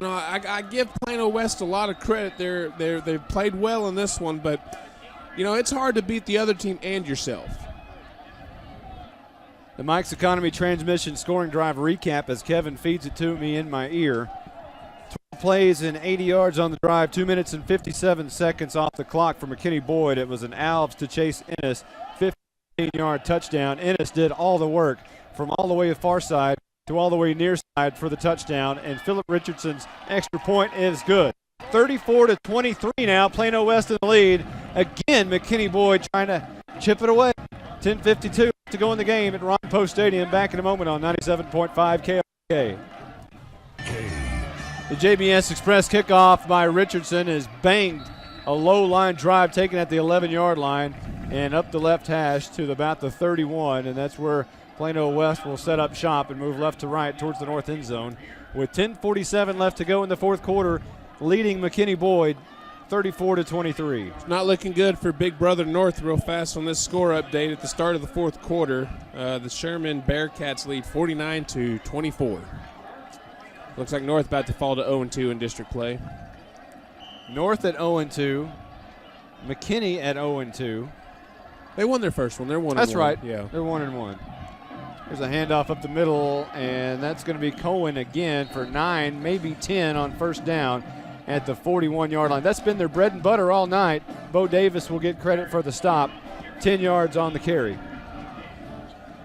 I give Plano West a lot of credit. They've played well in this one, but it's hard to beat the other team and yourself. The Mike's Economy Transmission scoring drive recap as Kevin feeds it to me in my ear. 12 plays and 80 yards on the drive, 2 minutes and 57 seconds off the clock for McKinney Boyd. It was an Alves to Chase Ennis, 15-yard touchdown. Ennis did all the work from all the way far side to all the way near side for the touchdown, and Philip Richardson's extra point is good. 34-23 now, Plano West in the lead. Again, McKinney Boyd trying to chip it away. 10:52 to go in the game at Ron Post Stadium. Back in a moment on 97.5 KLK. The JBS Express kickoff by Richardson is banged. A low line drive taken at the 11-yard line and up the left hash to about the 31, and that's where Plano West will set up shop and move left to right towards the north end zone. With 10:47 left to go in the fourth quarter, leading McKinney Boyd 34-23. It's not looking good for Big Brother North real fast on this score update at the start of the fourth quarter. The Sherman Bearcats lead 49-24. Looks like North about to fall to 0-2 in district play. North at 0-2. McKinney at 0-2. They won their first one. They're 1-1. That's right. Yeah. They're 1-1. There's a handoff up the middle, and that's going to be Cohen again for 9, maybe 10 on first down at the 41-yard line. That's been their bread and butter all night. Bo Davis will get credit for the stop. 10 yards on the carry.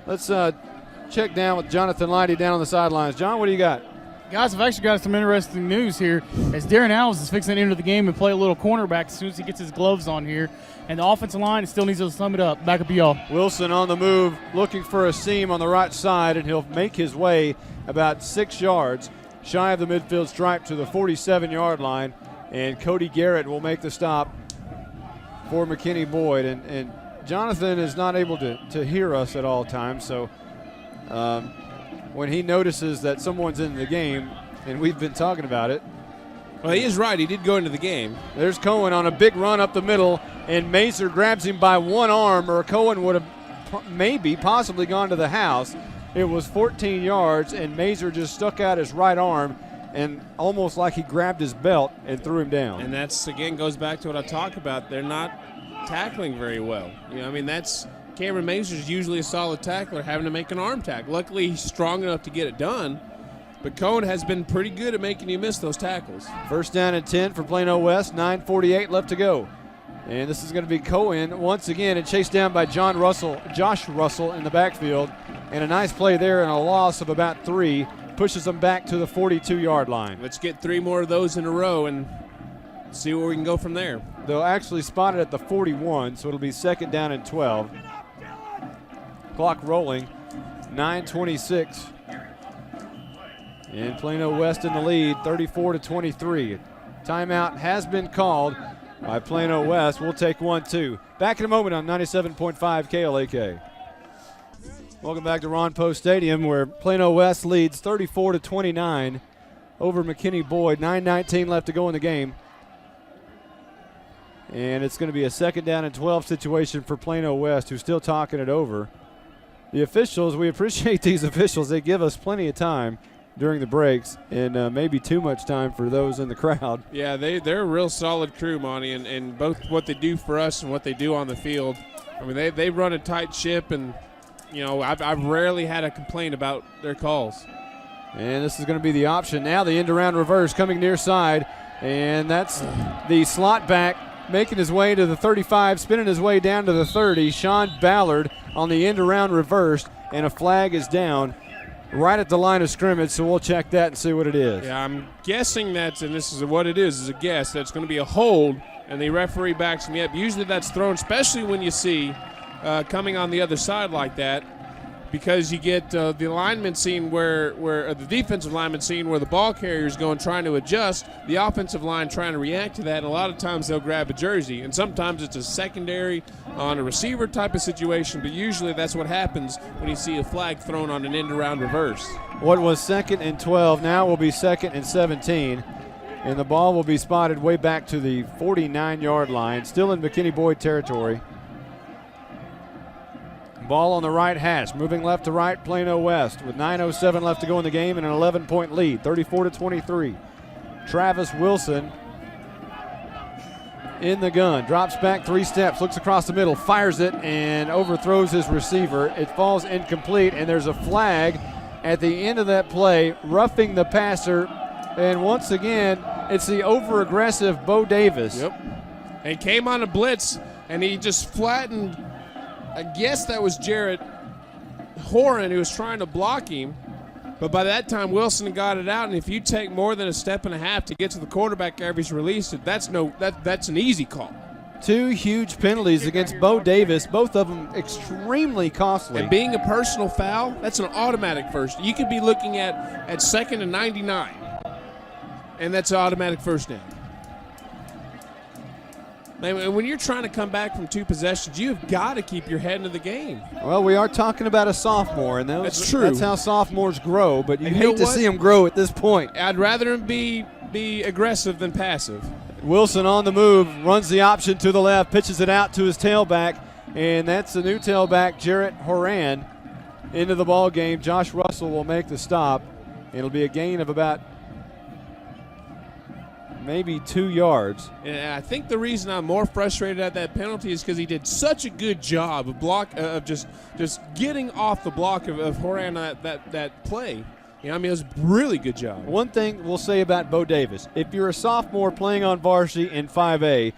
Let's check down with Jonathan Leidy down on the sidelines. John, what do you got? Guys, I've actually got some interesting news here as Darren Alves is fixing to enter the game and play a little cornerback as soon as he gets his gloves on here. And the offensive line still needs to sum it up. Back up to y'all. Wilson on the move, looking for a seam on the right side, and he'll make his way about 6 yards shy of the midfield stripe to the 47-yard line. And Cody Garrett will make the stop for McKinney Boyd. And Jonathan is not able to hear us at all times, so when he notices that someone's in the game, and we've been talking about it. Well, he is right. He did go into the game. There's Cohen on a big run up the middle, and Mazer grabs him by one arm, or Cohen would have possibly gone to the house. It was 14 yards, and Mazer just stuck out his right arm, and almost like he grabbed his belt and threw him down. And that's, again, goes back to what I talk about. They're not tackling very well. That's Cameron Mazer's usually a solid tackler, having to make an arm tackle. Luckily, he's strong enough to get it done, but Cohen has been pretty good at making you miss those tackles. First down and 10 for Plano West, 9:48 left to go. And this is going to be Cohen once again, and chased down by Josh Russell in the backfield. And a nice play there and a loss of about 3 pushes them back to the 42-yard line. Let's get 3 more of those in a row and see where we can go from there. They'll actually spot it at the 41, so it'll be second down and 12. Clock rolling, 9:26. And Plano West in the lead, 34-23. Timeout has been called by Plano West. We'll take 1-2. Back in a moment on 97.5 KLAK. Welcome back to Ron Post Stadium, where Plano West leads 34-29 over McKinney Boyd. 9:19 left to go in the game. And it's going to be a second down and 12 situation for Plano West, who's still talking it over. The officials, we appreciate these officials. They give us plenty of time during the breaks, and maybe too much time for those in the crowd. Yeah, they're a real solid crew, Monty, and both what they do for us and what they do on the field. I mean, they run a tight ship, and, I've rarely had a complaint about their calls. And this is going to be the option. Now the end-around reverse coming near side, and that's the slot back making his way to the 35, spinning his way down to the 30. Sean Ballard on the end-around reverse, and a flag is down right at the line of scrimmage, so we'll check that and see what it is. Yeah, I'm guessing and this is what it is a guess, that's going to be a hold, and the referee backs me up. Usually that's thrown, especially when you see coming on the other side like that, because you get the lineman seeing where the defensive lineman seeing where the ball carrier is going, trying to adjust, the offensive line trying to react to that, and a lot of times they'll grab a jersey, and sometimes it's a secondary on a receiver type of situation, but usually that's what happens when you see a flag thrown on an end-around reverse. What was second and 12 now will be second and 17, and the ball will be spotted way back to the 49-yard line, still in McKinney Boyd territory. Ball on the right hash, moving left to right, Plano West with 9:07 left to go in the game and an 11-point lead, 34-23. Travis Wilson in the gun, drops back 3 steps, looks across the middle, fires it, and overthrows his receiver. It falls incomplete, and there's a flag at the end of that play, roughing the passer. And once again, it's the over-aggressive Bo Davis. Yep. And came on a blitz, and he just flattened. I guess that was Jarrett Horan who was trying to block him. But by that time, Wilson got it out, and if you take more than a step and a half to get to the quarterback after he's released it, that's an easy call. 2 huge penalties against Bo Davis, both of them extremely costly. And being a personal foul, that's an automatic first. You could be looking at second and 99, and that's an automatic first down. And when you're trying to come back from 2 possessions, you've got to keep your head into the game. Well, we are talking about a sophomore, and that's true. That's how sophomores grow, but you and hate to see them grow at this point. I'd rather him be aggressive than passive. Wilson on the move, runs the option to the left, pitches it out to his tailback, and that's the new tailback, Jarrett Horan, into the ball game. Josh Russell will make the stop. It'll be a gain of about maybe 2 yards. And I think the reason I'm more frustrated at that penalty is because he did such a good job of just getting off the block of Horan on that play. It was a really good job. One thing we'll say about Bo Davis, if you're a sophomore playing on varsity in 5A,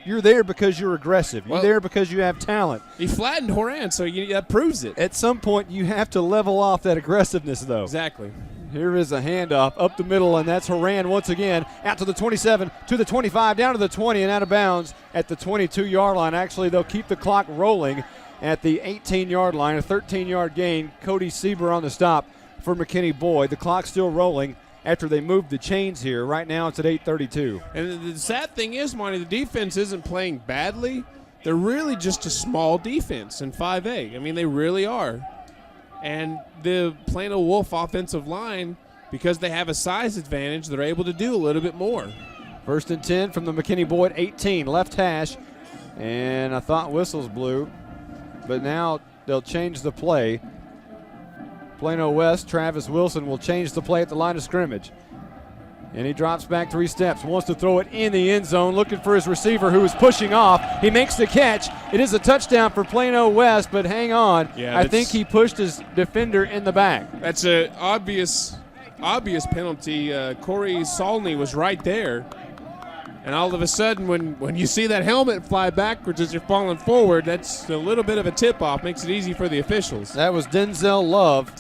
you're there because you're aggressive. You're there because you have talent. He flattened Horan, so that proves it. At some point, you have to level off that aggressiveness, though. Exactly. Here is a handoff up the middle, and that's Horan once again. Out to the 27, to the 25, down to the 20, and out of bounds at the 22-yard line. Actually, they'll keep the clock rolling at the 18-yard line. A 13-yard gain. Cody Sieber on the stop for McKinney Boyd. The clock's still rolling after they moved the chains here. Right now it's at 8:32. And the sad thing is, Monty, the defense isn't playing badly. They're really just a small defense in 5A. I mean, they really are. And the Plano Wolf offensive line, because they have a size advantage, they're able to do a little bit more. 1st and 10 from the McKinney Boyd 18, left hash. And I thought whistles blew, but now they'll change the play. Plano West, Travis Wilson will change the play at the line of scrimmage. And he drops back 3 steps, wants to throw it in the end zone, looking for his receiver who is pushing off. He makes the catch. It is a touchdown for Plano West, but hang on. Yeah, I think he pushed his defender in the back. That's an obvious penalty. Corey Solney was right there. And all of a sudden, when you see that helmet fly backwards as you're falling forward, that's a little bit of a tip-off. Makes it easy for the officials. That was Denzel Love,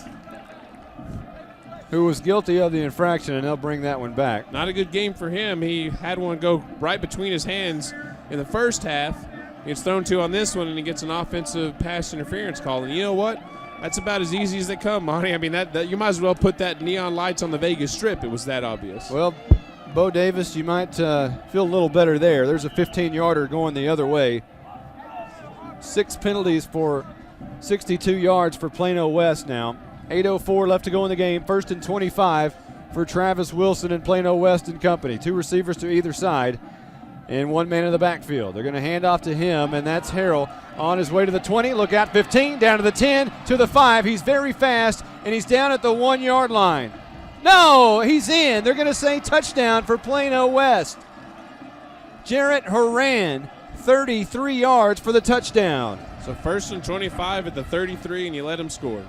who was guilty of the infraction, and they'll bring that one back. Not a good game for him. He had one go right between his hands in the first half. He gets thrown to on this one, and he gets an offensive pass interference call. And you know what? That's about as easy as they come, Monty. I mean, that you might as well put that neon lights on the Vegas Strip. It was that obvious. Well, Bo Davis, you might feel a little better there. There's a 15-yarder going the other way. 6 penalties for 62 yards for Plano West now. 8:04 left to go in the game. 1st and 25 for Travis Wilson and Plano West and company. 2 receivers to either side and 1 man in the backfield. They're going to hand off to him, and that's Harrell on his way to the 20. Look out, 15, down to the 10, to the 5. He's very fast, and he's down at the 1-yard line. No, he's in. They're going to say touchdown for Plano West. Jarrett Horan, 33 yards for the touchdown. So 1st and 25 at the 33, and you let him score.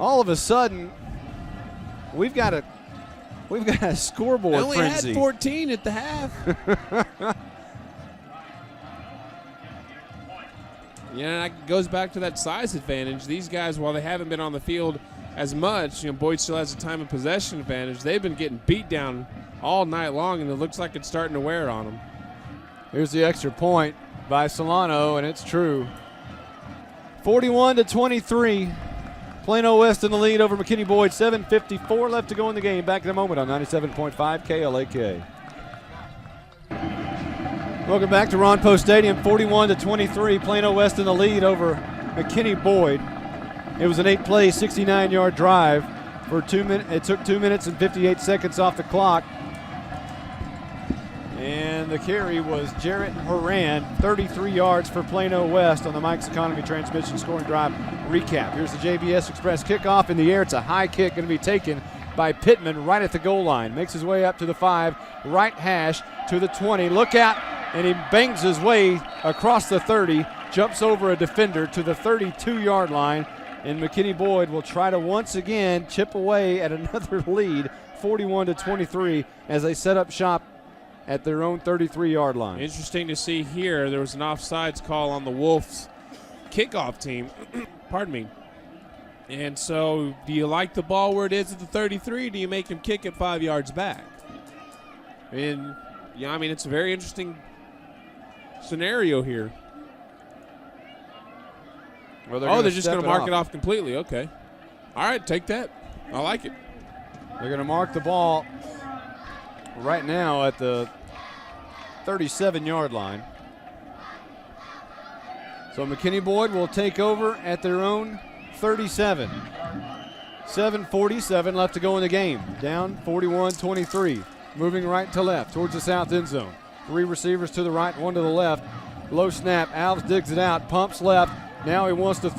All of a sudden, we've got a scoreboard They only frenzy. had 14 at the half. Yeah, that goes back to that size advantage. These guys, while they haven't been on the field as much, Boyd still has a time of possession advantage. They've been getting beat down all night long, and it looks like it's starting to wear on them. Here's the extra point by Solano, and it's true. 41-23. Plano West in the lead over McKinney Boyd. 7:54 left to go in the game. Back in a moment on 97.5 KLAK. Welcome back to Ron Post Stadium. 41-23. Plano West in the lead over McKinney Boyd. It was an 8-play, 69-yard drive for 2 minutes. It took 2 minutes and 58 seconds off the clock. And the carry was Jarrett Horan, 33 yards for Plano West on the Mike's Economy Transmission Scoring Drive recap. Here's the JBS Express kickoff in the air. It's a high kick, going to be taken by Pittman right at the goal line. Makes his way up to the 5, right hash to the 20. Look out, and he bangs his way across the 30, jumps over a defender to the 32-yard line, and McKinney Boyd will try to once again chip away at another lead, 41-23, as they set up shop at their own 33-yard line. Interesting to see here, there was an offsides call on the Wolves kickoff team. Pardon me. And so, do you like the ball where it is at the 33, or do you make him kick it 5 yards back? And, yeah, I mean, it's a very interesting scenario here. Well, they're just going to mark it off completely. Okay. All right, take that. I like it. They're going to mark the ball right now at the 37-yard line. So McKinney Boyd will take over at their own 37. 7:47 left to go in the game. Down 41-23. Moving right to left towards the south end zone. 3 receivers to the right, 1 to the left. Low snap. Alves digs it out. Pumps left. Now he wants to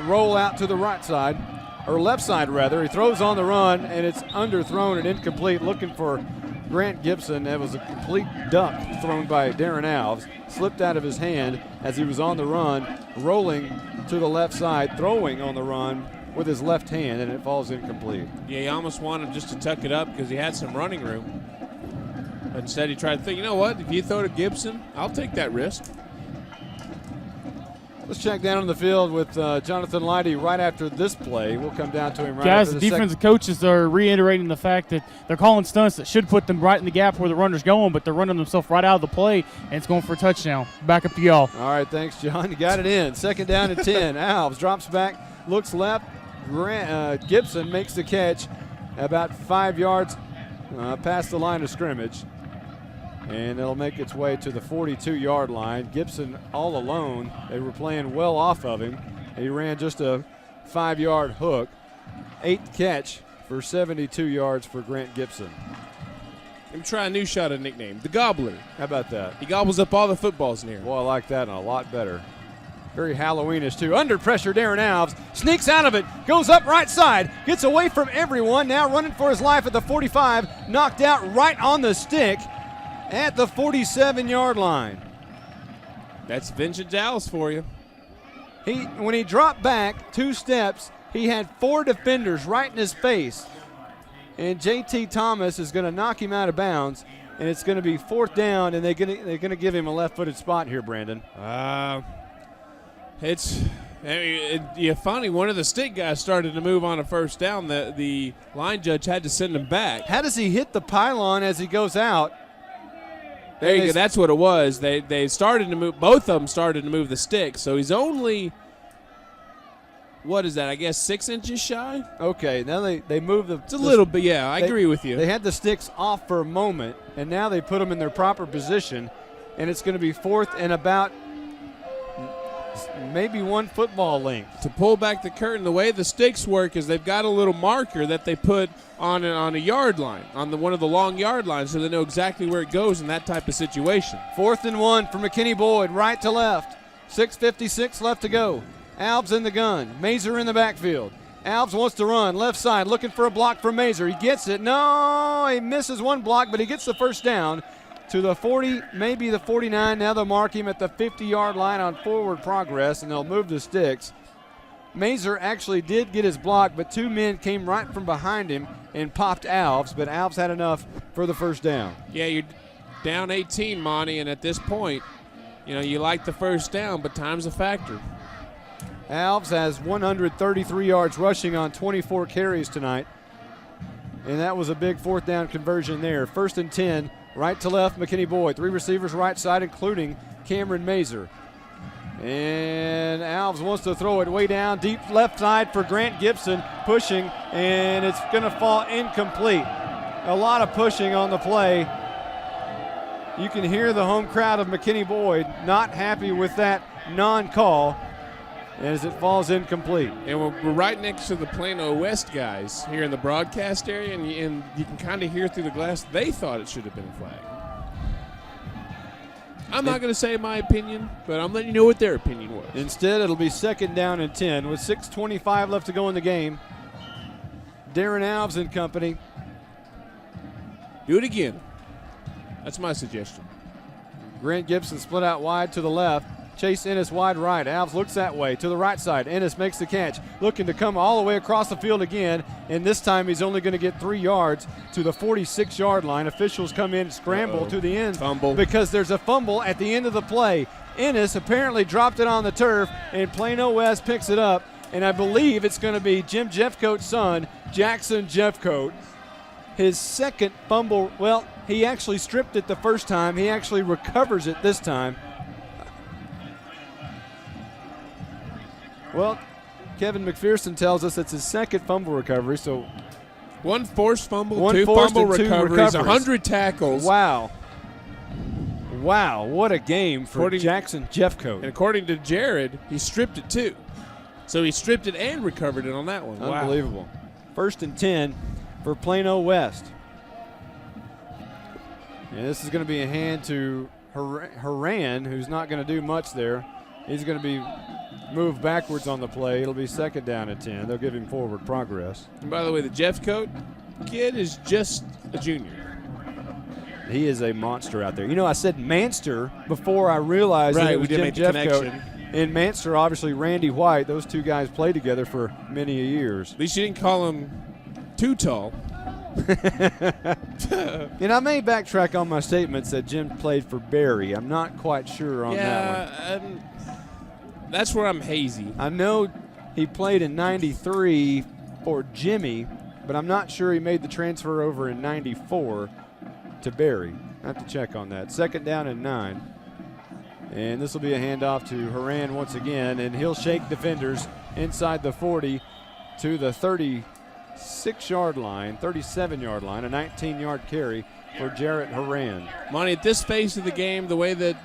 roll out to the right side, or left side rather. He throws on the run, and it's underthrown and incomplete. Looking for Grant Gibson. That was a complete duck thrown by Darren Alves. Slipped out of his hand as he was on the run, rolling to the left side, throwing on the run with his left hand, and it falls incomplete. Yeah, he almost wanted just to tuck it up because he had some running room. But instead he tried to think, you know what, if you throw to Gibson, I'll take that risk. Let's check down on the field with Jonathan Leidy right after this play. We'll come down to him right Guys, after the defensive coaches are reiterating the fact that they're calling stunts that should put them right in the gap where the runner's going, but they're running themselves right out of the play, and it's going for a touchdown. Back up to y'all. All right, thanks, John. You got it in. Second down and 10. Alves drops back, looks left. Gibson makes the catch about 5 yards past the line of scrimmage. And it'll make its way to the 42-yard line. Gibson all alone. They were playing well off of him. He ran just a 5-yard hook. 8th catch for 72 yards for Grant Gibson. Let me try a new shot at nickname. The Gobbler. How about that? He gobbles up all the footballs in here. Boy, I like that and a lot better. Very Halloweenish, too. Under pressure, Darren Alves sneaks out of it, goes up right side, gets away from everyone, now running for his life at the 45, knocked out right on the stick at the 47-yard line. That's vintage Dallas for you. When he dropped back 2 steps, he had 4 defenders right in his face. And J.T. Thomas is going to knock him out of bounds, and it's going to be 4th down, and they're going to give him a left-footed spot here, Brandon. Finally, one of the stick guys started to move on a first down. The line judge had to send him back. How does he hit the pylon as he goes out? There you go. That's what it was. They started to move. Both of them started to move the stick. So he's only, what is that? I guess 6 inches shy. Okay. Now they move the. It's a little bit. Yeah, I agree with you. They had the sticks off for a moment, and now they put them in their proper position, and it's going to be 4th and about maybe 1 football length. To pull back the curtain, the way the sticks work is they've got a little marker that they put on a yard line, on one of the long yard lines, so they know exactly where it goes in that type of situation. 4th and 1 for McKinney Boyd, right to left. 6:56 left to go. Alves in the gun. Mazer in the backfield. Alves wants to run left side, looking for a block from Mazer. He gets it. No, he misses 1 block, but he gets the first down to the 40, maybe the 49. Now they'll mark him at the 50-yard line on forward progress, and they'll move the sticks. Mazer actually did get his block, but 2 men came right from behind him and popped Alves, but Alves had enough for the first down. Yeah, you're down 18, Monty, and at this point, you like the first down, but time's a factor. Alves has 133 yards rushing on 24 carries tonight, and that was a big 4th down conversion there. 1st and 10, right to left, McKinney Boyd. 3 receivers right side, including Cameron Mazer. And Alves wants to throw it way down, deep left side for Grant Gibson, pushing, and it's going to fall incomplete. A lot of pushing on the play. You can hear the home crowd of McKinney Boyd not happy with that non-call as it falls incomplete. And we're right next to the Plano West guys here in the broadcast area, and you can kind of hear through the glass they thought it should have been a flag. I'm not going to say my opinion, but I'm letting you know what their opinion was. Instead, it'll be 2nd down and 10 with 6:25 left to go in the game. Darren Alves and company. Do it again. That's my suggestion. Grant Gibson split out wide to the left. Chase Ennis wide right. Alves looks that way to the right side. Ennis makes the catch, looking to come all the way across the field again, and this time he's only going to get 3 yards to the 46-yard line. Officials come in, scramble to the end. Fumble. Because there's a fumble at the end of the play. Ennis apparently dropped it on the turf, and Plano West picks it up, and I believe it's going to be Jim Jeffcoat's son, Jackson Jeffcoat. His 2nd fumble, well, he actually stripped it the first time. He actually recovers it this time. Well, Kevin McPherson tells us it's his 2nd fumble recovery, so 1 forced fumble, 1 2 forced fumble and 2 recoveries, 100 tackles. Wow, what a game for Jackson Jeffcoat. And according to Jared, he stripped it too. So he stripped it and recovered it on that one. Unbelievable. Wow. 1st and 10 for Plano West. And this is going to be a hand to Haran, who's not going to do much there. He's going to be moved backwards on the play. It'll be 2nd down and 10. They'll give him forward progress. And by the way, the Jeffcoat kid is just a junior. He is a monster out there. I said Manster before I realized that it was Jim Jeffcoat. And Manster, obviously Randy White. Those 2 guys played together for many years. At least you didn't call him too tall. And I may backtrack on my statements that Jim played for Barry. I'm not quite sure on that one. That's where I'm hazy. I know he played in 93 for Jimmy, but I'm not sure he made the transfer over in 94 to Barry. I have to check on that. 2nd down and 9. And this will be a handoff to Haran once again, and he'll shake defenders inside the 40 to the 36-yard line, 37-yard line, a 19-yard carry for Jarrett Haran. Monty, at this phase of the game, the way that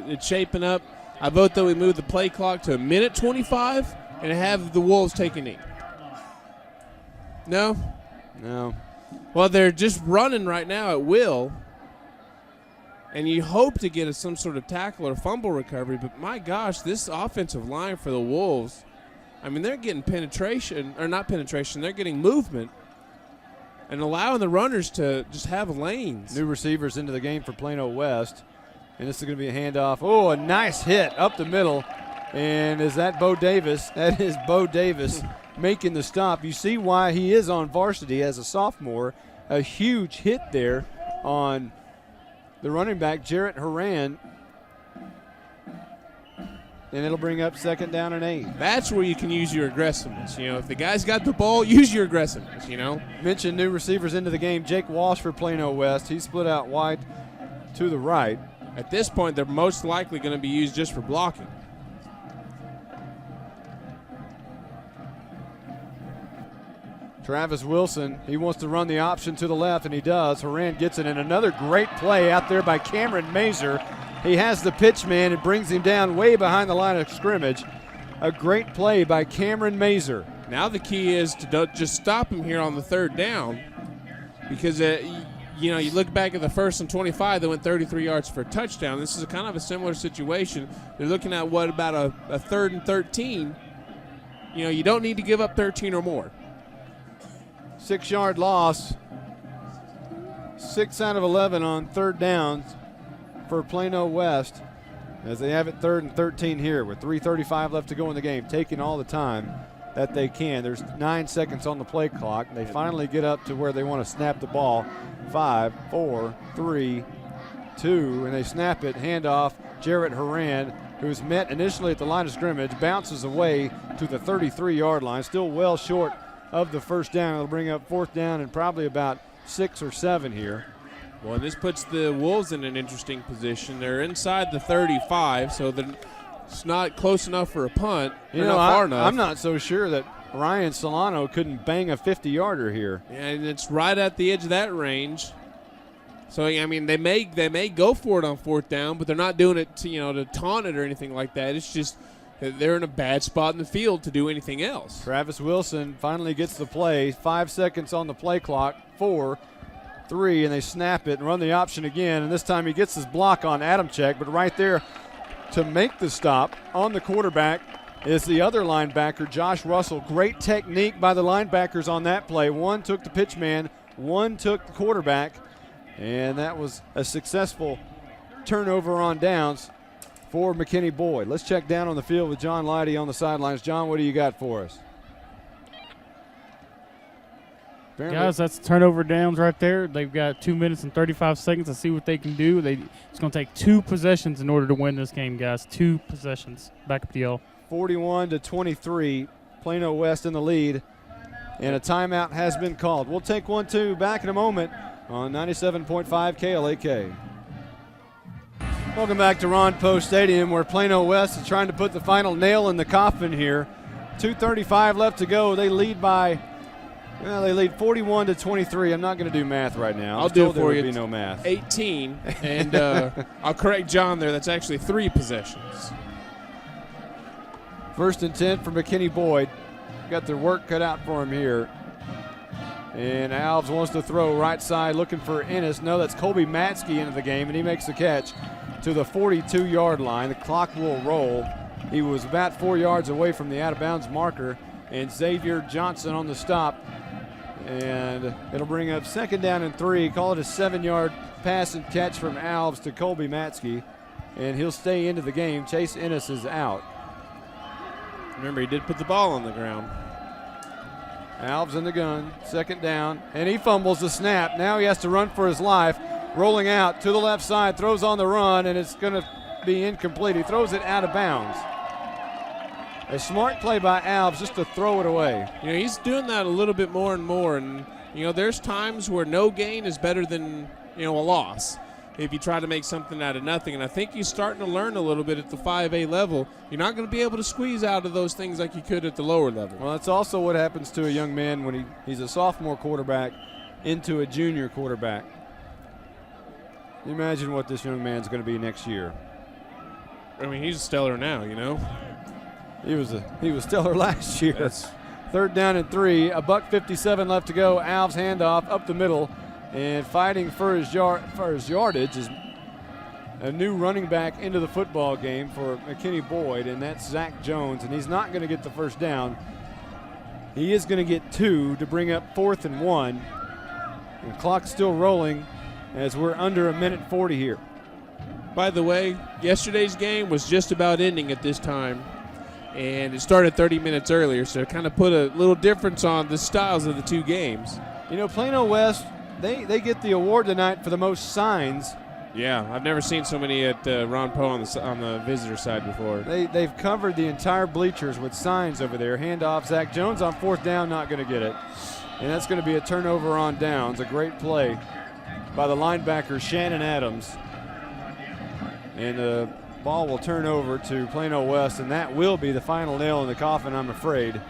it's shaping up, I vote that we move the play clock to 1:25 and have the Wolves take a knee. No? No. Well, they're just running right now at will, and you hope to get some sort of tackle or fumble recovery, but my gosh, this offensive line for the Wolves, I mean, they're getting penetration, or not penetration, they're getting movement and allowing the runners to just have lanes. New receivers into the game for Plano West, and this is going to be a handoff. Oh, a nice hit up the middle, and is that Bo Davis? That is Bo Davis making the stop. You see why he is on varsity as a sophomore. A huge hit there on the running back, Jarrett Haran. And it'll bring up 2nd down and 8. That's where you can use your aggressiveness. You know, if the guy's got the ball, use your aggressiveness, you know. Mentioned new receivers into the game. Jake Walsh for Plano West. He split out wide to the right. At this point, they're most likely going to be used just for blocking. Travis Wilson, he wants to run the option to the left, and he does. Haran gets it, and another great play out there by Cameron Mazer. He has the pitch man and brings him down way behind the line of scrimmage. A great play by Cameron Mazer. Now the key is to don't just stop him here on the 3rd down, because you know, you look back at the 1st and 25, they went 33 yards for a touchdown. This is kind of a similar situation. They're looking at what about a 3rd and 13. You know, you don't need to give up 13 or more. 6-yard loss. 6 out of 11 on 3rd downs for Plano West, as they have it 3rd and 13 here with 3:35 left to go in the game, taking all the time that they can. There's 9 seconds on the play clock. They finally get up to where they want to snap the ball. 5, 4, 3, 2, and they snap it. Handoff, Jarrett Haran, who's met initially at the line of scrimmage, bounces away to the 33-yard line, still well short of the 1st down. It'll bring up 4th down and probably about 6 or 7 here. Well, and this puts the Wolves in an interesting position. They're inside the 35, so it's not close enough for a punt. You know, not far enough. I'm not so sure that Ryan Solano couldn't bang a 50-yarder here. And it's right at the edge of that range. So, I mean, they may go for it on 4th down, but they're not doing it to taunt it or anything like that. It's just they're in a bad spot in the field to do anything else. Travis Wilson finally gets the play. 5 seconds on the play clock. 4, 3, and they snap it and run the option again. And this time he gets his block on Adamczyk, but right there to make the stop on the quarterback is the other linebacker, Josh Russell. Great technique by the linebackers on that play. One took the pitch man, one took the quarterback, and that was a successful turnover on downs for McKinney Boyd. Let's check down on the field with John Leidy on the sidelines. John, what do you got for us? Guys, that's turnover downs right there. They've got 2 minutes and 35 seconds to see what they can do. It's going to take 2 possessions in order to win this game, guys. 2 possessions. Back up the yell. 41-23, Plano West in the lead, and a timeout has been called. We'll take 1-2 back in a moment on 97.5 KLAK. Welcome back to Ron Poe Stadium, where Plano West is trying to put the final nail in the coffin here. 2:35 left to go. They lead by, they lead 41-23. I'm not going to do math right now. I'll do it for you. There would be no math. 18, and I'll correct John there. That's actually 3 possessions. 1st and 10 for McKinney Boyd. Got their work cut out for him here. And Alves wants to throw right side, looking for Ennis. No, that's Colby Matsky into the game, and he makes the catch to the 42-yard line. The clock will roll. He was about 4 yards away from the out-of-bounds marker, and Xavier Johnson on the stop. And it'll bring up 2nd down and 3. Call it a 7-yard pass and catch from Alves to Colby Matsky, and he'll stay into the game. Chase Ennis is out. Remember, he did put the ball on the ground. Alves in the gun, 2nd down, and he fumbles the snap. Now he has to run for his life. Rolling out to the left side, throws on the run, and it's going to be incomplete. He throws it out of bounds. A smart play by Alves just to throw it away. You know, he's doing that a little bit more and more. And, you know, there's times where no gain is better than, you know, a loss if you try to make something out of nothing. And I think he's starting to learn a little bit at the 5A level. You're not going to be able to squeeze out of those things like you could at the lower level. Well, that's also what happens to a young man when he's a sophomore quarterback into a junior quarterback. Imagine what this young man's going to be next year. I mean, he's stellar now, you know. He was stellar last year. Third down and 3, $1:57 left to go. Alves handoff up the middle, and fighting for his yardage is a new running back into the football game for McKinney Boyd, and that's Zach Jones, and he's not going to get the first down. He is going to get 2 to bring up 4th and 1, and clock's still rolling as we're under 1:40 here. By the way, yesterday's game was just about ending at this time, and it started 30 minutes earlier, so it kind of put a little difference on the styles of the two games. You know, Plano West, they get the award tonight for the most signs. Yeah, I've never seen so many at Ron Poe on the visitor side before. They've covered the entire bleachers with signs over there. Handoff, Zach Jones on 4th down, not going to get it. And that's going to be a turnover on downs. A great play by the linebacker, Shannon Adams. And the ball will turn over to Plano West, and that will be the final nail in the coffin, I'm afraid,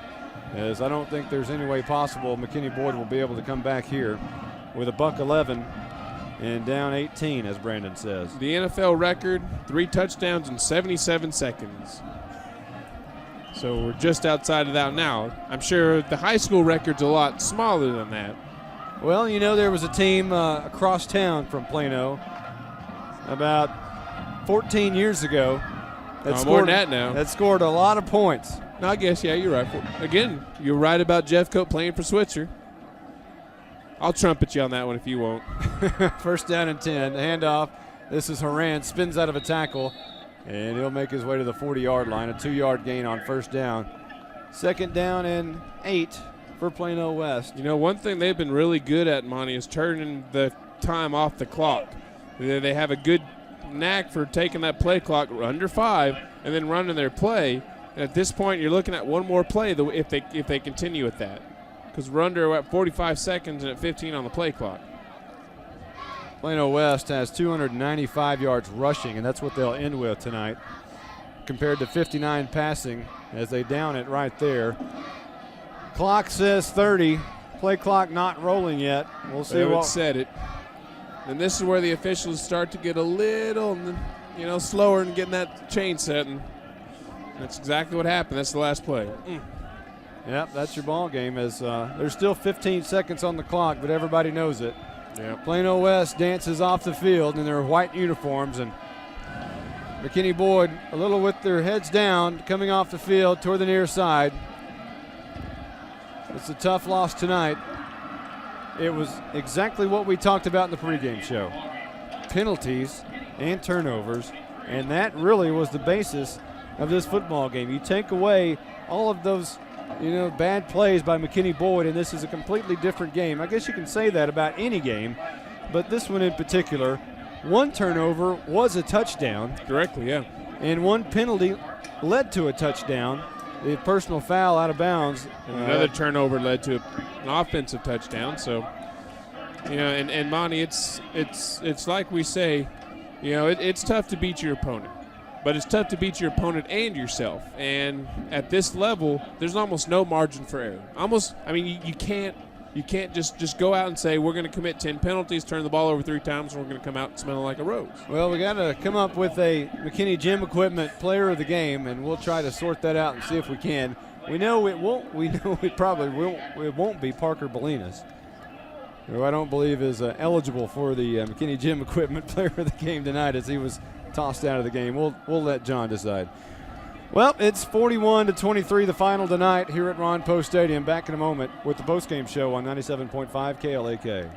as I don't think there's any way possible McKinney Boyd will be able to come back here with a $1:11 and down 18, as Brandon says. The NFL record, 3 touchdowns in 77 seconds. So we're just outside of that now. I'm sure the high school record's a lot smaller than that. Well, you know, there was a team across town from Plano about 14 years ago more than that now. That scored a lot of points. No, I guess, yeah, you're right. Again, you're right about Jeff Cope playing for Switzer. I'll trumpet you on that one if you won't. First down and 10. Handoff. This is Haran. Spins out of a tackle, and he'll make his way to the 40-yard line. A 2-yard gain on first down. Second down and 8 for Plano West. You know, one thing they've been really good at, Monty, is turning the time off the clock. They have a good knack for taking that play clock under 5 and then running their play. And at this point, you're looking at one more play if they continue with that, because we're under at 45 seconds and at 15 on the play clock. Plano West has 295 yards rushing, and that's what they'll end with tonight, compared to 59 passing as they down it right there. Clock says 30. Play clock not rolling yet. We'll see what said it. And this is where the officials start to get a little, you know, slower in getting that chain set. And that's exactly what happened. That's the last play. Yep, that's your ball game. As there's still 15 seconds on the clock, but everybody knows it. Yeah. Plano West dances off the field in their white uniforms, and McKinney Boyd a little with their heads down, coming off the field toward the near side. It's a tough loss tonight. It was exactly what we talked about in the pregame show. Penalties and turnovers, and that really was the basis of this football game. You take away all of those, you know, bad plays by McKinney Boyd, and this is a completely different game. I guess you can say that about any game, but this one in particular, one turnover was a touchdown. Directly, yeah. And one penalty led to a touchdown. The personal foul out of bounds. And another turnover led to an offensive touchdown. So, you know, and Monty, it's like we say, you know, it's tough to beat your opponent, but it's tough to beat your opponent and yourself. And at this level, there's almost no margin for error. You can't just go out and say we're going to commit 10 penalties, turn the ball over 3 times, and we're going to come out smelling like a rose. Well, we got to come up with a McKinney Gym Equipment player of the game, and we'll try to sort that out and see if we can. We know it won't. We know it probably won't. It won't be Parker Bolinas, who I don't believe is eligible for the McKinney Gym Equipment player of the game tonight, as he was tossed out of the game. We'll let John decide. Well, it's 41-23, the final tonight here at Ron Poe Stadium. Back in a moment with the postgame show on 97.5 KLAK.